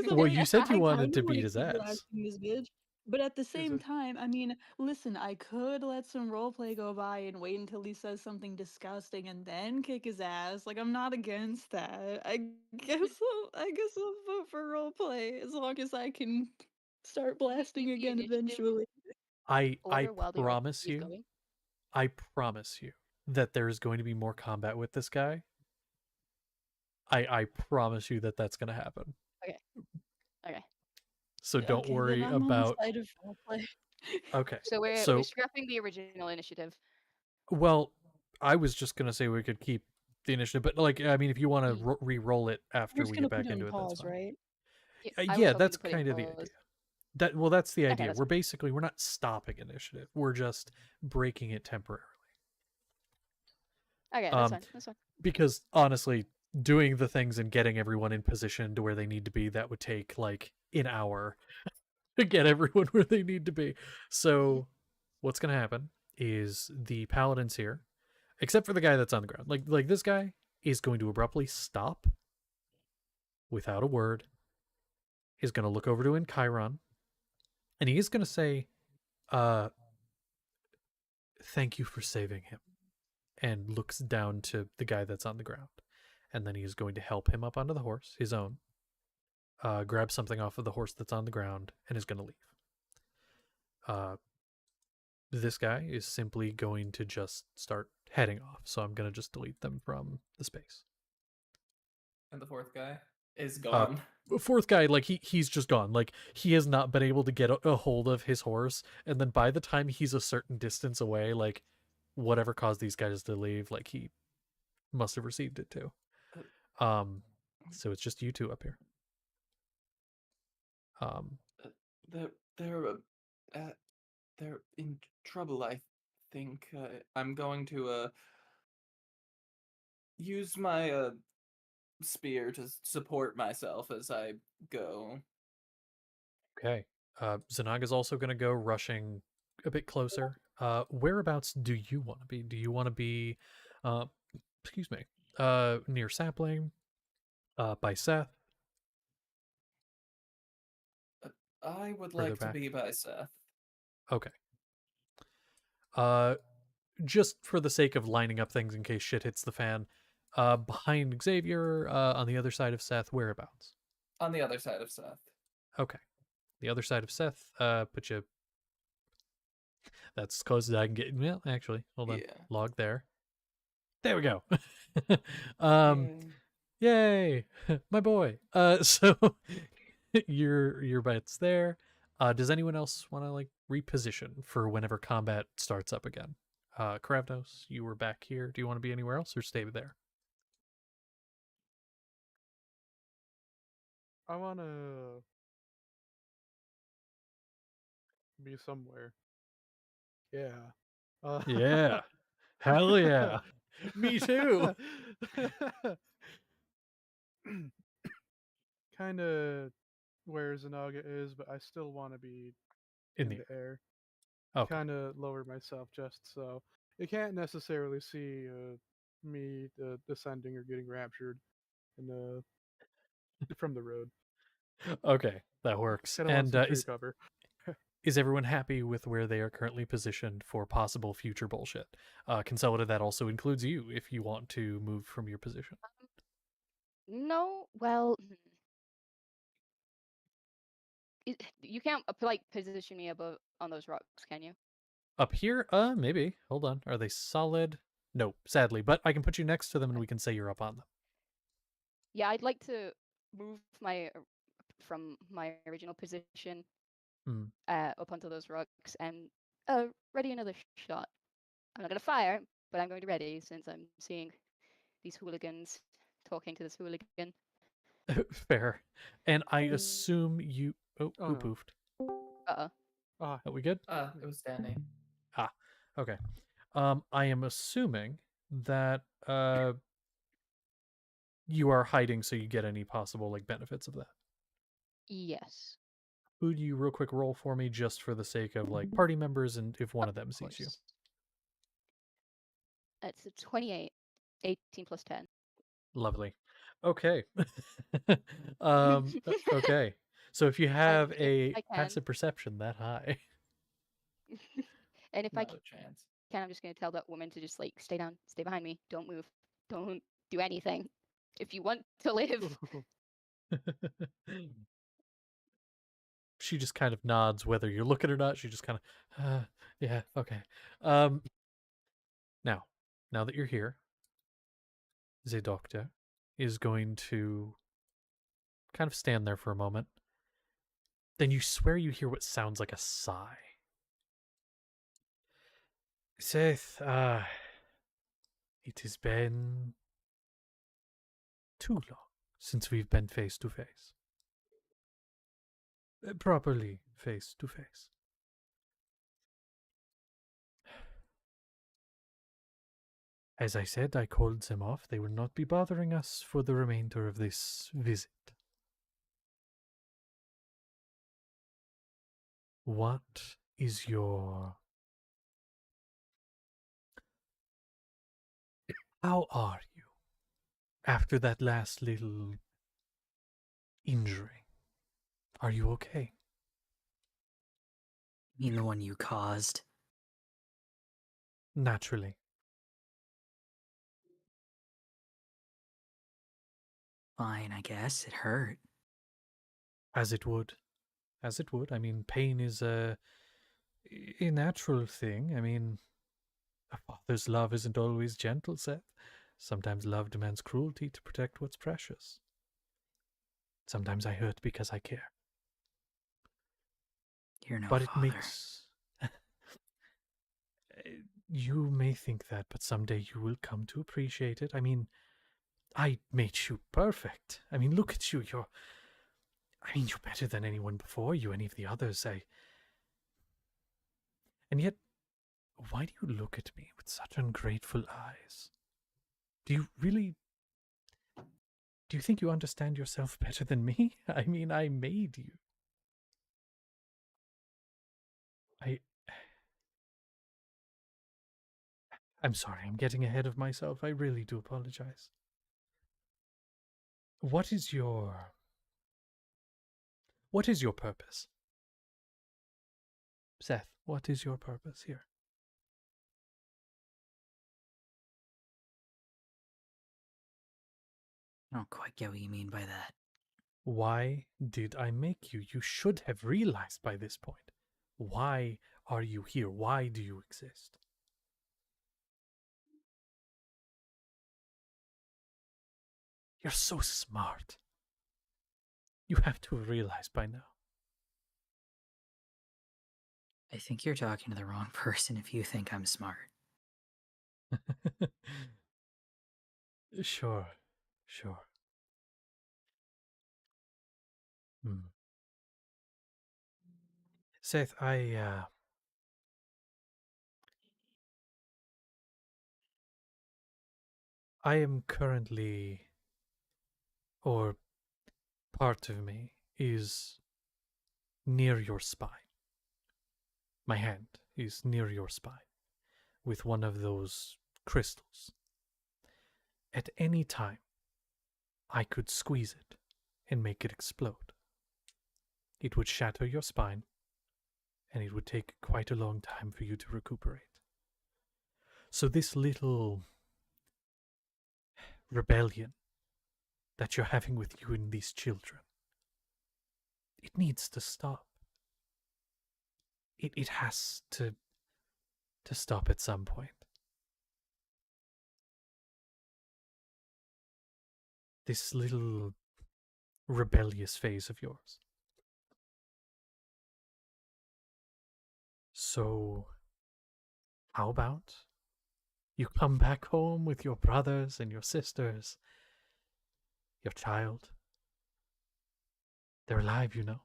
'Cause Well, I- you said you I wanted kinda to wanna beat his keep ass. blasting this bitch, but at the same it- time, I mean, listen, I could let some roleplay go by and wait until he says something disgusting and then kick his ass. Like, I'm not against that. I guess I'll vote for roleplay as long as I can start blasting Keep the again initiative eventually. I order while the promise RP is you, going. I promise you that there's going to be more combat with this guy. I promise you that that's going to happen. Okay. So don't Okay, then worry I'm on the about. side of roleplay. Okay. So we're So scrapping the original initiative. well, I was just going to say we could keep the initiative, but like I mean, if you want to re-roll it We're after just we gonna get put back it on into it, that's pause, fine. right? I was Yeah, hoping that's to put it kind in of the idea. pause. That's the Okay, idea. that's We're basically we're not stopping initiative. We're just breaking it temporarily. Okay, Um, that's fine. That's fine. Because honestly, doing the things and getting everyone in position to where they need to be, that would take like an hour to get everyone where they need to be. So what's gonna happen is the paladins here, except for the guy that's on the ground. Like this guy is going to abruptly stop without a word. He's gonna look over to Chiron, and he is gonna say, thank you for saving him. And looks down to the guy that's on the ground. And then he is going to help him up onto the horse, his own, grab something off of the horse that's on the ground, and is going to leave. This guy is simply going to just start heading off. So I'm going to just delete them from the space. And the fourth guy is gone. Fourth guy, like he's just gone. Like he has not been able to get a hold of his horse. And then by the time he's a certain distance away, like whatever caused these guys to leave, like he must have received it too. So it's just you two up here. They're they're in trouble. I think I'm going to use my spear to support myself as I go. Okay. Zanaga's also going to go rushing a bit closer. Whereabouts do you want to be? Do you want to be, uh, excuse me, near Sapling, by Seth? I would Further like to back? be by Seth. Okay. Uh, just for the sake of lining up things in case shit hits the fan, behind Xavier, on the other side of Seth, whereabouts? On the other side of Seth. Okay. The other side of Seth, put you. That's as close as I can get. Well, actually, hold on. Yeah. Log there. There we go. Yay. Yay, my boy. So your bet's there. Does anyone else want to like reposition for whenever combat starts up again? Kravnos, you were back here. Do you want to be anywhere else or stay there? I wanna be somewhere. Yeah. Yeah. Hell yeah. Me too. Kind of where Zanaga is, but I still want to be In in the the air. Okay. Kind of lower myself just so it can't necessarily see me descending or getting raptured in from the road. Okay, that works. Kind of want And some tree cover. is everyone happy with where they are currently positioned for possible future bullshit? Consolida, that also includes you if you want to move from your position. No, well, you can't like position me above on those rocks, can you? Up here? Maybe. Hold on. Are they solid? No, sadly, but I can put you next to them and we can say you're up on them. Yeah, I'd like to move my from my original position Hmm. up onto those rocks and ready another shot. I'm not gonna fire, but I'm going to ready since I'm seeing these hooligans talking to this hooligan. Fair. And I assume you. Oh, Oh, who no. poofed? Ah, Are we good? It was Danny. Ah, okay. I am assuming that you are hiding so you get any possible like benefits of that. Yes, Who do you real quick roll for me just for the sake of like party members and if one of them of sees you? course. It's a 28, 18 plus 10. Lovely. Okay. Okay. So if you And have if a I can, passive perception that high, and if I Not a chance. can, I'm just gonna tell that woman to just like stay down, stay behind me, don't move, don't do anything. If you want to live, she just kind of nods whether you're looking or not. She just kind of yeah, okay. Um now, now that you're here, the doctor is going to kind of stand there for a moment. Then you swear you hear what sounds like a sigh. Seth, it has been too long since we've been face to face. Properly face to face. As I said, I called them off. They will not be bothering us for the remainder of this visit. What is your... How are you after that last little injury? Are you okay? You mean the one you caused? Naturally. Fine, I guess. It hurt. As it would. As it would. I mean, pain is a natural thing. I mean, a father's love isn't always gentle, Seth. Sometimes love demands cruelty to protect what's precious. Sometimes I hurt because I care. You're no But it father. makes... You may think that, but someday you will come to appreciate it. I mean, I made you perfect. I mean, look at you. You're better than anyone before you, any of the others. And yet, why do you look at me with such ungrateful eyes? Do you really... Do you think you understand yourself better than me? I mean, I made you. I'm sorry, I'm getting ahead of myself. I really do apologize. What is your... What is your purpose? Seth, what is your purpose here? I don't quite get what you mean by that. Why did I make you? You should have realized by this point. Why are you here? Why do you exist? You're so smart. You have to have realized by now. I think you're talking to the wrong person if you think I'm smart. Sure, sure. Hmm. Seth, I am currently, or part of me is near your spine. My hand is near your spine with one of those crystals. At any time, I could squeeze it and make it explode. It would shatter your spine, and it would take quite a long time for you to recuperate. So, this little rebellion that you're having with you and these children, it needs to stop. It has to stop at some point. This little rebellious phase of yours. So, how about you come back home with your brothers and your sisters, your child? They're alive, you know.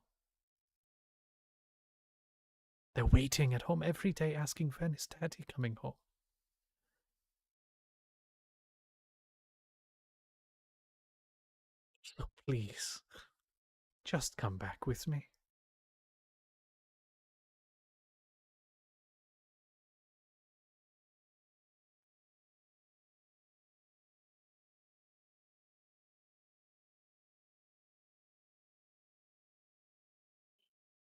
They're waiting at home every day asking when is Daddy coming home. So please, just come back with me.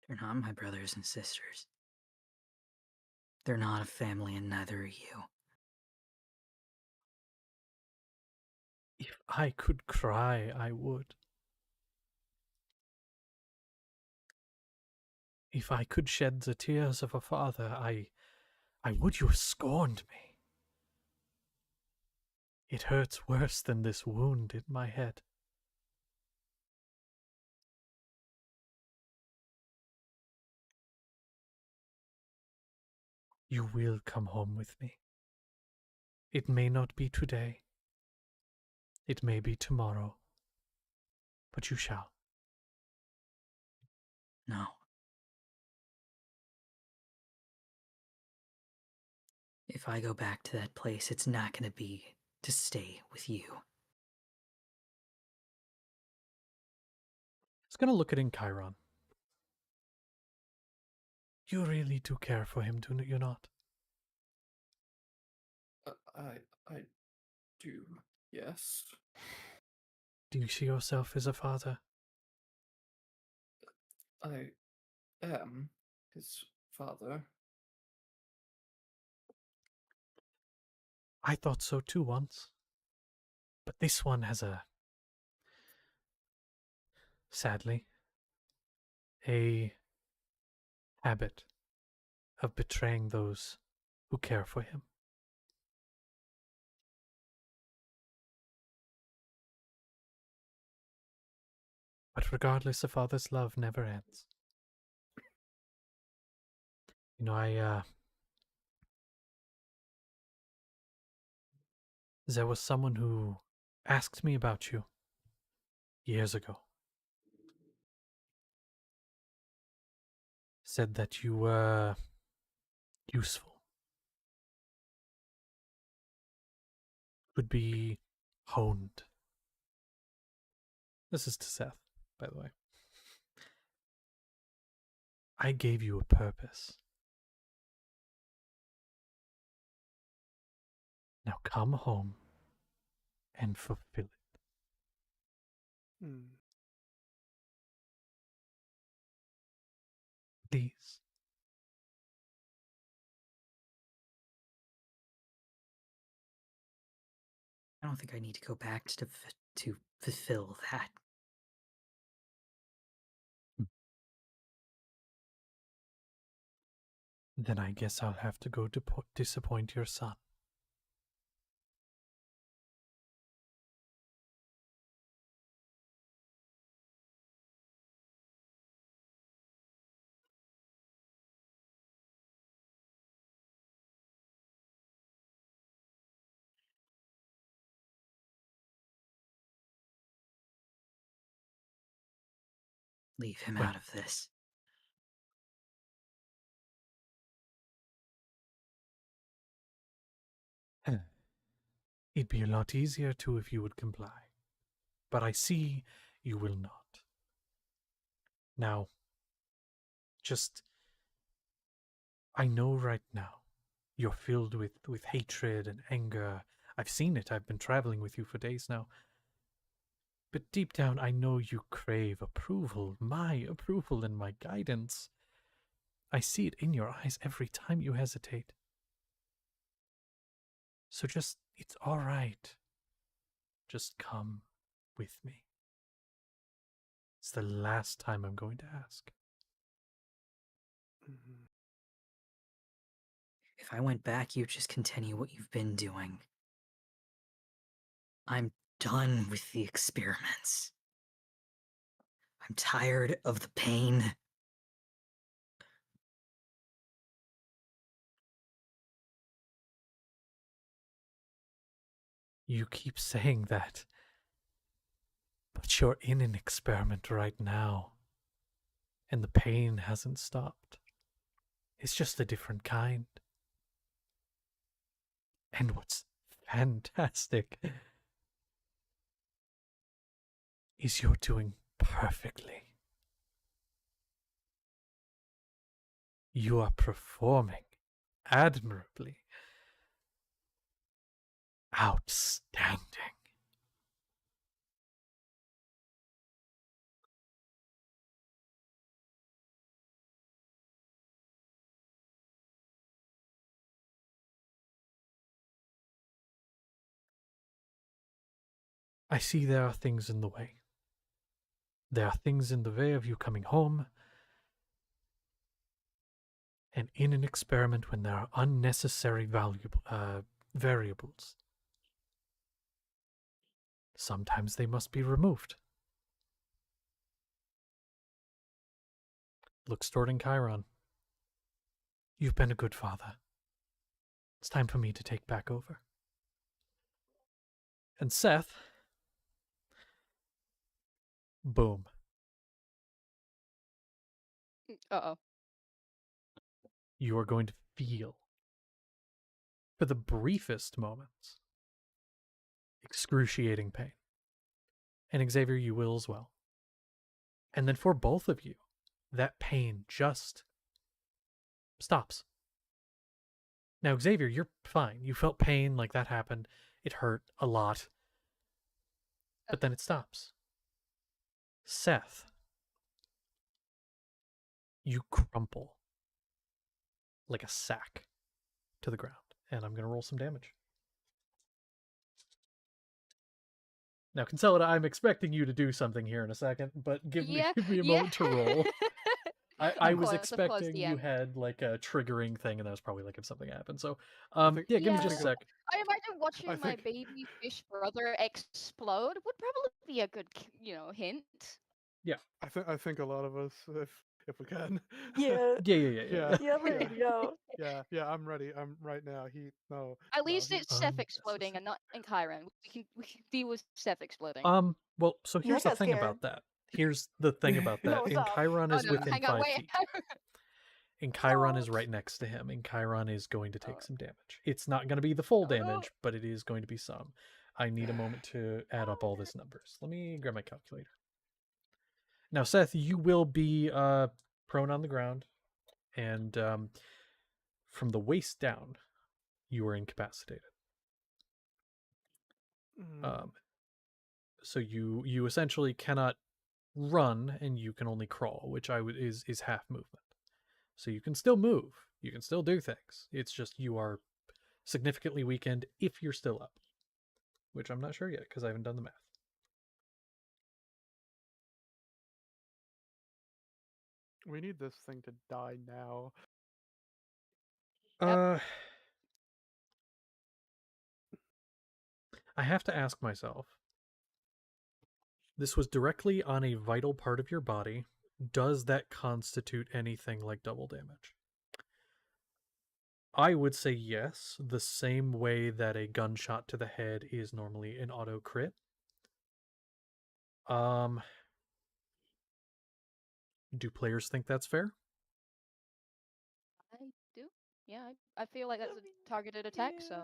They're not my brothers and sisters. They're not a family, and neither are you. If I could cry, I would. If I could shed the tears of a father, I would. You scorned me. It hurts worse than this wound in my head. You will come home with me. It may not be today. It may be tomorrow. But you shall. No. If I go back to that place, it's not going to be to stay with you. I was going to look at Chiron. You really do care for him, do you not? I do, yes. Do you see yourself as a father? I am his father. I thought so too once. But this one has sadly, a habit of betraying those who care for him. But regardless, a father's love never ends. You know, there was someone who asked me about you years ago. Said that you were useful. Could be honed. This is to Seth, by the way. I gave you a purpose. Now come home and fulfill it. Hmm. Please. I don't think I need to go back to fulfill that. Then I guess I'll have to go disappoint your son. Leave him Well. out of this. It'd be a lot easier to if you would comply. But I see you will not. Now, just. I know right now you're filled with hatred and anger. I've seen it. I've been traveling with you for days now. But deep down, I know you crave approval, my approval and my guidance. I see it in your eyes every time you hesitate. So just, it's all right. Just come with me. It's the last time I'm going to ask. Mhm. If I went back, you'd just continue what you've been doing. I'm done with the experiments. I'm tired of the pain. You keep saying that. But you're in an experiment right now. And the pain hasn't stopped. It's just a different kind. And what's fantastic is you're doing perfectly. You are performing admirably. Outstanding. I see there are things in the way. There are things in the way of you coming home. And in an experiment when there are unnecessary variables, sometimes they must be removed. Looks toward Chiron. You've been a good father. It's time for me to take back over. And Seth, boom. Uh-oh. You are going to feel, for the briefest moments, excruciating pain. And Xavier, you will as well. And then for both of you, that pain just stops. Now, Xavier, you're fine. You felt pain, like that happened. It hurt a lot. But then it stops. Seth, you crumple like a sack to the ground. And I'm going to roll some damage. Now, Consolida, I'm expecting you to do something here in a second, but give me a moment to roll. I was expecting you had like a triggering thing, and that was probably like if something happened. So, give me just a sec. I imagine watching I my think- baby fish brother explode would probably be a good, hint. Yeah. I think a lot of us, if we can. Yeah. Yeah. Yeah, I'm ready to go. Yeah, I'm ready. I'm right now. No. At least he- it's Seth exploding and not in Chiron. We can deal with Seth exploding. Well, so Yeah, I here's the got thing scared. about that. Here's the thing about that. No, And stop. Chiron Oh is no, within hang on, 5 wait. feet. And Chiron is Stop. right next to him, and Chiron is going to take some damage. It's not going to be the full Oh, no. damage, but it is going to be some. I need a moment to add up all these numbers. Let me grab my calculator. Now, Seth, you will be prone on the ground, and from the waist down, you are incapacitated. Mm. So you essentially cannot run, and you can only crawl, which is half movement. So you can still move, you can still do things. It's just you are significantly weakened if you're still up, which I'm not sure yet because I haven't done the math. We need this thing to die now. I have to ask myself. This was directly on a vital part of your body. Does that constitute anything like double damage? I would say yes, the same way that a gunshot to the head is normally an auto crit. Do players think that's fair? I do. Yeah, I feel like that's a targeted attack, so.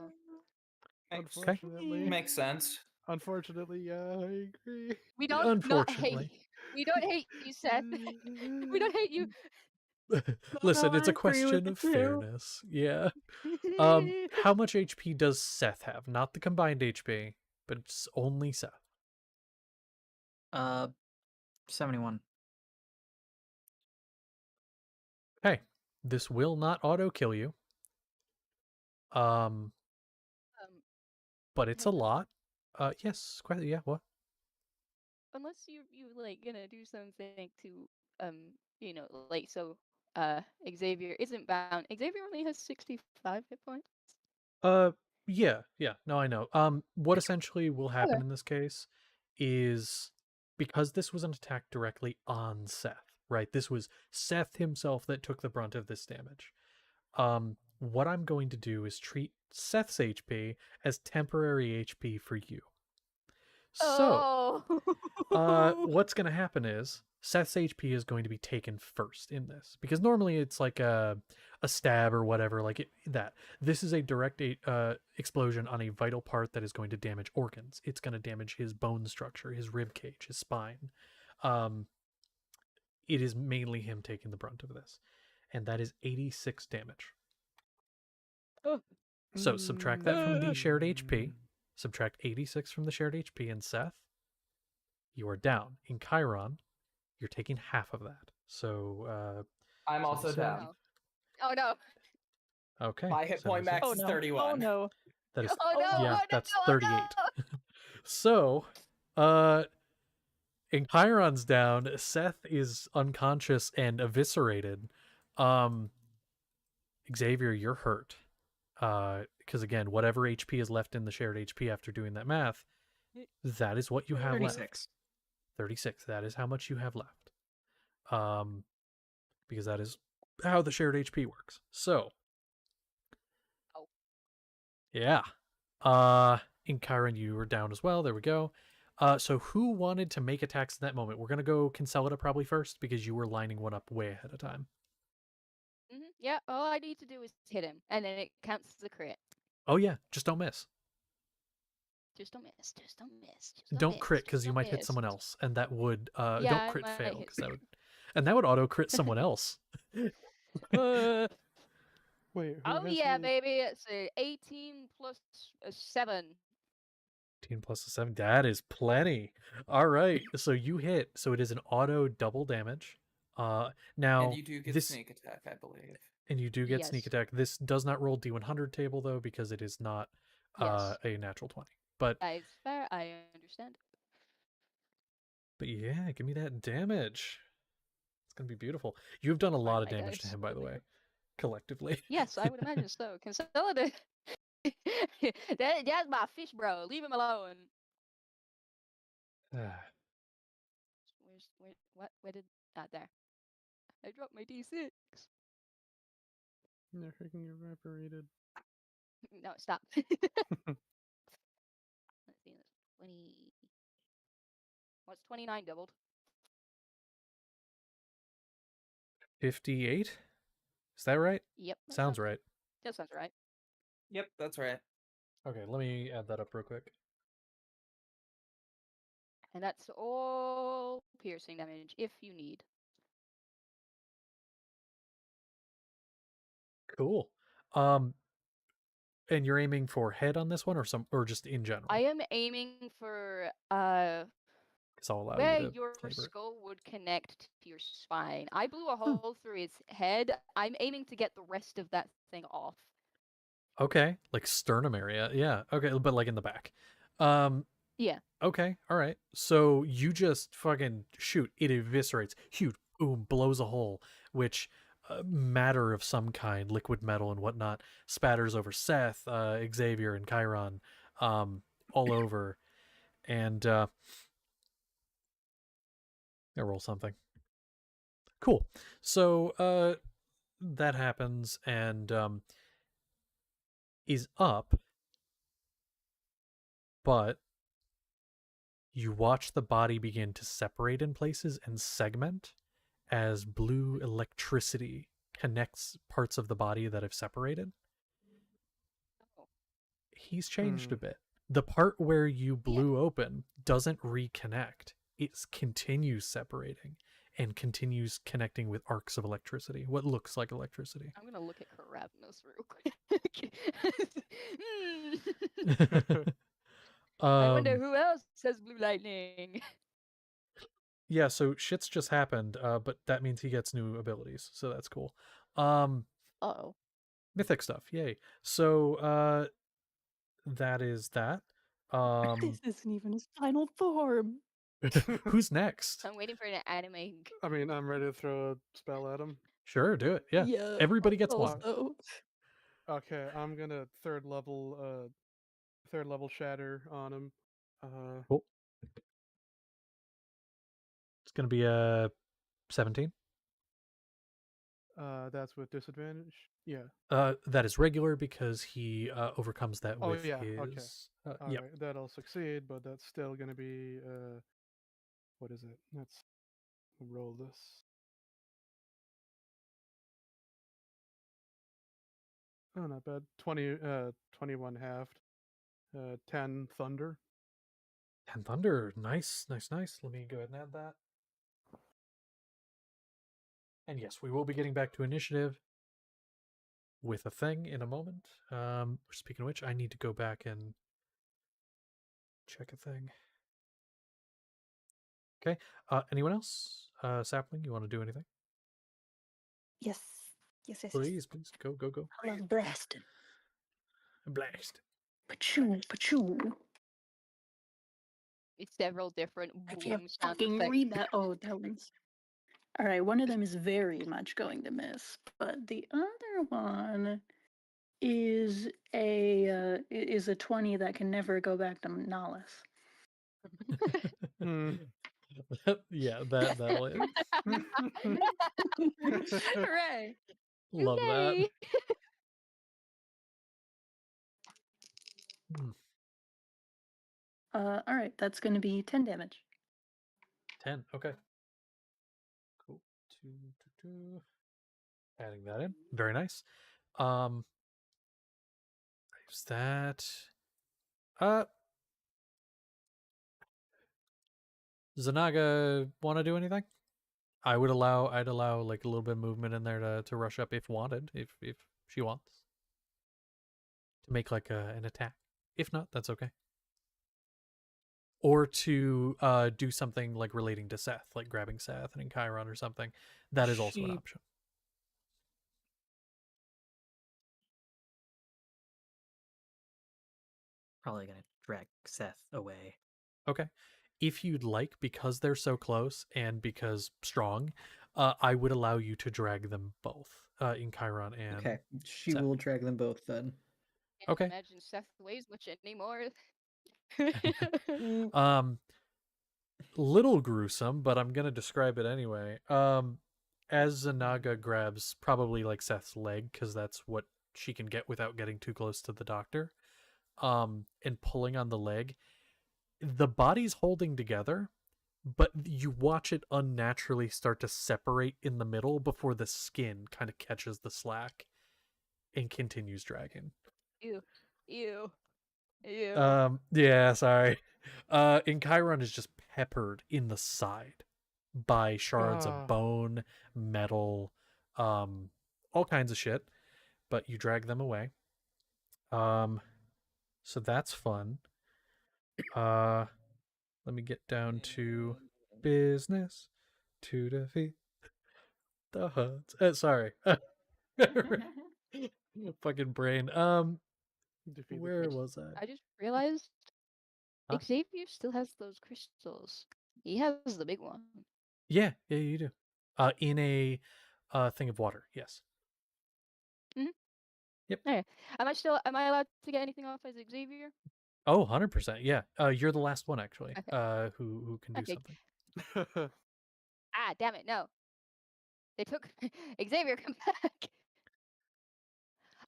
Unfortunately, Makes sense. unfortunately, yeah, I agree. We don't not hate Unfortunately. you. We don't hate you, Seth. We don't hate you. Listen, No, it's a I agree with question the of two. fairness. Yeah. How much HP does Seth have? Not the combined HP, but it's only Seth. 71. Hey, this will not auto kill you. Um, But it's a Hector? lot. Yes, quite. Yeah. What? Unless you like gonna do something to you know, like so Xavier isn't bound. Xavier only has 65 hit points. Yeah. No, I know. What essentially will happen Okay. in this case is because this was an attack directly on Seth, right? This was Seth himself that took the brunt of this damage. What I'm going to do is treat Seth's HP as temporary HP for you. So, what's going to happen is Seth's HP is going to be taken first in this because normally it's like a stab or whatever, like that. This is a direct explosion on a vital part that is going to damage organs. It's going to damage his bone structure, his rib cage, his spine. It is mainly him taking the brunt of this, and that is 86 damage. So subtract that from the shared HP. Subtract 86 from the shared HP, and Seth, you are down. In Chiron, you're taking half of that. So I'm also 77. down. Oh no. Okay. My hit point 76. max Oh is no! 31. Oh no! That is Oh no. yeah, Oh no. that's Oh 38. no. So, in Chiron's down, Seth is unconscious and eviscerated. Xavier, you're hurt. Because again, whatever HP is left in the shared HP after doing that math, that is what you have left. 36. 36. That is how much you have left. Because that is how the shared HP works. So, Oh. yeah. In Chiron, you were down as well. There we go. So who wanted to make attacks in that moment? We're gonna go Consolida probably first because you were lining one up way ahead of time. Yeah, all I need to do is hit him, and then it counts as a crit. Oh yeah, just don't miss. Just don't miss. Just don't miss. Just Don't crit miss, because just you don't might hit someone miss. else, and that would Yeah, don't I crit might fail hit- because that would, and that would auto crit someone else. Uh, Wait, who oh has yeah, the- baby! It's a 18 plus 7. 18 plus a 7, that is plenty. All right, so you hit, so it is an auto double damage. Now And you do get this sneak attack, I believe. and you do get sneak Yes. attack. This does not roll D100 table though because it is not Yes. a natural 20. But That is fair. I understand. yeah, give me that damage. It's gonna be beautiful. You've done a lot of my damage to dice. him, by the way, collectively. Yes, I would imagine so. Consolidate. That's my fish, bro. Leave him alone. Where did there? I dropped my D6. They're freaking evaporated. No, stop. Let's see. That's 20. What's 29 doubled? 58? Is that right? Yep. that Sounds right. That sounds right. Yep, that's right. Okay, let me add that up real quick. And that's all piercing damage if you need. Cool. And you're aiming for head on this one, or just in general? I am aiming for Because I'll allow where you to your flavor it. skull would connect to your spine. I blew a hole through its head. I'm aiming to get the rest of that thing off. Okay, like sternum area. Yeah. Okay, but like in the back. Yeah. Okay. All right. So you just fucking shoot. It eviscerates. Huge. Boom. Blows a hole. Which matter of some kind, liquid metal and whatnot, spatters over Seth, Xavier, and Chiron, all over. And I roll something. Cool. So that happens and is up, but you watch the body begin to separate in places and segment as blue electricity connects parts of the body that have separated. Oh. he's changed a bit. The part where you Yeah. blew open doesn't reconnect. It continues separating and continues connecting with arcs of electricity, what looks like electricity. I'm gonna look at Carabinus real quick. I wonder um, who else says blue lightning. yeah, so shit's just happened, but that means he gets new abilities, so that's cool. Um, Uh-oh. mythic stuff, yay. So that is that. This isn't even his final form. Who's next? I'm waiting for an anime. I mean, I'm ready to throw a spell at him. Sure, do it. Yeah. Everybody gets one. also. Okay, I'm gonna third level shatter on him. Cool. It's gonna be a 17. That's with disadvantage. Yeah. That is regular because he overcomes that Oh with yeah. his. Okay. All Yep. right, that'll succeed, but that's still gonna be what is it? Let's roll this. Oh, not bad. 21 halved. 10 thunder. 10 thunder. Nice, nice, nice. Let me go ahead and add that. And yes, we will be getting back to initiative with a thing in a moment. Speaking of which, I need to go back and check a thing. Okay. Anyone else? Sapling, you want to do anything? Yes. Yes, yes, yes. Please, please. Go, go, go. I love blasting. Blast. Pachoo, pachoo. It's several different I can't boom sound fucking effects. read that. Oh, that one's. All right, one of them is very much going to miss, but the other one is a 20 that can never go back to Nollis. Yeah, that'll hit. Hooray! Love that. Yay! All right, that's going to be 10 damage. 10. Okay. Cool. Adding that in. Very nice. There's that. Zanaga want to do anything? I'd allow like a little bit of movement in there to rush up if wanted, if she wants. To make like an attack. If not, that's okay. Or to do something like relating to Seth, like grabbing Seth and Chiron or something. That is also an She- option. Probably gonna drag Seth away. Okay. If you'd like, because they're so close and because strong, I would allow you to drag them both, in Chiron and Okay, she Seth. will drag them both then. Can't Okay. imagine Seth weighs much anymore. Little gruesome, but I'm gonna describe it anyway. As Zanaga grabs probably like Seth's leg, because that's what she can get without getting too close to the doctor, and pulling on the leg, the body's holding together, but you watch it unnaturally start to separate in the middle before the skin kind of catches the slack and continues dragging. Ew. Ew. Ew. Yeah, sorry. And Chiron is just peppered in the side by shards Ah. of bone, metal, all kinds of shit, but you drag them away. So that's fun. Let me get down to business to defeat the Huns. Sorry. Fucking brain. Defeat the Where Huns. was I? I just realized Huh? Xavier still has those crystals. He has the big one. Yeah, you do. In a thing of water. Yes. Okay. Am I allowed to get anything off as Xavier? Oh, 100%. Yeah. You're the last one actually. Okay. Who can do Okay. something. Ah, damn it, no. They took Xavier, come back.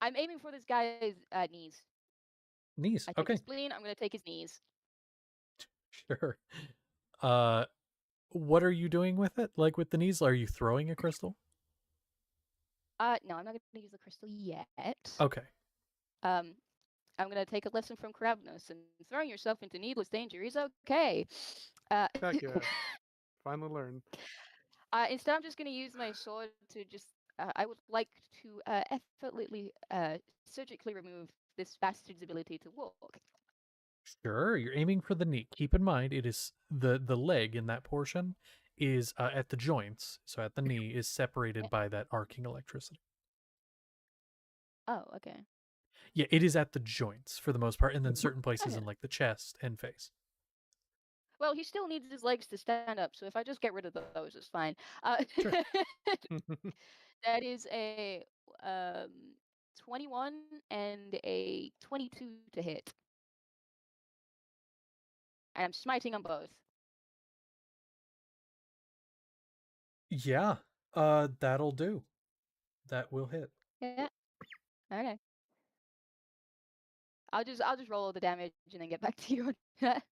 I'm aiming for this guy's knees. Knees. I took Okay. his spleen, I'm gonna take his knees. Sure. What are you doing with it? Like with the knees? Are you throwing a crystal? No, I'm not gonna use the crystal yet. Okay. I'm I'm gonna take a lesson from Krabnos, and throwing yourself into needless danger is okay. Heck yeah. Finally learned. Instead, I'm just gonna use my sword to just. I would like to effortlessly, surgically remove this bastard's ability to walk. Sure, you're aiming for the knee. Keep in mind, it is the leg in that portion is at the joints, so at the knee is separated by that arcing electricity. Oh, okay. Yeah, it is at the joints for the most part, and then certain places Okay. in like the chest and face. Well, he still needs his legs to stand up, so if I just get rid of those, it's fine. Sure. That is a 21 and a 22 to hit. And I'm smiting on both. Yeah, that'll do. That will hit. Yeah. Okay. I'll just roll all the damage and then get back to you on that.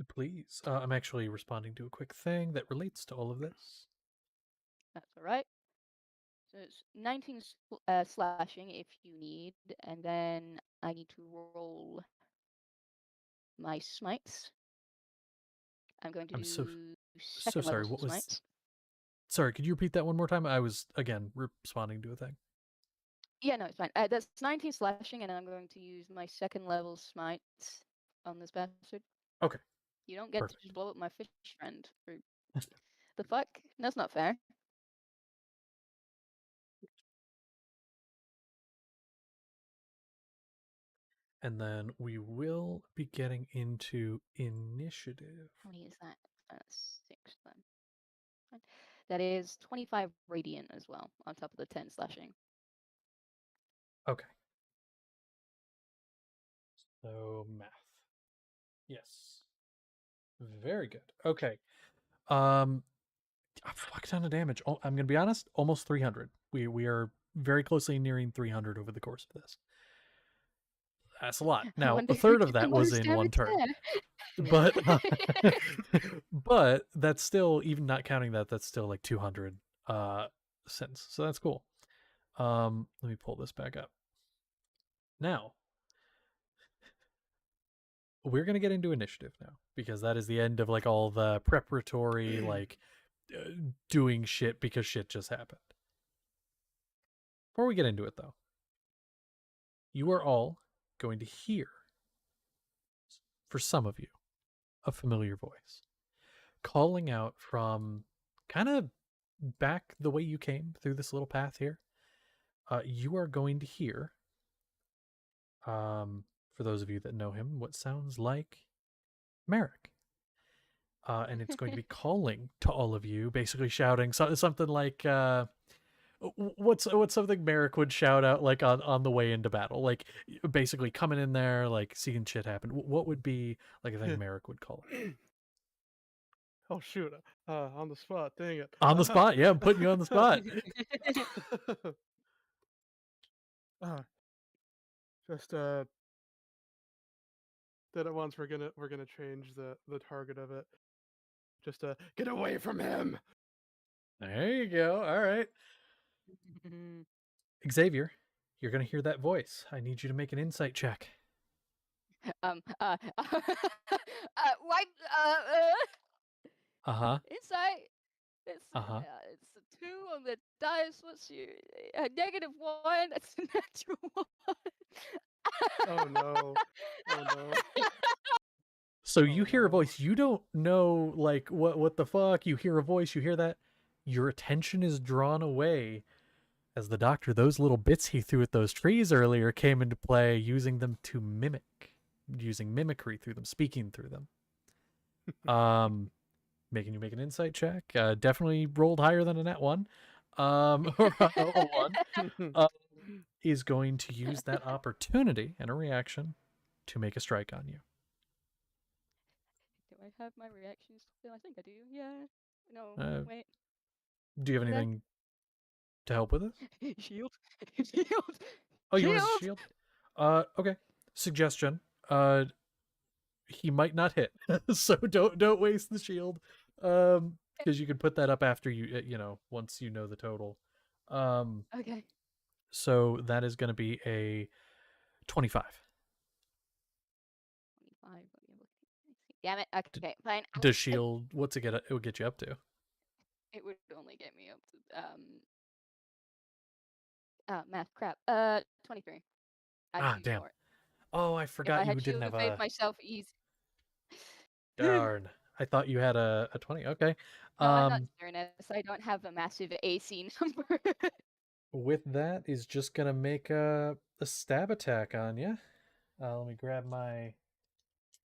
Please. I'm actually responding to a quick thing that relates to all of this. That's all right. So it's 19 slashing if you need, and then I need to roll my smites. I'm going to I'm so do so second sorry. level What was? smites. Sorry, could you repeat that one more time? I was again responding to a thing. Yeah, no, it's fine. That's 19 slashing, and I'm going to use my second level smites on this bastard. Okay. You don't get Perfect. to just blow up my fish friend. Or... the fuck? That's not fair. And then we will be getting into initiative. How many is that? 6 then. Fine. That is 25 radiant as well, on top of the 10 slashing. Okay. So math. Yes. Very good. Okay. A fuck ton of damage. Oh, I'm gonna be honest, almost 300. We are very closely nearing 300 over the course of this. That's a lot. I Now, wonder a who third of did the that was most in one damage turn. there. But but that's still, even not counting that, that's still like 200 cents. So that's cool. Let me pull this back up. Now, we're going to get into initiative now, because that is the end of like all the preparatory like doing shit because shit just happened. Before we get into it though, you are all going to hear, for some of you, a familiar voice calling out from kind of back the way you came through this little path here. You are going to hear, for those of you that know him, what sounds like Merrick. And it's going to be calling to all of you, basically shouting something like, what's something Merrick would shout out like on the way into battle, like basically coming in there, like seeing shit happen. What would be like a thing Merrick would call it? Oh shoot! On the spot. Dang it. On the spot, yeah, I'm putting you on the spot. Just then at once we're gonna change the target of it. Just get away from him. There you go. All right, Xavier, you're gonna hear that voice. I need you to make an insight check. Wipe. Insight. It's it's a 2 on the dice. What's your -1? That's a natural 1. Oh no! Oh no! So you Oh, hear a no. voice. You don't know like what the fuck. You hear a voice. You hear that. Your attention is drawn away as the doctor, those little bits he threw at those trees earlier came into play, using them to mimic, using mimicry through them, speaking through them. Making you make an insight check. Definitely rolled higher than a net 1. Or a 1. Is going to use that opportunity and a reaction to make a strike on you. Do I have my reactions still? I think I do. Yeah. No. Wait. Do you have Okay. anything to help with this? Shield. Shield. Oh, you want a shield? Okay. Suggestion. He might not hit, so don't waste the shield. Because you can put that up after you once you know the total. Okay. So that is going to be a 25. Damn it. Okay, fine. Does shield? What's it get? It would get you up to. It would only get me up to math crap. 23. I Ah, can do damn. more. Oh, I If forgot I you had didn't shield have of faith a. myself easy. Darn. I thought you had a 20. Okay. No, I'm not Cernus. I don't have a massive AC number. With that is just gonna make a stab attack on you. Let me grab my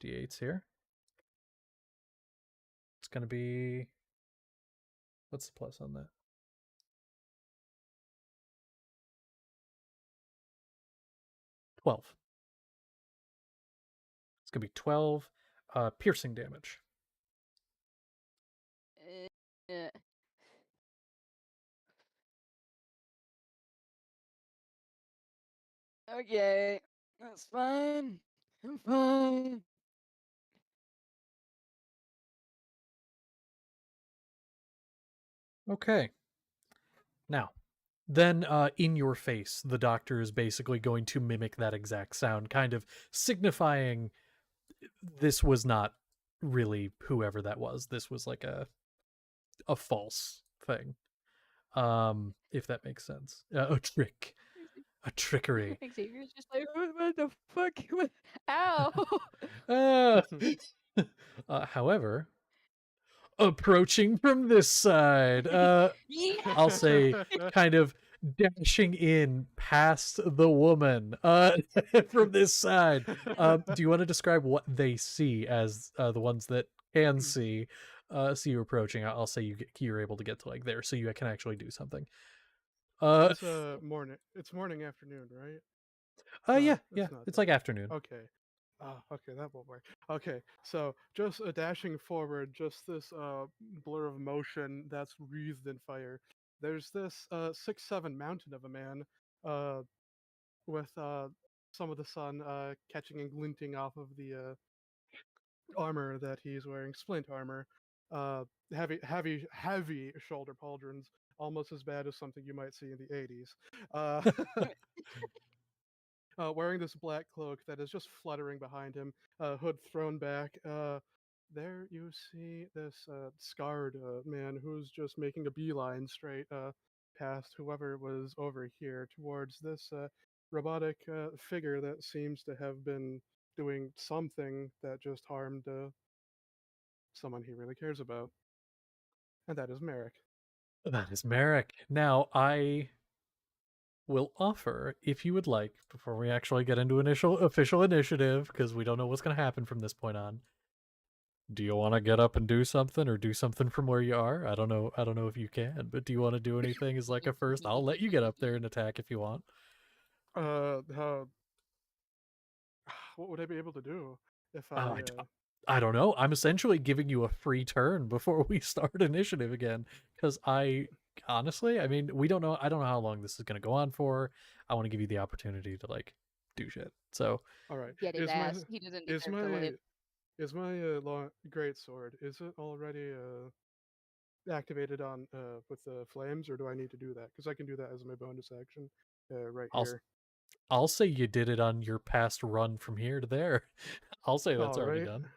d8s here. It's gonna be, what's the plus on that? 12. It's gonna be 12 piercing damage. Uh, okay, that's fine. I'm fine. Okay. Now, then in your face, the doctor is basically going to mimic that exact sound, kind of signifying this was not really whoever that was. This was like a false thing. If that makes sense. A trick. A trickery. Xavier's just like, what the fuck? Ow! However, approaching from this side, Yeah! I'll say kind of dashing in past the woman from this side. Do you want to describe what they see as the ones that can see you approaching? I'll say you're able to get to like there, so you can actually do something. It's morning. It's morning, afternoon, right? No, Yeah, it's not it's that. like afternoon. Okay. Okay, that will work. Okay, so just dashing forward, just this blur of motion that's wreathed in fire. There's this 6'7" mountain of a man with some of the sun catching and glinting off of the armor that he's wearing, splint armor. Heavy shoulder pauldrons, almost as bad as something you might see in the 80s. Wearing this black cloak that is just fluttering behind him, hood thrown back. There you see this scarred man who's just making a beeline straight past whoever was over here towards this robotic figure that seems to have been doing something that just harmed someone he really cares about. And that is Merrick. That is Merrick. Now, I will offer, if you would like, before we actually get into official initiative, because we don't know what's going to happen from this point on. Do you want to get up and do something, or do something from where you are? I don't know. I don't know if you can, but do you want to do anything as like a first? I'll let you get up there and attack if you want. How? What would I be able to do if Uh, I? I don't know. I'm essentially giving you a free turn before we start initiative again, because I honestly, I mean, we don't know. I don't know how long this is going to go on for. I want to give you the opportunity to like do shit. So, All right. Get his Is my ass. He doesn't is deserve to my live. is my long great sword? Is it already activated on with the flames, or do I need to do that? Because I can do that as my bonus action right I'll here. I'll say you did it on your past run from here to there. I'll say that's All already right. done.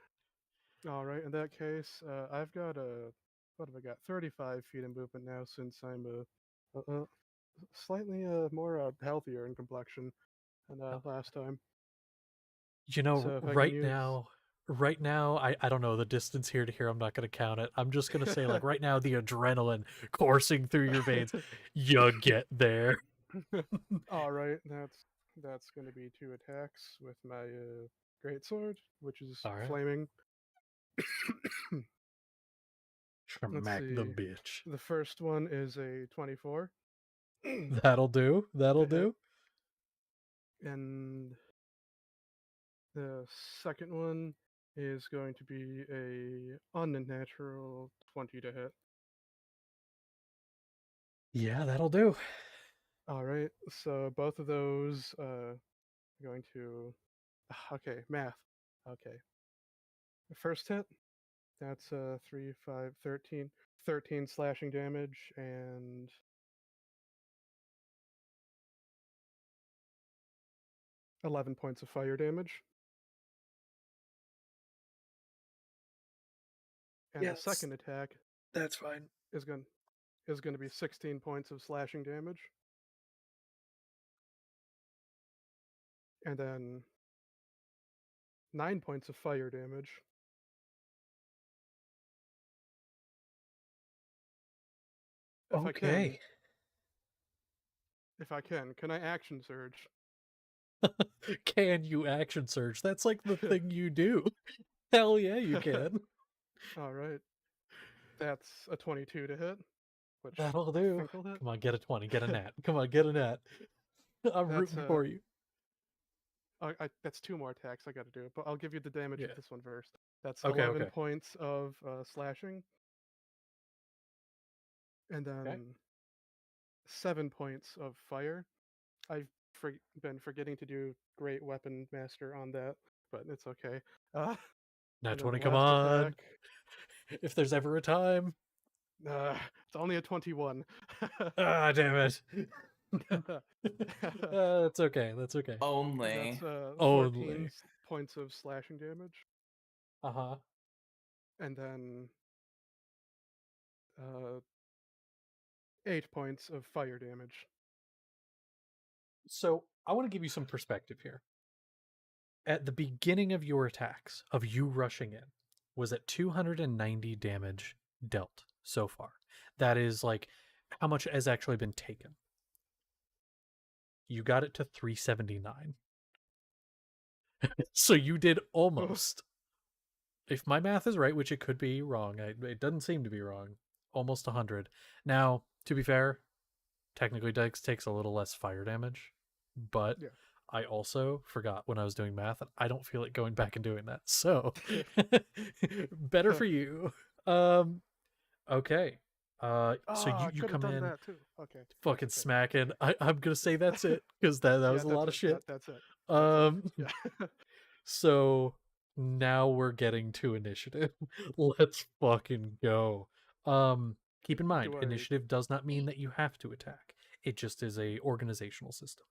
All right. In that case, I've got what have I got? 35 feet of movement now, since I'm slightly more healthier in complexion than Oh. last time. You know, So if I can right use now, I don't know the distance here to here. I'm not going to count it. I'm just going to say, like, right now, the adrenaline coursing through your veins. You get there. All right, that's going to be 2 attacks with my great sword, which is All right. flaming. Let's Smack the see. bitch. The first one is a 24. That'll do. That'll To hit. do. And the second one is going to be a unnatural 20 to hit. Yeah, that'll do. All right, so both of those going to okay, math. Okay. The first hit, that's 3, 5, 13. 13 slashing damage and 11 points of fire damage. And the second attack That's fine. is going to be 16 points of slashing damage. And then 9 points of fire damage. Okay. If I can I action surge? Can you action surge? That's like the thing you do. Hell yeah, you can. All right. That's a 22 to hit. Which That'll I do. think will hit. Come on, get a 20, get a nat. Come on, get a nat. I'm That's, rooting for you. That's 2 more attacks I got to do, but I'll give you the damage Yeah. of this one first. That's Okay, 11 okay. points of slashing. And then 7 points of fire. I've been forgetting to do Great Weapon Master on that, but it's okay. Nat and then 20, the come last on. attack, If there's ever a time. it's only a 21. Ah, damn it. That's okay. That's okay. Only. That's 14 Only. points of slashing damage. Uh-huh. And then 8 points of fire damage. So I want to give you some perspective here. At the beginning of your attacks, of you rushing in, was at 290 damage dealt so far. That is like how much has actually been taken. You got it to 379. So you did almost, if my math is right, which it could be wrong, it doesn't seem to be wrong, almost 100. Now, to be fair, technically Dex takes a little less fire damage, but Yeah. I also forgot when I was doing math, and I don't feel like going back and doing that. So, better for you. Okay. So you could have come done in that too. Okay. fucking that's okay. smacking. I'm gonna say that's it because that was a Yeah, lot of shit. That's it. Yeah. Yeah. So now we're getting to initiative. Let's fucking go. Keep in mind, Do I- initiative does not mean that you have to attack. It just is a organizational system.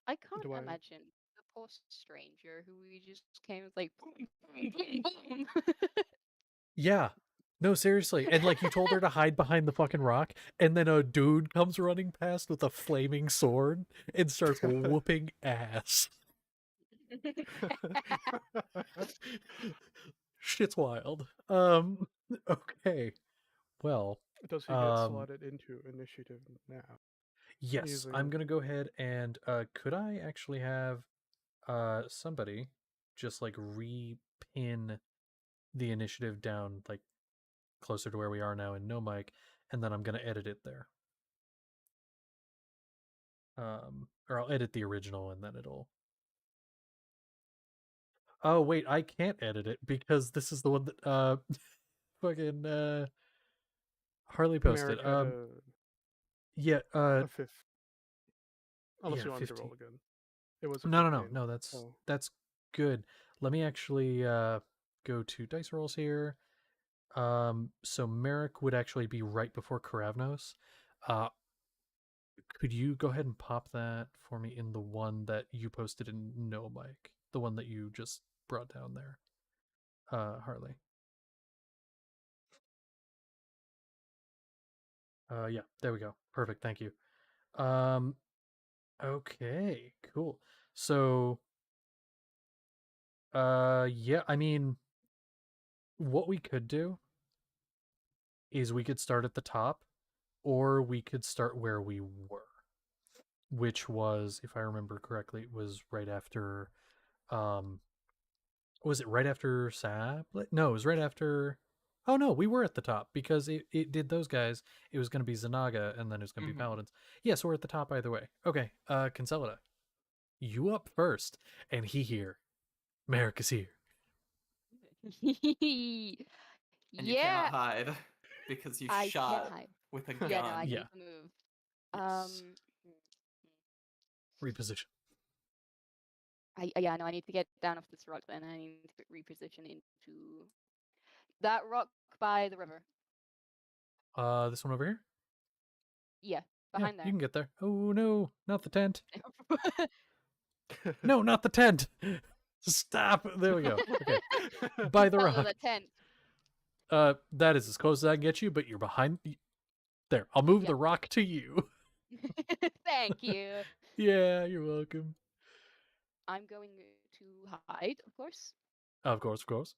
I can't Do I- imagine the poor stranger who we just came with like boom, boom, boom, boom. Yeah. No, seriously. And like you told her to hide behind the fucking rock, and then a dude comes running past with a flaming sword and starts whooping ass. Shit's wild. Okay. Well, Does he get slotted into initiative now? yes, I'm gonna go ahead and could I actually have somebody just like repin the initiative down like closer to where we are now in no mic, and then I'm gonna edit it there. Or I'll edit the original and then it'll. Oh wait, I can't edit it because this is the one that fucking Harley posted. Merrick had Yeah, a 5th. Unless yeah, you wanted 15. to roll again. It was a No, 15. that's good. Let me actually go to dice rolls here. So Merrick would actually be right before Karavnos. Could you go ahead and pop that for me in the one that you posted in no mic, the one that you just brought down there, Harley? Yeah, there we go. Perfect. Thank you. Okay, cool. So, yeah, I mean, what we could do is we could start at the top, or we could start where we were, which was, if I remember correctly, it was right after, was it right after Sablet? No, it was right after. Oh no, we were at the top because it did those guys. It was going to be Zanaga and then it was going to be Paladins. Yeah, so we're at the top either way. Okay, Consolida, you up first, and he here. Merrick is here. And you cannot hide because you I shot can't hide. with a gun. Yeah, no, I Yeah. need to move. Yes. Reposition. I need to get down off this rock then. I need to reposition into that rock by the river. This one over here? Yeah, Yeah, behind you there. can get there. Oh no, not the tent. No, not the tent. Stop. There we go. Okay. By the Follow rock. the tent. That is as close as I can get you, but you're behind. There, I'll move Yeah. the rock to you. Thank you. Yeah, you're welcome. I'm going to hide, of course. Of course, of course.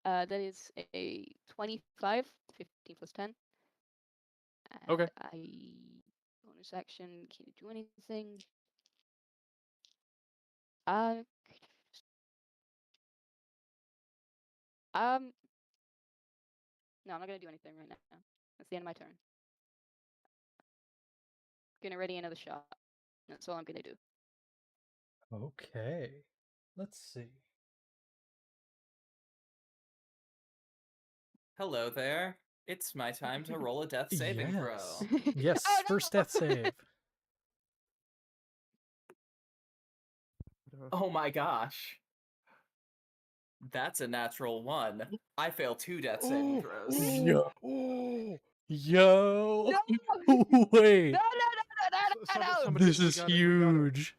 That is a 25, 15 plus 10. And Okay. bonus action, can't do anything. Uh, no, I'm not gonna do anything right now. That's the end of my turn. Gonna ready another shot. That's all I'm gonna do. Okay. Let's see. Hello there. It's my time to roll a death saving Yes. throw. Yes, Oh, first no! death save. Oh my gosh. That's a natural 1. I fail 2 death saving throws. Yo. Yo. No! Wait. No! Somebody, This we is got it, we got it. huge.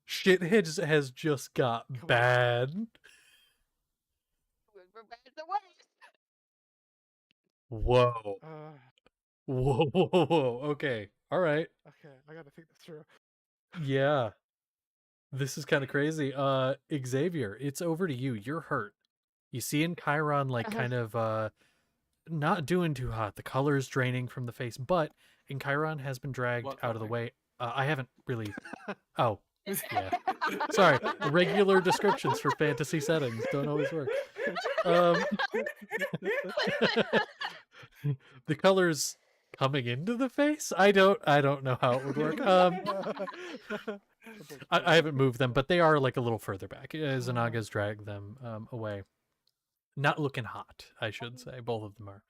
Shit has just got Come on. bad. The worst. Whoa. Whoa, whoa, whoa. Okay. All right. Okay, I gotta think this through. Yeah. This is kind of crazy. Xavier, it's over to you. You're hurt. You see in Chiron like kind of not doing too hot. The color's draining from the face, but in Chiron has been dragged What out of the color? way. I haven't really Oh, yeah. Sorry. Regular descriptions for fantasy settings don't always work. The colors coming into the face? I don't know how it would work. I haven't moved them, but they are like a little further back. Zanaga's dragged them away. Not looking hot, I should say. Both of them are.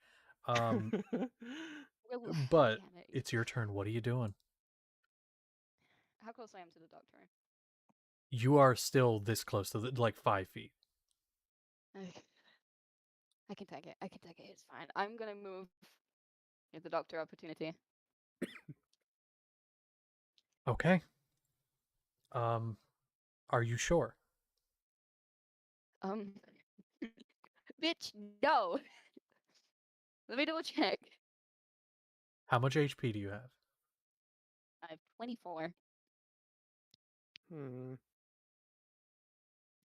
But Damn it. it's your turn. What are you doing? How close I am to the doctor? You are still this close to like 5 feet. I can take it. I can take it. It's fine. I'm gonna move. Give the doctor opportunity. Okay. Are you sure? Bitch, no. Let me double check. How much HP do you have? I have 24. Hmm.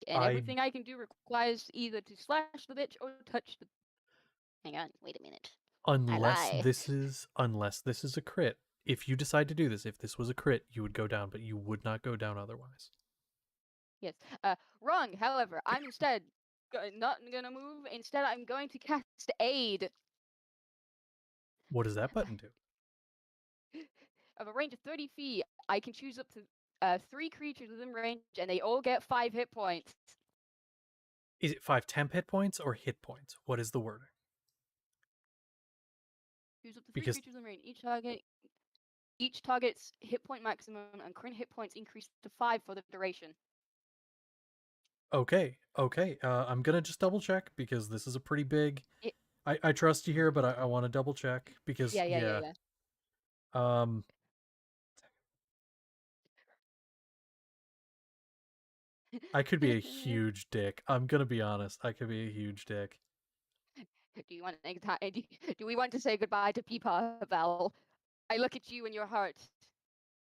And everything I can do requires either to slash the bitch or touch the. Hang on, wait a minute. Unless lie. this is a crit. If you decide to do this, if this was a crit, you would go down, but you would not go down otherwise. Yes. Wrong. However, I'm instead not gonna move. Instead, I'm going to cast aid What does that button do? of a range of 30 feet. I can choose up to 3 creatures within range, and they all get 5 hit points. Is it 5 temp hit points or hit points? What is the wording? Choose up to 3 Because- creatures within range. Each target's hit point maximum and current hit points increase to 5 for the duration. Okay. I'm gonna just double check because this is a pretty big. It- I trust you here, but I want to double check because Yeah. I could be a huge dick. I'm gonna be honest. I could be a huge dick. Do you want do we want to say goodbye to Peepa, Val? I look at you in your heart.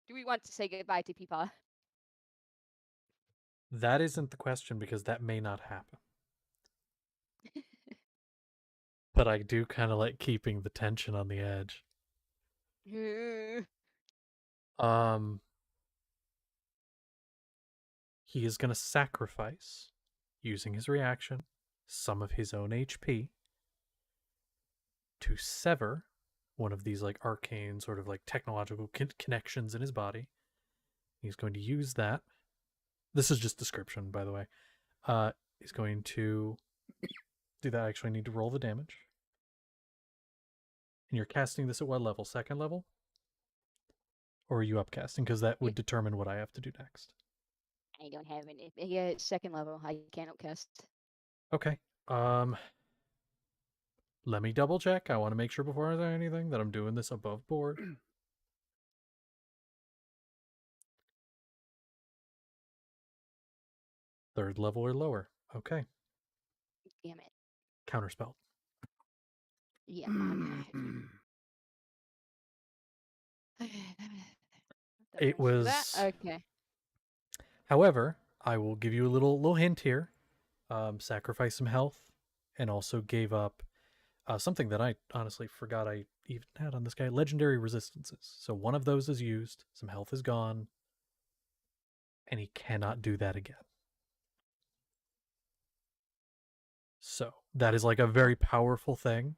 Do we want to say goodbye to Peepa? That isn't the question because that may not happen. But I do kind of like keeping the tension on the edge. He is going to sacrifice, using his reaction, some of his own HP to sever one of these like arcane sort of like technological connections in his body. He's going to use that. This is just description, by the way. He's going to do that. I actually need to roll the damage. And you're casting this at what level? Second level? Or are you upcasting? Because that would determine what I have to do next. I don't have any. Yeah, it's second level. I can't outcast. Okay. Let me double check. I want to make sure before I say anything that I'm doing this above board. Third level or lower. Okay. Damn it. Counterspell. Yeah, man. It was. Okay. However, I will give you a little hint here. Sacrifice some health, and also gave up something that I honestly forgot I even had on this guy: legendary resistances. So one of those is used. Some health is gone, and he cannot do that again. So that is like a very powerful thing.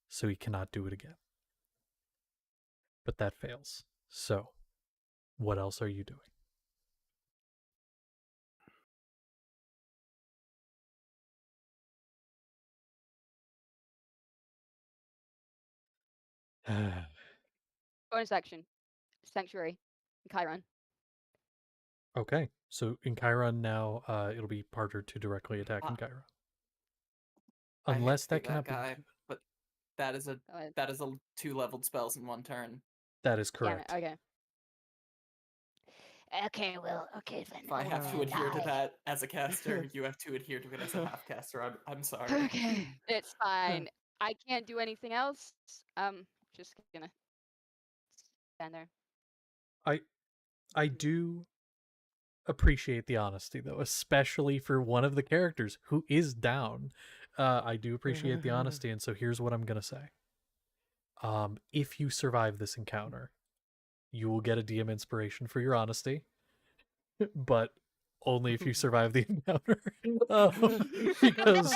So he cannot do it again. But that fails. So, what else are you doing? Bonus action. Sanctuary. Chiron. Okay, so in Chiron now, it'll be harder to directly attack in Chiron. I hate Unless to be that cannot be. guy, but that is a Oh, 2-leveled spells in one turn. That is damn correct. it. Okay. Okay, well, okay then. If I have to Oh, adhere to no. that as a caster, you have to adhere to it as a half caster. I'm sorry. Okay, it's fine. I can't do anything else. Just gonna stand there. I do appreciate the honesty though, especially for one of the characters who is down. I do appreciate the honesty, and so here's what I'm gonna say. If you survive this encounter, you will get a DM inspiration for your honesty, but only if you survive the encounter. Because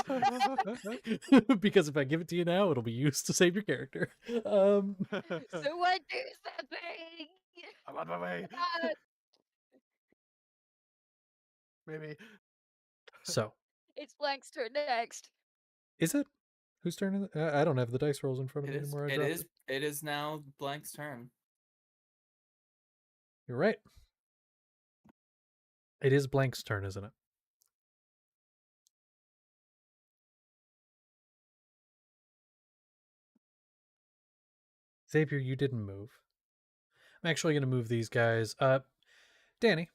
because if I give it to you now, it'll be used to save your character. So what do something? I'm on my way. Ah, Maybe. So, it's Blank's turn next. is it? Whose turn is it? I don't have the dice rolls in front of me anymore. It is now Blank's turn. You're right. It is Blank's turn, isn't it? Xavier, you didn't move. I'm actually going to move these guys. Danny.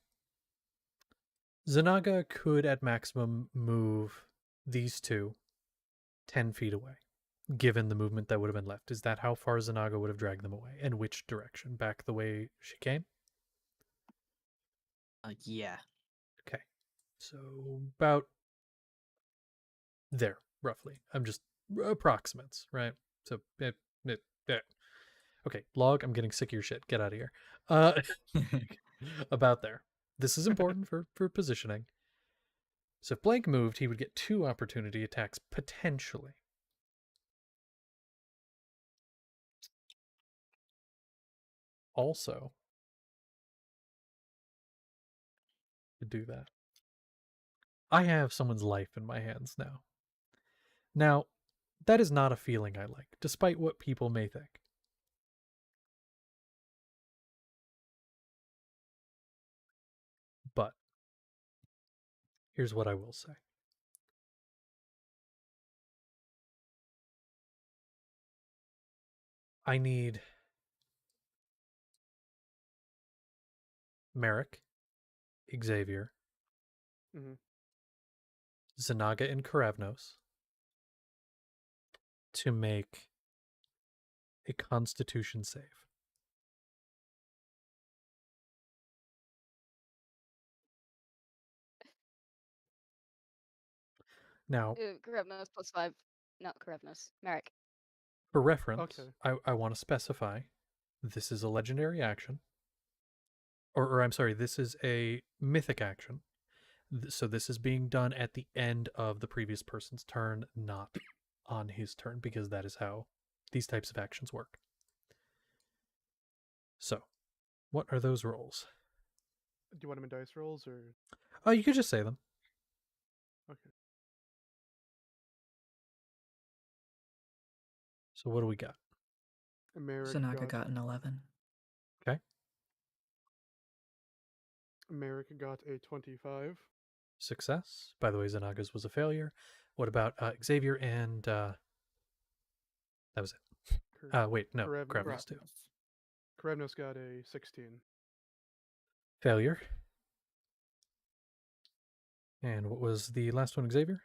Zanaga could at maximum move these two 10 feet away, given the movement that would have been left. Is that how far Zanaga would have dragged them away? And which direction? Back the way she came? Yeah. Okay. So about there, roughly. I'm just approximates, right? So there. Okay, log, I'm getting sick of your shit. Get out of here. About there. This is important for positioning. So if Blank moved, he would get 2 opportunity attacks potentially. Also, to do that, I have someone's life in my hands now. Now, that is not a feeling I like, despite what people may think. But here's what I will say. I need Merrick, Xavier, Zanaga, and Karavnos to make a Constitution save. Now, Karevnos +5. Not Karevnos. Merrick. for reference, I want to specify this is a legendary action. Or I'm sorry, this is a mythic action. So this is being done at the end of the previous person's turn, not on his turn, because that is how these types of actions work. So, what are those rolls? Do you want them in dice rolls or? Oh, you could just say them. Okay. So what do we got? Zanaga got an 11. Okay. Merrick got a 25. Success. By the way, Zanaga's was a failure. What about Xavier and that was it. Wait, no, Karavnos too. Karavnos got a 16. Failure. And what was the last one, Xavier?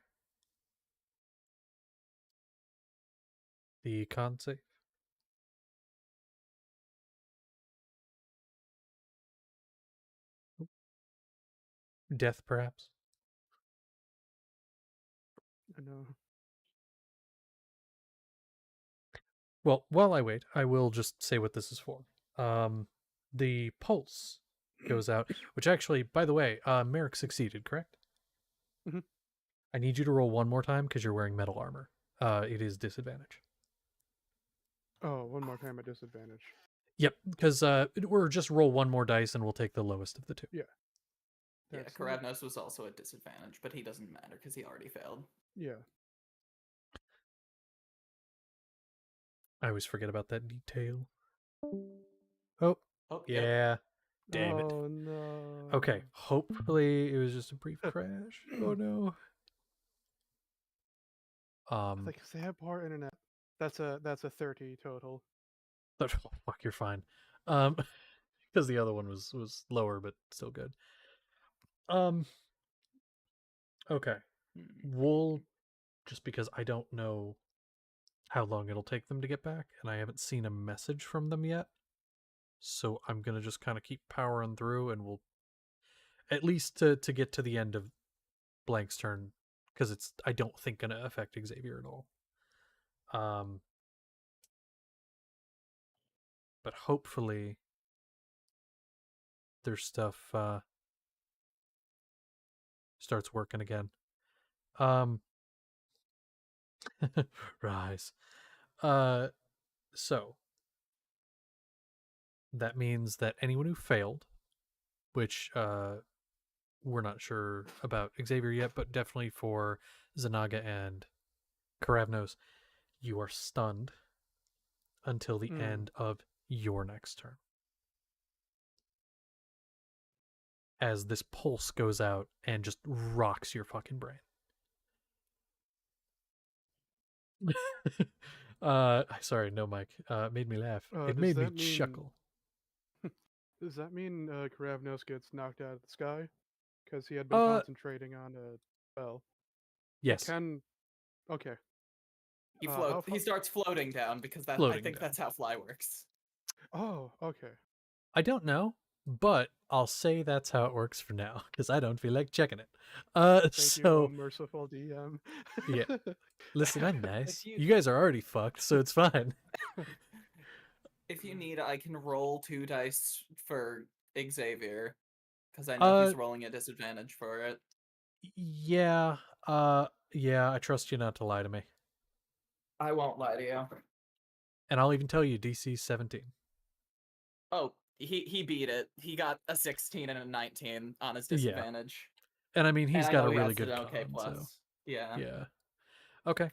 The con save. Death, perhaps. I know. Well, while I wait, I will just say what this is for. The pulse goes out, which actually, by the way, Merrick succeeded, correct? Mhm. I need you to roll one more time because you're wearing metal armor. It is disadvantage. Oh, one more time at disadvantage. Yep, because or just roll one more dice and we'll take the lowest of the two. Yeah. Yeah, That's Karadnos was also at disadvantage, but he doesn't matter because he already failed. Yeah. I always forget about that detail. Oh, Oh, yep. yeah. Damn it. Oh no. Okay, hopefully it was just a brief crash. Oh no. Like, 'cause they have poor internet. That's a 30 total. But fuck, you're fine. Because the other one was lower, but still good. Okay. We'll just because I don't know how long it'll take them to get back, and I haven't seen a message from them yet. So I'm gonna just kind of keep powering through, and we'll at least to get to the end of Blank's turn, because it's I don't think gonna affect Xavier at all. But hopefully their stuff starts working again. Rise. So that means that anyone who failed, which we're not sure about Xavier yet, but definitely for Zanaga and Karavnos, you are stunned until the end of your next turn. As this pulse goes out and just rocks your fucking brain. Sorry, no, Mike. Made me laugh. It Does made me that mean- chuckle. Does that mean Karavnos gets knocked out of the sky? Because he had been concentrating on a spell. Yes. Can. Okay. He how float. fa- He starts floating down because I Floating think down. that's how fly works. Oh, okay. I don't know, but I'll say that's how it works for now because I don't feel like checking it. Thank you, So merciful DM. Yeah. Listen, I'm nice. you- You guys are already fucked, so it's fine. If you need, I can roll 2 dice for Xavier because I know he's Uh, rolling at disadvantage for it. Yeah. Yeah. I trust you not to lie to me, I won't lie to you. and I'll even tell you DC 17. Oh, he beat it. He got a 16 and a 19 on his Yeah. disadvantage. And I mean, he's And I got know a he really has good an con, okay plus. so Yeah. yeah. Okay.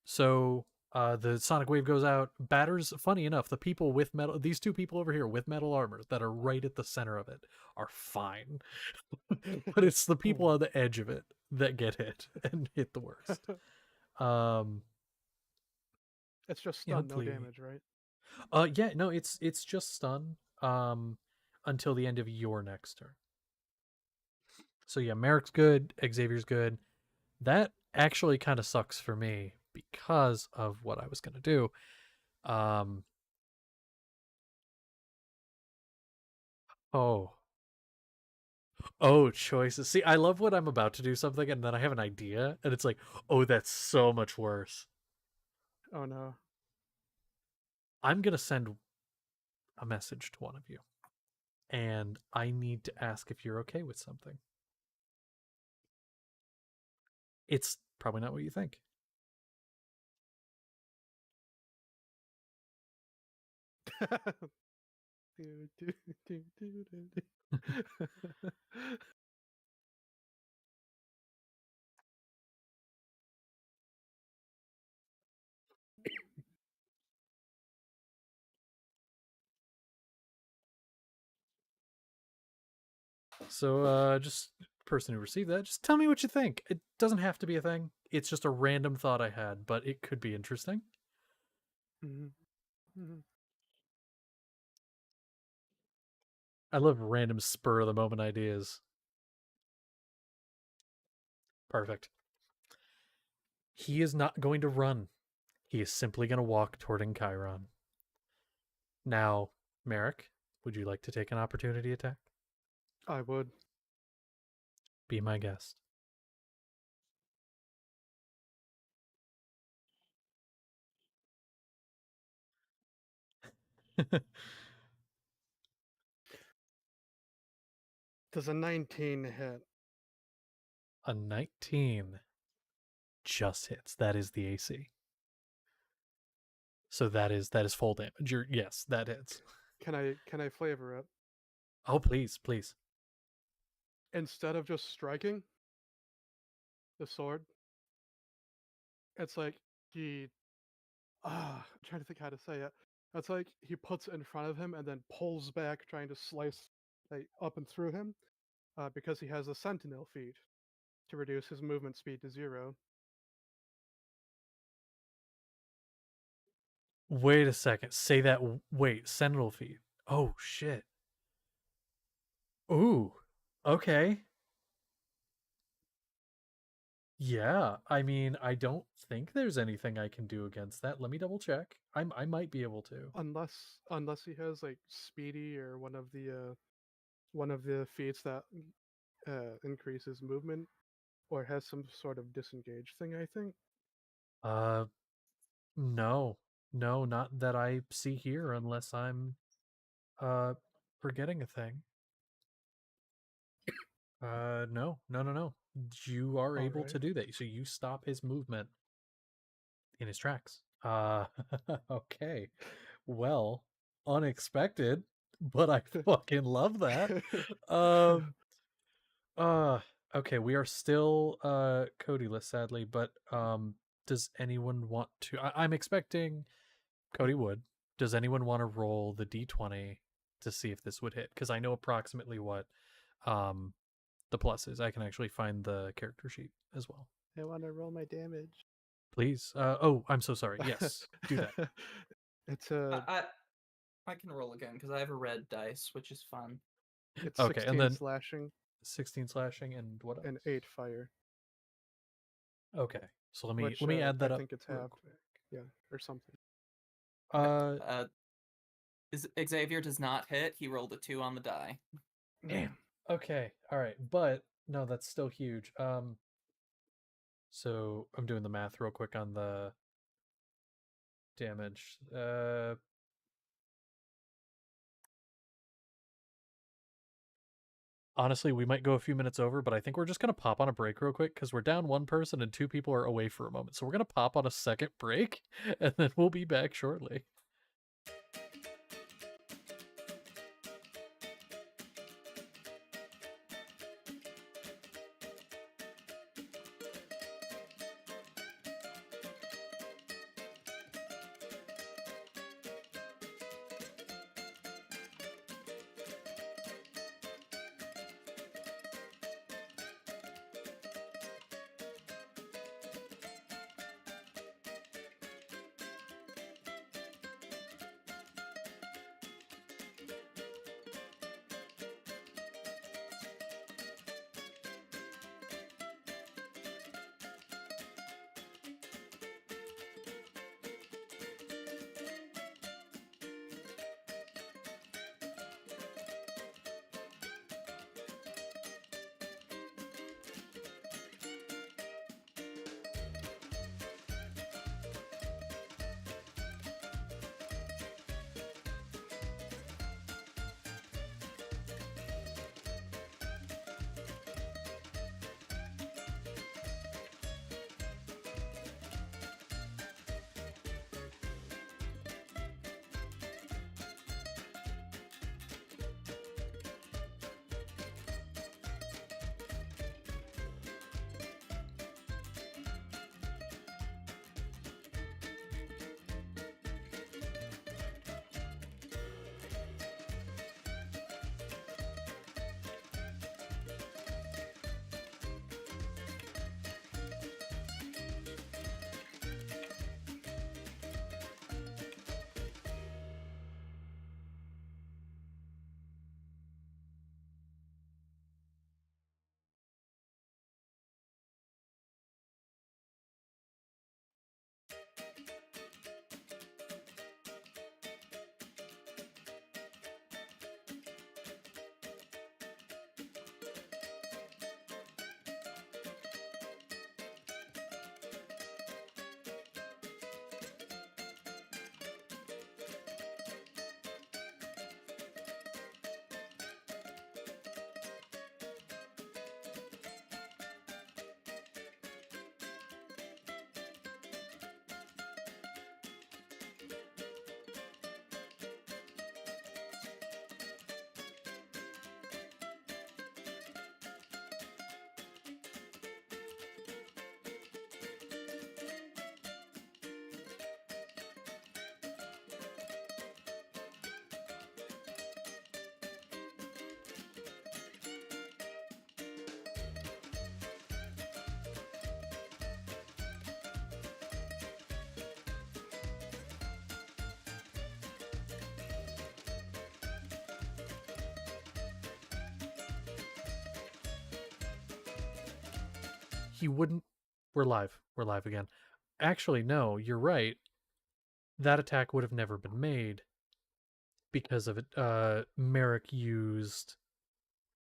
So the sonic wave goes out, batters. Funny enough, the people with metal, these two people over here with metal armor that are right at the center of it are fine, but it's the people on the edge of it that get hit and hit the worst. It's just Yeah, stun, no hopefully- damage, right? Yeah, no, it's just stun until the end of your next turn. So yeah, Merrick's good, Xavier's good. That actually kind of sucks for me because of what I was going to do. Oh, choices. See, I love when I'm about to do something and then I have an idea and it's like, "Oh, that's so much worse." Oh no. I'm going to send a message to one of you. And I need to ask if you're okay with something. It's probably not what you think. So, just person who received that, just tell me what you think. It doesn't have to be a thing. It's just a random thought I had, but it could be interesting. I love random spur of the moment ideas. Perfect. He is not going to run. He is simply going to walk toward Chiron. Now, Merrick, would you like to take an opportunity attack? I would. Be my guest. Does a 19 hit? A 19 just hits. That is the AC. So that is full damage. Yes, that hits. Can I flavor it? Oh, please. Instead of just striking the sword, it's like he I'm trying to think how to say it. It's like he puts it in front of him and then pulls back, trying to slice up and through him, because he has a sentinel feat to reduce his movement speed to 0. Wait a second. Say that. Wait, Sentinel feet. Oh, shit. Ooh. Okay. Yeah, I mean, I don't think there's anything I can do against that. Let me double check. I might be able to. Unless he has like speedy or one of the feats that increases movement, or has some sort of disengage thing. I think. No. No, not that I see here unless I'm forgetting a thing. No. You are able Alright. to do that. So you stop his movement in his tracks. Okay. Well, unexpected, but I fucking love that. Okay, we are still Cody-less, sadly, but does anyone want to I'm expecting Cody would. Does anyone want to roll the D20 to see if this would hit? Because I know approximately what the plus is. I can actually find the character sheet as well. I want to roll my damage. Please. Oh, I'm so sorry. Yes, do that. It's a I can roll again because I have a red dice, which is fun. it's Okay, 16 and then slashing 16 slashing and what else? and 8 fire. Okay, so let Which, me add that I up. think it's real halved. quick. Yeah, or something. Xavier does not hit. He rolled a 2 on the die. Damn. Okay. All right. But no, that's still huge. So I'm doing the math real quick on the damage. Honestly, we might go a few minutes over, but I think we're just gonna pop on a break real quick because we're down one person and 2 people are away for a moment. So we're gonna pop on a second break and then we'll be back shortly. he wouldn't. We're live. We're live again. Actually, no, you're right. That attack would have never been made because of it. Merrick used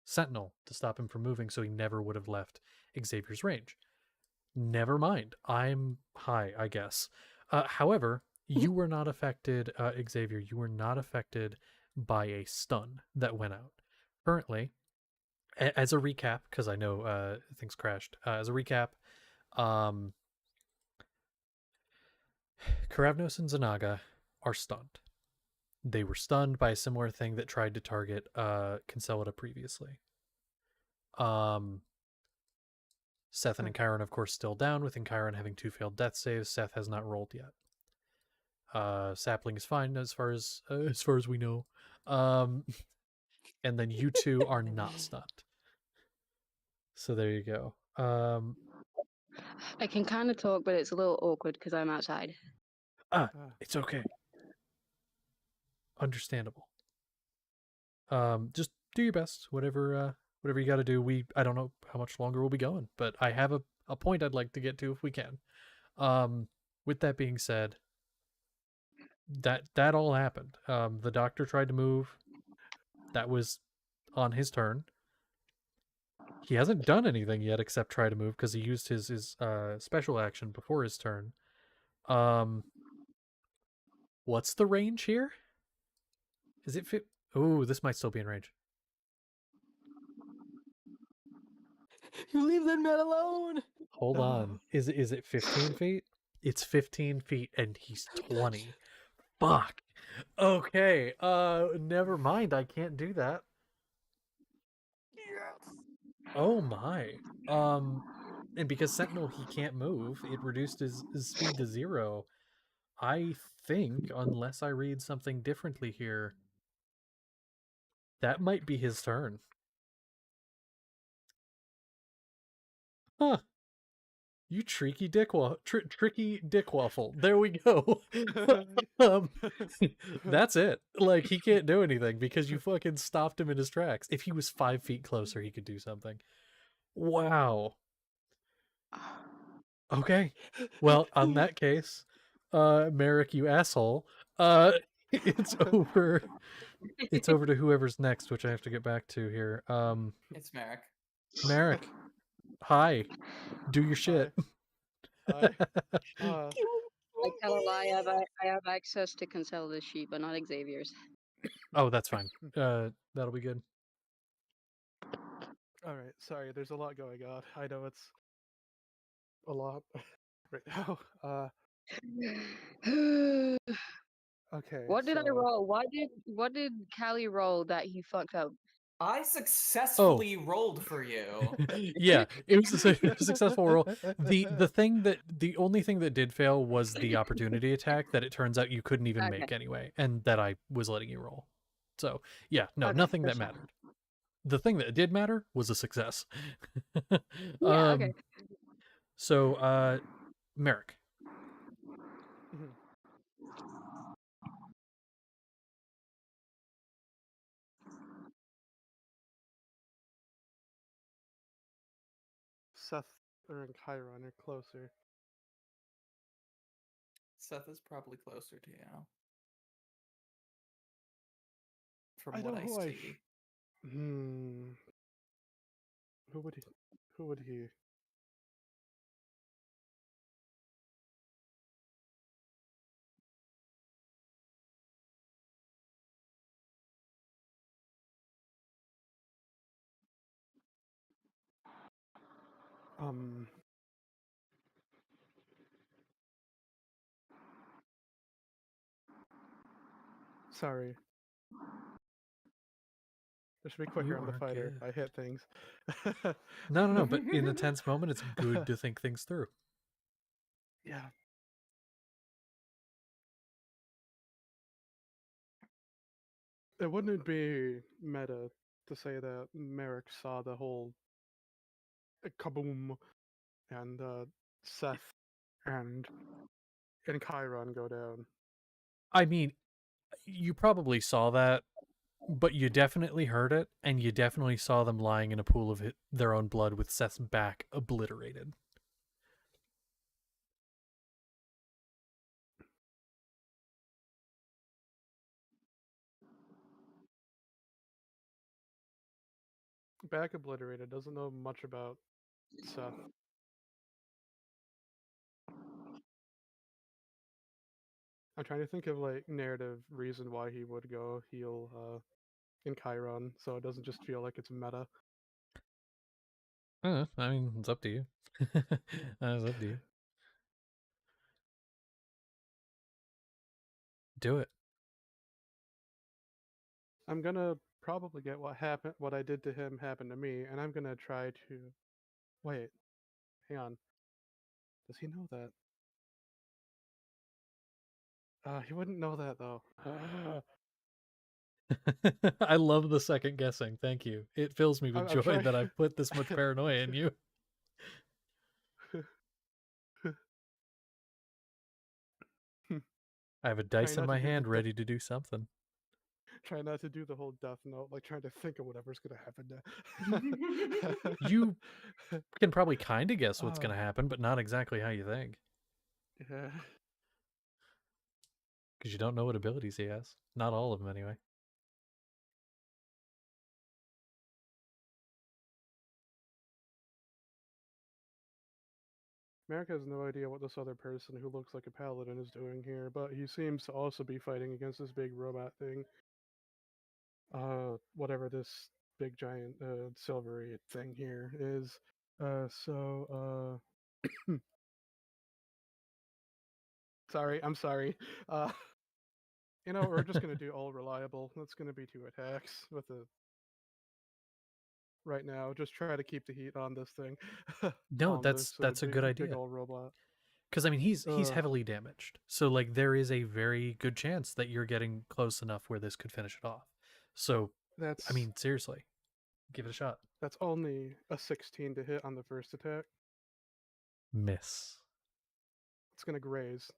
Sentinel to stop him from moving, so he never would have left Xavier's range. Never mind. I'm high, I guess. However, you were not affected, Xavier. You were not affected by a stun that went out. Currently, as a recap, because I know things crashed. As a recap, Karavnos and Zanaga are stunned. They were stunned by a similar thing that tried to target Consolida previously. Seth and Chiron, of course, still down, with Chiron having 2 failed death saves. Seth has not rolled yet. Sapling is fine as far as we know. And then you two are not stunned. So there you go. I can kind of talk, but it's a little awkward because I'm outside. It's okay. Understandable. Just do your best. Whatever you got to do. I don't know how much longer we'll be going, but I have a point I'd like to get to if we can. With that being said, that all happened. The doctor tried to move. That was on his turn. He hasn't done anything yet except try to move because he used his special action before his turn. What's the range here? Is it fit? Oh, this might still be in range. You leave that man alone. Hold on. Is it 15 feet? It's 15 feet and he's 20. Fuck. Okay. Never mind. I can't do that. Yes. Oh my. And because Sentinel he can't move, it reduced his speed to 0. I think, unless I read something differently here, that might be his turn. Huh. You tricky tricky dick waffle. There we go. That's it. Like, he can't do anything because you fucking stopped him in his tracks. If he was 5 feet closer, he could do something. Wow. Okay. Well, on that case, Merrick, you asshole. It's over. It's over to whoever's next, which I have to get back to here. It's Merrick. Merrick. Hi. Do your shit. Hi. I tell a lie. I have access to Consolida's sheet, but not Xavier's. Oh, that's fine. That'll be good. All right. Sorry, there's a lot going on. I know it's a lot right now. Okay. What did I so- roll? What did Callie roll that he fucked up? I successfully rolled for you. Yeah, it was a successful roll. The only thing that did fail was the opportunity attack that it turns out you couldn't even Okay. make anyway, and that I was letting you roll. So yeah, no, Okay, nothing that that's fine. mattered. The thing that did matter was a success. Yeah, okay. So, Merrick. Mhm. Seth and Chiron are closer. Seth is probably closer to you. From I what know I who I see. Who would he? Who would he? Sorry. I should be quicker You on the are fighter. good. I hit things. No, but in a tense moment, it's good to think things through. Yeah. It wouldn't be meta to say that Merrick saw the whole kaboom and Seth and Chiron go down. I mean, you probably saw that, but you definitely heard it, and you definitely saw them lying in a pool of their own blood with Seth's back obliterated. back obliterated, doesn't know much about Seth. I'm trying to think of like narrative reason why he would go heal in Chiron, so it doesn't just feel like it's meta. I mean, it's up to you. It's up to you. Do it. I'm gonna probably get what I did to him happen to me, and I'm gonna try to wait. Hang on. Does he know that? He wouldn't know that though. I love the second guessing. Thank you. It fills me with I'm joy trying. that I've put this much paranoia in you. I have a dice in not my to do the hand ready to do something. Try not to do the whole death note, like trying to think of whatever's gonna happen. You can probably kind of guess what's Oh. going to happen, but not exactly how you think. Yeah. Because you don't know what abilities he has. Not all of them, anyway. Merrick has no idea what this other person who looks like a paladin is doing here, but he seems to also be fighting against this big robot thing. Whatever this big giant silvery thing here is. Sorry, I'm sorry. We're just gonna do all reliable. That's gonna be 2 attacks with the right now. Just try to keep the heat on this thing. No, on this that's a big, good big idea. old robot. Because I mean, he's Ugh. heavily damaged, so like there is a very good chance that you're getting close enough where this could finish it off. So, That's I mean, seriously, give it a shot. that's only a 16 to hit on the first attack. Miss. It's gonna graze.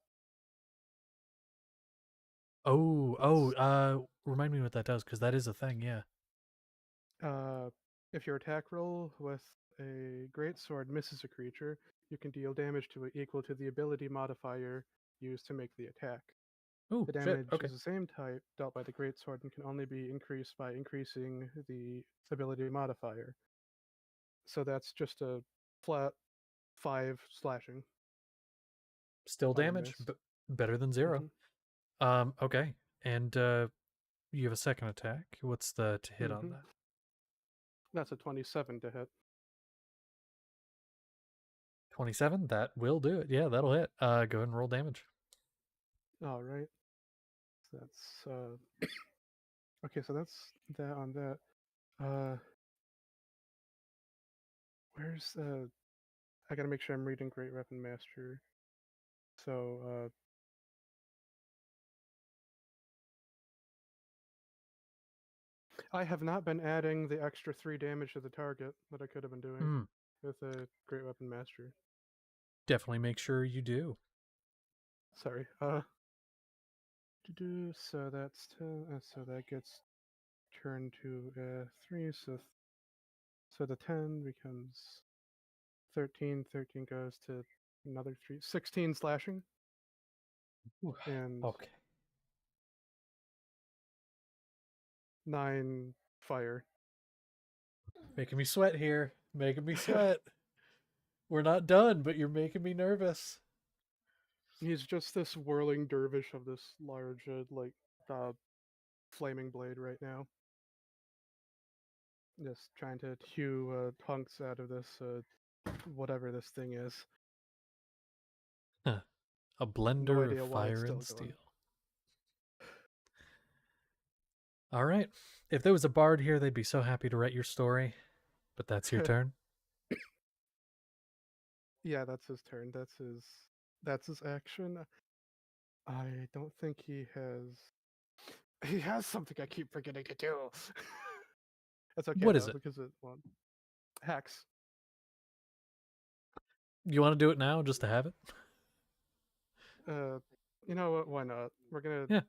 Remind me what that does, because that is a thing. Yeah. If your attack roll with a greatsword misses a creature, you can deal damage to it equal to the ability modifier used to make the attack. Oh, The shit. damage Okay. is the same type dealt by the greatsword and can only be increased by increasing the ability modifier. So that's just a flat 5 slashing. Still on a damage, miss. but better than 0. Mhm. Okay. And you have a second attack. What's the to hit on Mhm. that? That's a 27 to hit. 27? That will do it. Yeah, that'll hit. Go ahead and roll damage. All right. So that's okay. So that's that on that. Where's I gotta make sure I'm reading Great Weapon Master. So I have not been adding the extra 3 damage to the target that I could have been doing with a Great Weapon Master. Definitely make sure you do. Sorry. So that's 10. So that gets turned to 3. So the 10 becomes 13. 13 goes to another 3. 16 slashing. And Okay. 9 fire. Making me sweat here. Making me sweat. We're not done, but you're making me nervous. He's just this whirling dervish of this large, flaming blade right now. Just trying to hew hunks out of this, whatever this thing is. Huh. A No blender idea of why it's fire still and going. steel. All right. If there was a bard here, they'd be so happy to write your story. But that's your turn. Yeah, that's his turn. That's his action. I don't think he has. He has something I keep forgetting to do. That's okay What though, is it? because it won't. Hex. You want to do it now just to have it? You know what? Why not? We're gonna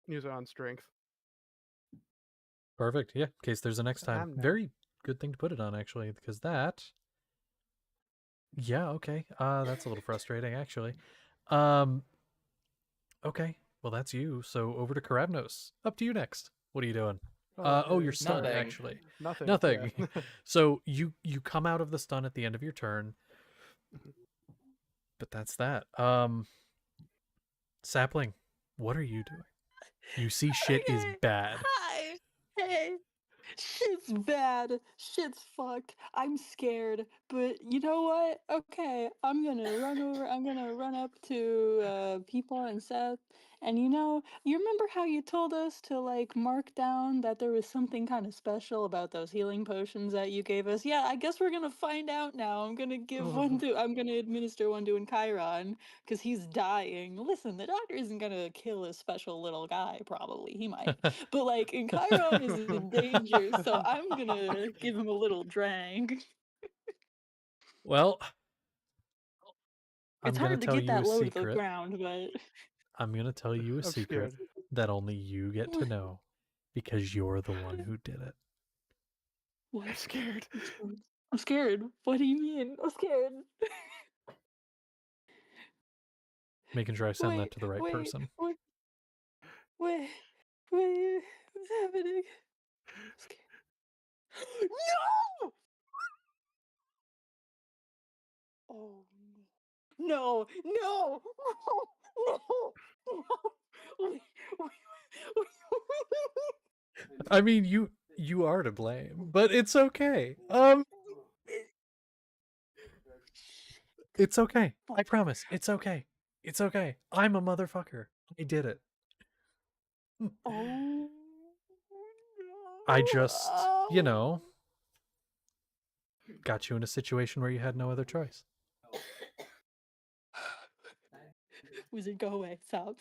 use it on strength. Perfect. Yeah, in case there's a next time. I'm not. Very good thing to put it on, actually, because that... Yeah, okay. That's a little frustrating, actually. Okay, well, that's you. So over to Karavnos. Up to you next. What are you doing? You're Okay. stunned, Nothing. actually. Nothing. Nothing. Yeah. So you come out of the stun at the end of your turn, but that's that. Sapling, what are you doing? You see shit is Okay, bad. Hi. Hey. Shit's bad. Shit's fucked. I'm scared. But you know what? Okay, I'm gonna run up to Peepaw and Seth. And you remember how you told us to like mark down that there was something kind of special about those healing potions that you gave us? Yeah, I guess we're gonna find out now. I'm gonna administer one to Chiron because he's dying. Listen, the doctor isn't gonna kill a special little guy, probably. He might. But like, and Chiron is in danger, so I'm gonna give him a little drag. Well, I'm It's gonna hard to tell get you a that low to the secret. ground, but I'm gonna tell you a I'm secret scared. that only you get to know because you're the one who did it. what? I'm scared. I'm scared. I'm scared. What do you mean? I'm scared. Making sure I send that Wait, to the right wait, person. wait, wait, wait. What's happening? I'm scared. No! Oh no! No! No! No! Wait, wait, wait, wait. I mean, you are to blame, but it's okay. It's okay. I promise. It's okay. It's okay. I'm a motherfucker. I did it. Oh I no! just, got you in a situation where you had no other choice. Wizard, go away. Stop.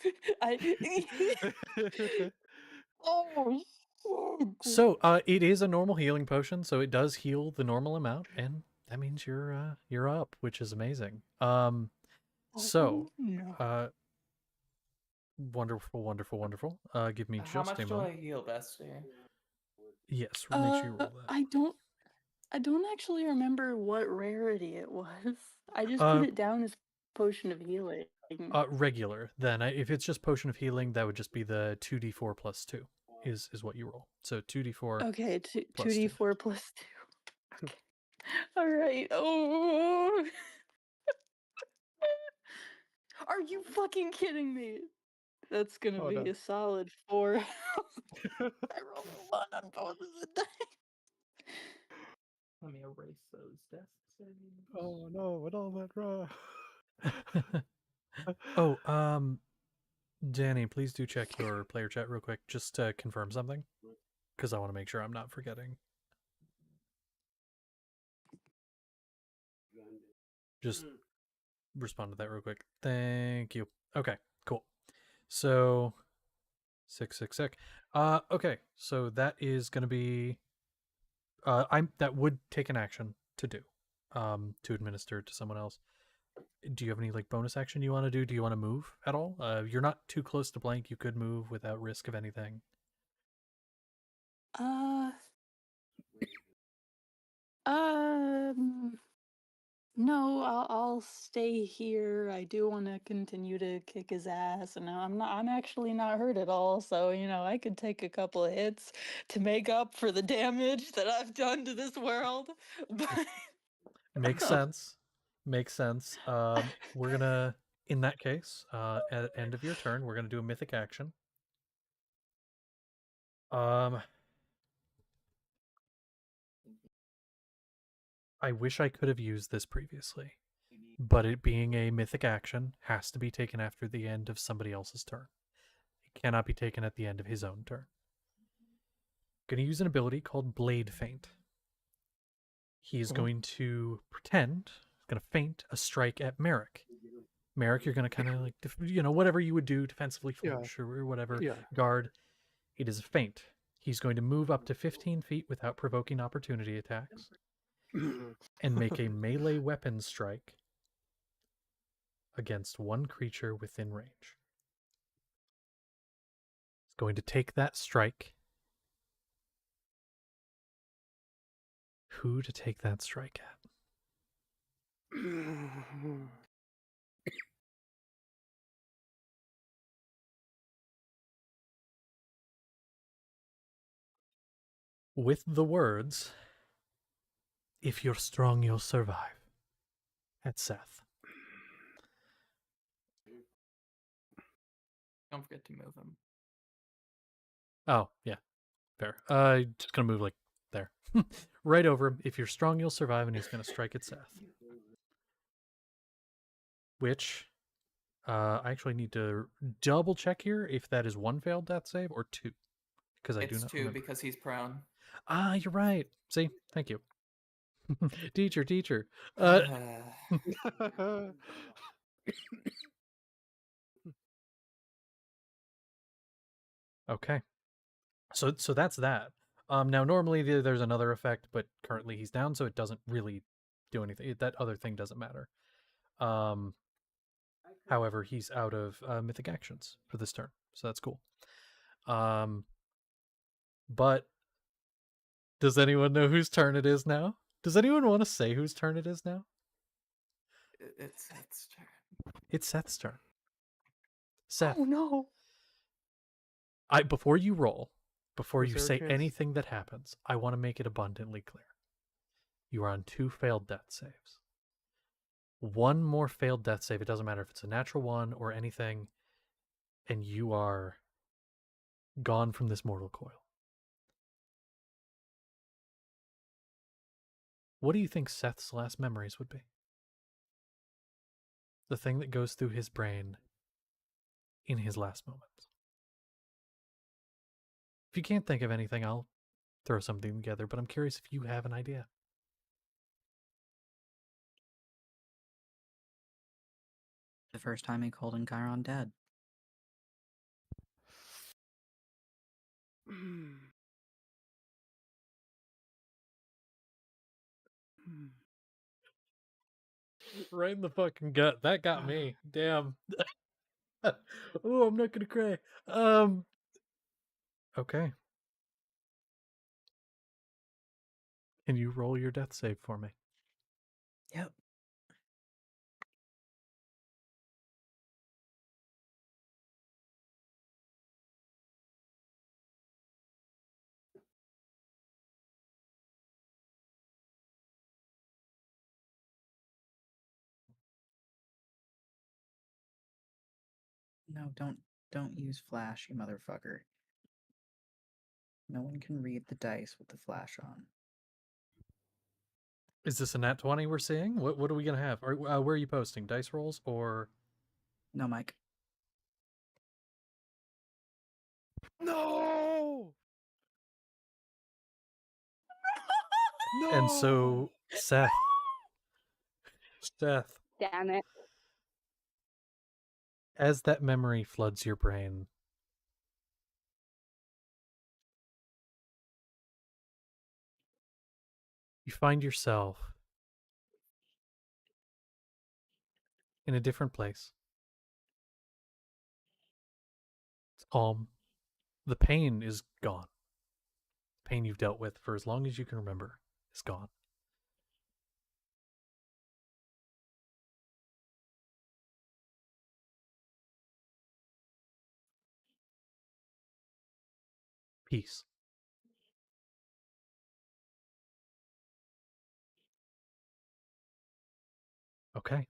Oh shit! So, it is a normal healing potion, so it does heal the normal amount, and that means you're up, which is amazing. So, Oh no! wonderful, wonderful, wonderful. Give me How just a much do I moment. heal, Bestie? Yes, make sure you roll that. I don't actually remember what rarity it was. I just Uh, put it down as potion of healing. Regular. Then, if it's just potion of healing, that would just be the 2d4 plus 2 is what you roll. So 2d4 Okay, two plus 2. D4 plus 2. Okay. All right. Oh. Are you fucking kidding me? That's gonna Oh be no. a solid 4. I rolled a 1 on both of the dice. Let me erase those death saves. Oh no, it all went wrong. Oh, Danny, please do check your player chat real quick just to confirm something, because I want to make sure I'm not forgetting. Just respond to that real quick. Thank you. Okay, cool. So 666. Okay, so that is gonna be that would take an action to do. To administer to someone else. Do you have any like bonus action you want to do? Do you want to move at all? You're not too close to blank. You could move without risk of anything. Uh, um, no, I'll stay here. I do want to continue to kick his ass, and I'm actually not hurt at all. So I could take a couple of hits to make up for the damage that I've done to this world. But Makes sense. Makes sense. We're gonna, in that case, at end of your turn, we're gonna do a mythic action. I wish I could have used this previously, but it being a mythic action has to be taken after the end of somebody else's turn. It cannot be taken at the end of his own turn. Gonna use an ability called Blade Feint. He is going to pretend, gonna feint a strike at Merrick. Merrick, you're gonna kind of like, whatever you would do defensively, flinch or whatever, Yeah. guard. It is a feint. He's going to move up to 15 feet without provoking opportunity attacks and make a melee weapon strike against one creature within range. He's going to take that strike. Who to take that strike at? with the words, "If you're strong, you'll survive," at Seth. Don't forget to move him. Oh, yeah. Fair. Just gonna move like there. Right over him. "If you're strong, you'll survive," and he's gonna strike at Seth. Which I actually need to double check here if that is 1 failed death save or 2. Because I do It's not 2 remember. because he's prone. Ah, you're right. See? Thank you. Teacher. Okay. So that's that. Now normally there's another effect, but currently he's down, so it doesn't really do anything. That other thing doesn't matter. However, he's out of mythic actions for this turn, so that's cool. But does anyone know whose turn it is now? Does anyone want to say whose turn it is now? It's Seth's turn. It's Seth's turn. Seth, Oh no! before you roll, before Is you there a say chance- anything that happens, I want to make it abundantly clear. You are on 2 failed death saves. 1 more failed death save, it doesn't matter if it's a natural one or anything, and you are gone from this mortal coil. What do you think Seth's last memories would be? The thing that goes through his brain in his last moments. If you can't think of anything, I'll throw something together, but I'm curious if you have an idea. The first time he called in Chiron dead. Right in the fucking gut. That got me. Damn. Oh, I'm not gonna cry. Okay. Can you roll your death save for me? Yep. No, don't use flash, you motherfucker. No one can read the dice with the flash on. Is this a nat 20 we're seeing? What are we gonna have? Where are you posting? Dice rolls or? No, Mike. No! No! And so, Seth, Damn it. as that memory floods your brain, you find yourself in a different place. It's calm. The pain is gone. The pain you've dealt with for as long as you can remember is gone. Peace. Okay.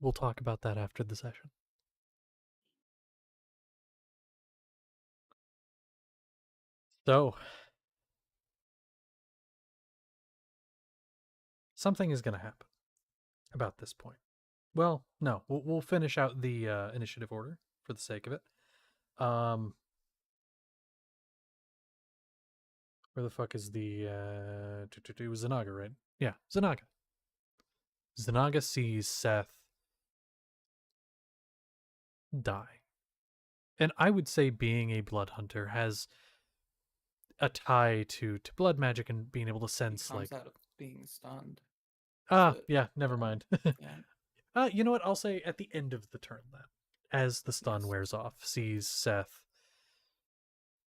We'll talk about that after the session. So, something is going to happen about this point. Well, no, we'll finish out the initiative order for the sake of it. Where the fuck is the it was Zanaga, right? Yeah, Zanaga. Zanaga sees Seth die. And I would say being a blood hunter has a tie to blood magic and being able to He sense comes like out of being stunned. yeah, never mind. Yeah. You know what? I'll say at the end of the turn then, as the stun Yes. wears off, sees Seth,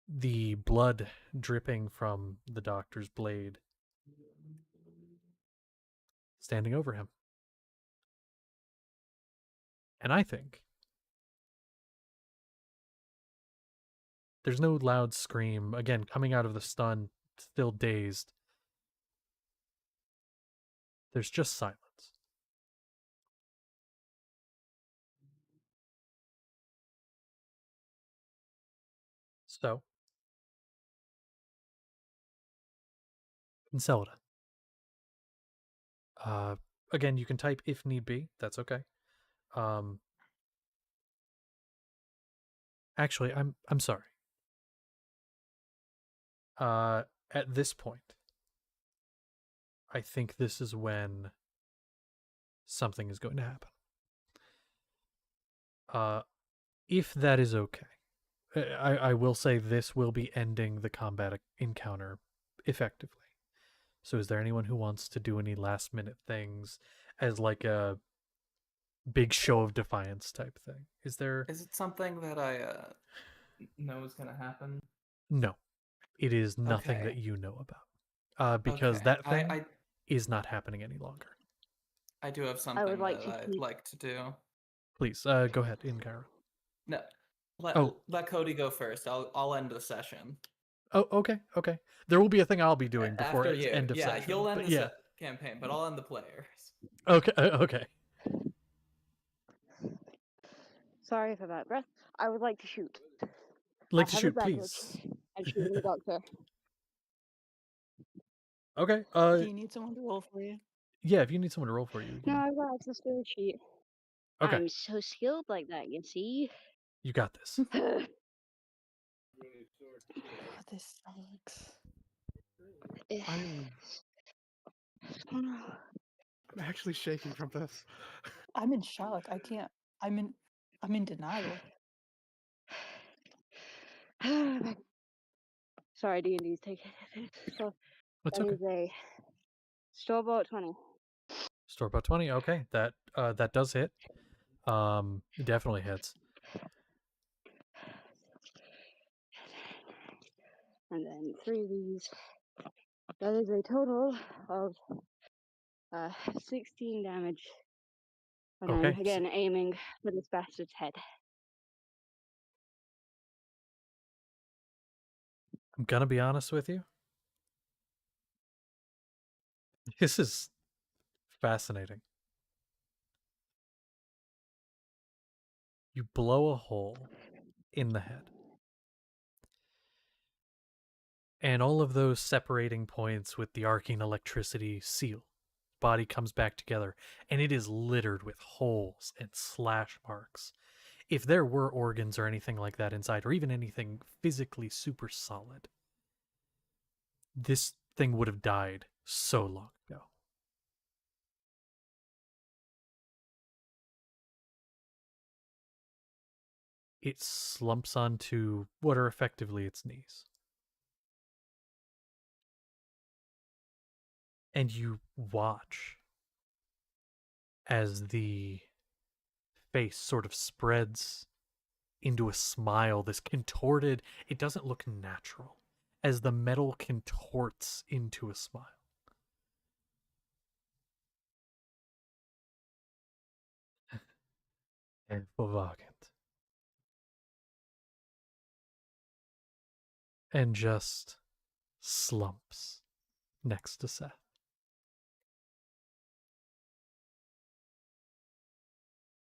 the blood dripping from the doctor's blade, standing over him. And I think There's no loud scream. Again, coming out of the stun, still dazed. There's just silence. So, Concelda. Again, you can type if need be. That's okay. Actually, I'm sorry. At this point, I think this is when something is going to happen. If that is okay, I will say this will be ending the combat encounter effectively. So is there anyone who wants to do any last minute things as like a big show of defiance type thing? Is there? Is it something that I know is gonna happen? No, it is nothing Okay. that you know about. Because Okay. that thing is not happening any longer. I do have something would like that to I'd keep- like to do. Please, go ahead, Inkyra. No, Oh. let Cody go first. I'll end the session. Oh, okay. There will be a thing I'll be doing before After it's you. end of Yeah, session. he'll end but the yeah. campaign, but I'll end the players. Okay. Sorry for that breath. I would like to shoot. Like I to have shoot, advantage please. and shooting the doctor. Okay. Do you need someone to roll for you? Yeah. If you need someone to roll for you, No, I've got access to a sheet. okay, I'm so skilled like that, you see. you got this. Oh, this sucks. I'm actually shaking from this. I'm in shock. I can't. I'm in denial. Sorry, D&D's taking it. So That's that okay. is a store-bought 20. Store-bought 20. Okay, that does hit. It definitely hits. And then 3 of these. That is a total of 16 damage. And Okay, then again, aiming for this bastard's head. I'm gonna be honest with you. This is fascinating. You blow a hole in the head. And all of those separating points with the arcing electricity seal. Body comes back together, and it is littered with holes and slash marks. If there were organs or anything like that inside, or even anything physically super solid, this thing would have died so long ago. It slumps onto what are effectively its knees. And you watch as the face sort of spreads into a smile, this contorted, it doesn't look natural, as the metal contorts into a smile. Hervorragend. And just slumps next to Seth.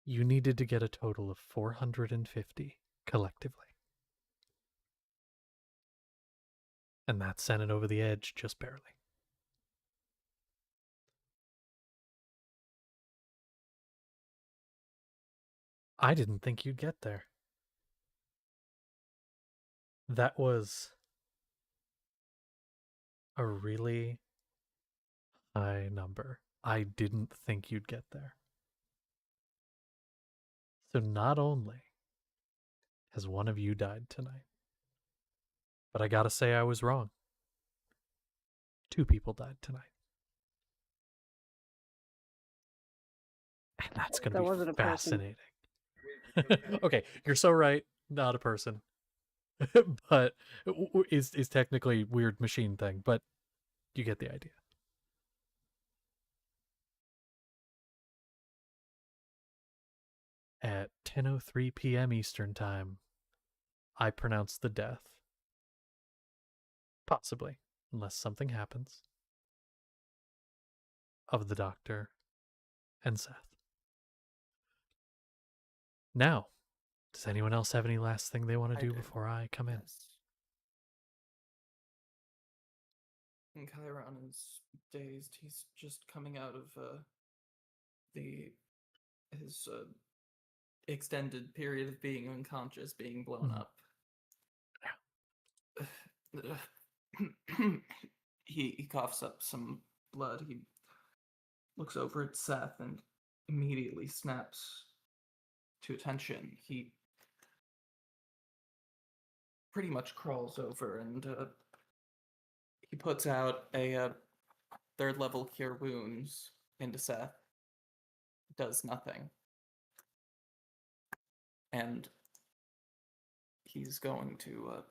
You needed to get a total of 450 collectively. And that sent it over the edge just barely. I didn't think you'd get there. That was a really high number. I didn't think you'd get there. So not only has one of you died tonight, but I gotta say I was wrong. 2 people died tonight. And that's gonna That be wasn't a person. fascinating. Okay, you're so right. Not a person. But is technically weird machine thing, but you get the idea. At 10:03 p.m. Eastern Time, I pronounce the death. Possibly, unless something happens, of the doctor and Seth. Now, does anyone else have any last thing they want to I do do, before I come in? Yes. And Chiron is dazed. He's just coming out of his extended period of being unconscious, being blown Mhm. up. He coughs up some blood. He looks over at Seth and immediately snaps to attention. He pretty much crawls over and he puts out a third level cure wounds into Seth. Does nothing. And he's going to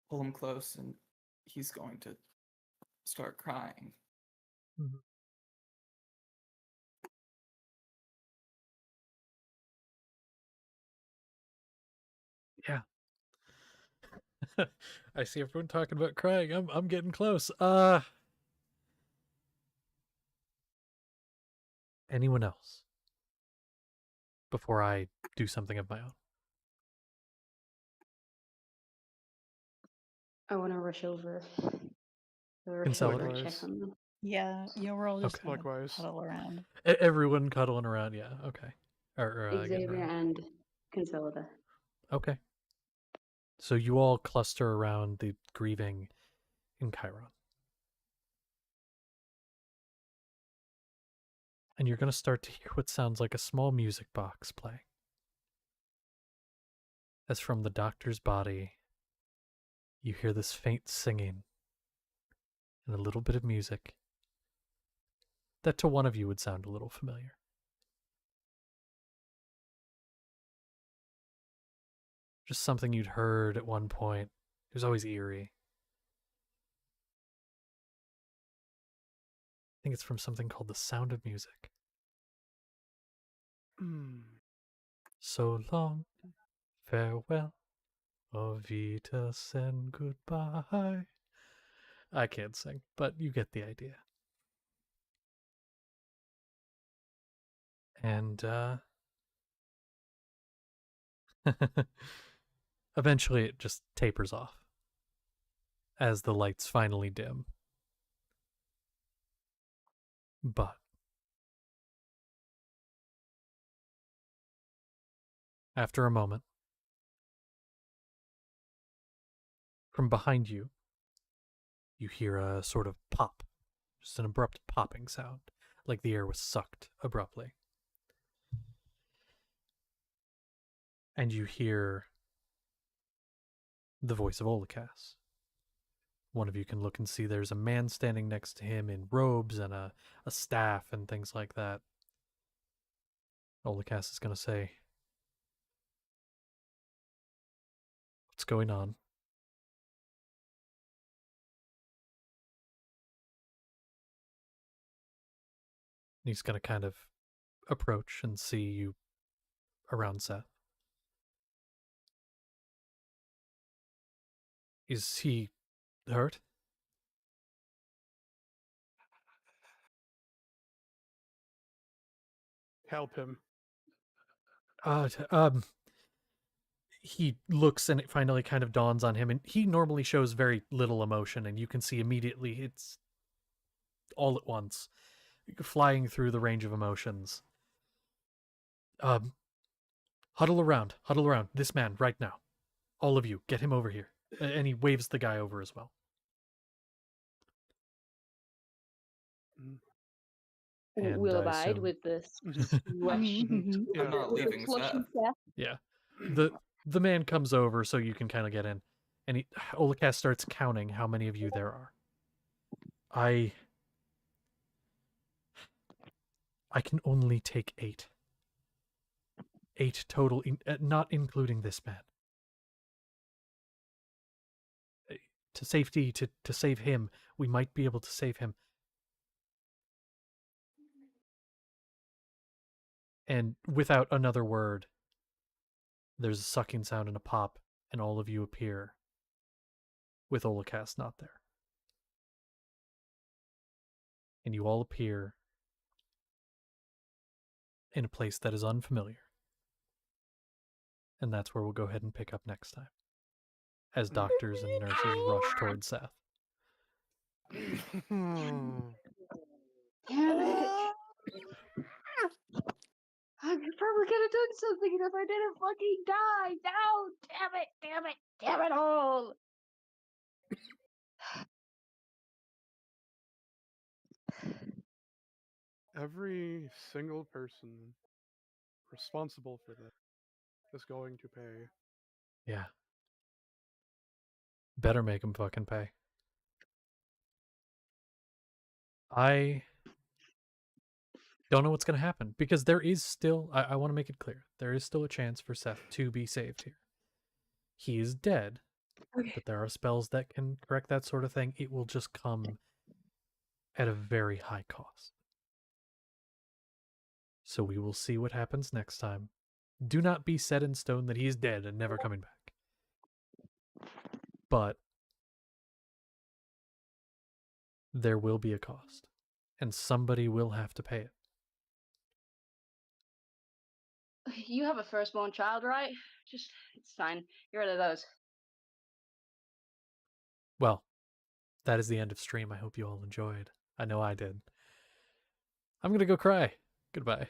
pull him close and he's going to start crying. Mhm. Yeah. I see everyone talking about crying. I'm getting close. Anyone else? Before I do something of my own. I want to rush over. Rush Consolidate. over, check Likewise. on them. Yeah, we're all just Okay. gonna Likewise. huddle around. Everyone cuddling around, yeah. Okay. Or getting Xavier around. and Consolida. Okay. So you all cluster around the grieving in Chiron. And you're going to start to hear what sounds like a small music box playing. As from the doctor's body, you hear this faint singing and a little bit of music that to one of you would sound a little familiar. Just something you'd heard at one point. It was always eerie. I think it's from something called The Sound of Music. So long, farewell, Iodithis, and goodbye. I can't sing, but you get the idea. And eventually it just tapers off as the lights finally dim. But after a moment, from behind you, you hear a sort of pop, just an abrupt popping sound, like the air was sucked abruptly. And you hear the voice of Olakas. One of you can look and see there's a man standing next to him in robes and a staff and things like that. Olakas is going to say, "What's going on?" He's going to kind of approach and see you around Seth. Is he hurt? Help him. He looks and it finally kind of dawns on him, and he normally shows very little emotion, and you can see immediately it's all at once, flying through the range of emotions. Huddle around, this man right now. All of you, get him over here. And he waves the guy over as well. And We'll I abide assume- with this. I mean, Yeah. I'm not with the leaving flushing Seth. Seth. Yeah. The man comes over so you can kind of get in. And Olakas starts counting how many of you there are. I can only take 8. 8 total, not including this man. To safety, to save him, we might be able to save him. And without another word, there's a sucking sound and a pop, and all of you appear with Olikast not there. And you all appear in a place that is unfamiliar. And that's where we'll go ahead and pick up next time, as doctors and nurses rush towards Seth. Damn it! I'm probably could have done something if I didn't fucking die. No, damn it, damn it, damn it all. Every single person responsible for this is going to pay. Yeah. Better make him fucking pay. I don't know what's going to happen because there is still, I want to make it clear, there is still a chance for Seth to be saved here. He is dead, but there are spells that can correct that sort of thing. It will just come at a very high cost. So we will see what happens next time. Do not be set in stone that he is dead and never coming back. But there will be a cost, and somebody will have to pay it. You have a firstborn child, right? Just, it's fine. Get rid of those. Well, that is the end of stream. I hope you all enjoyed. I know I did. I'm going to go cry. Goodbye.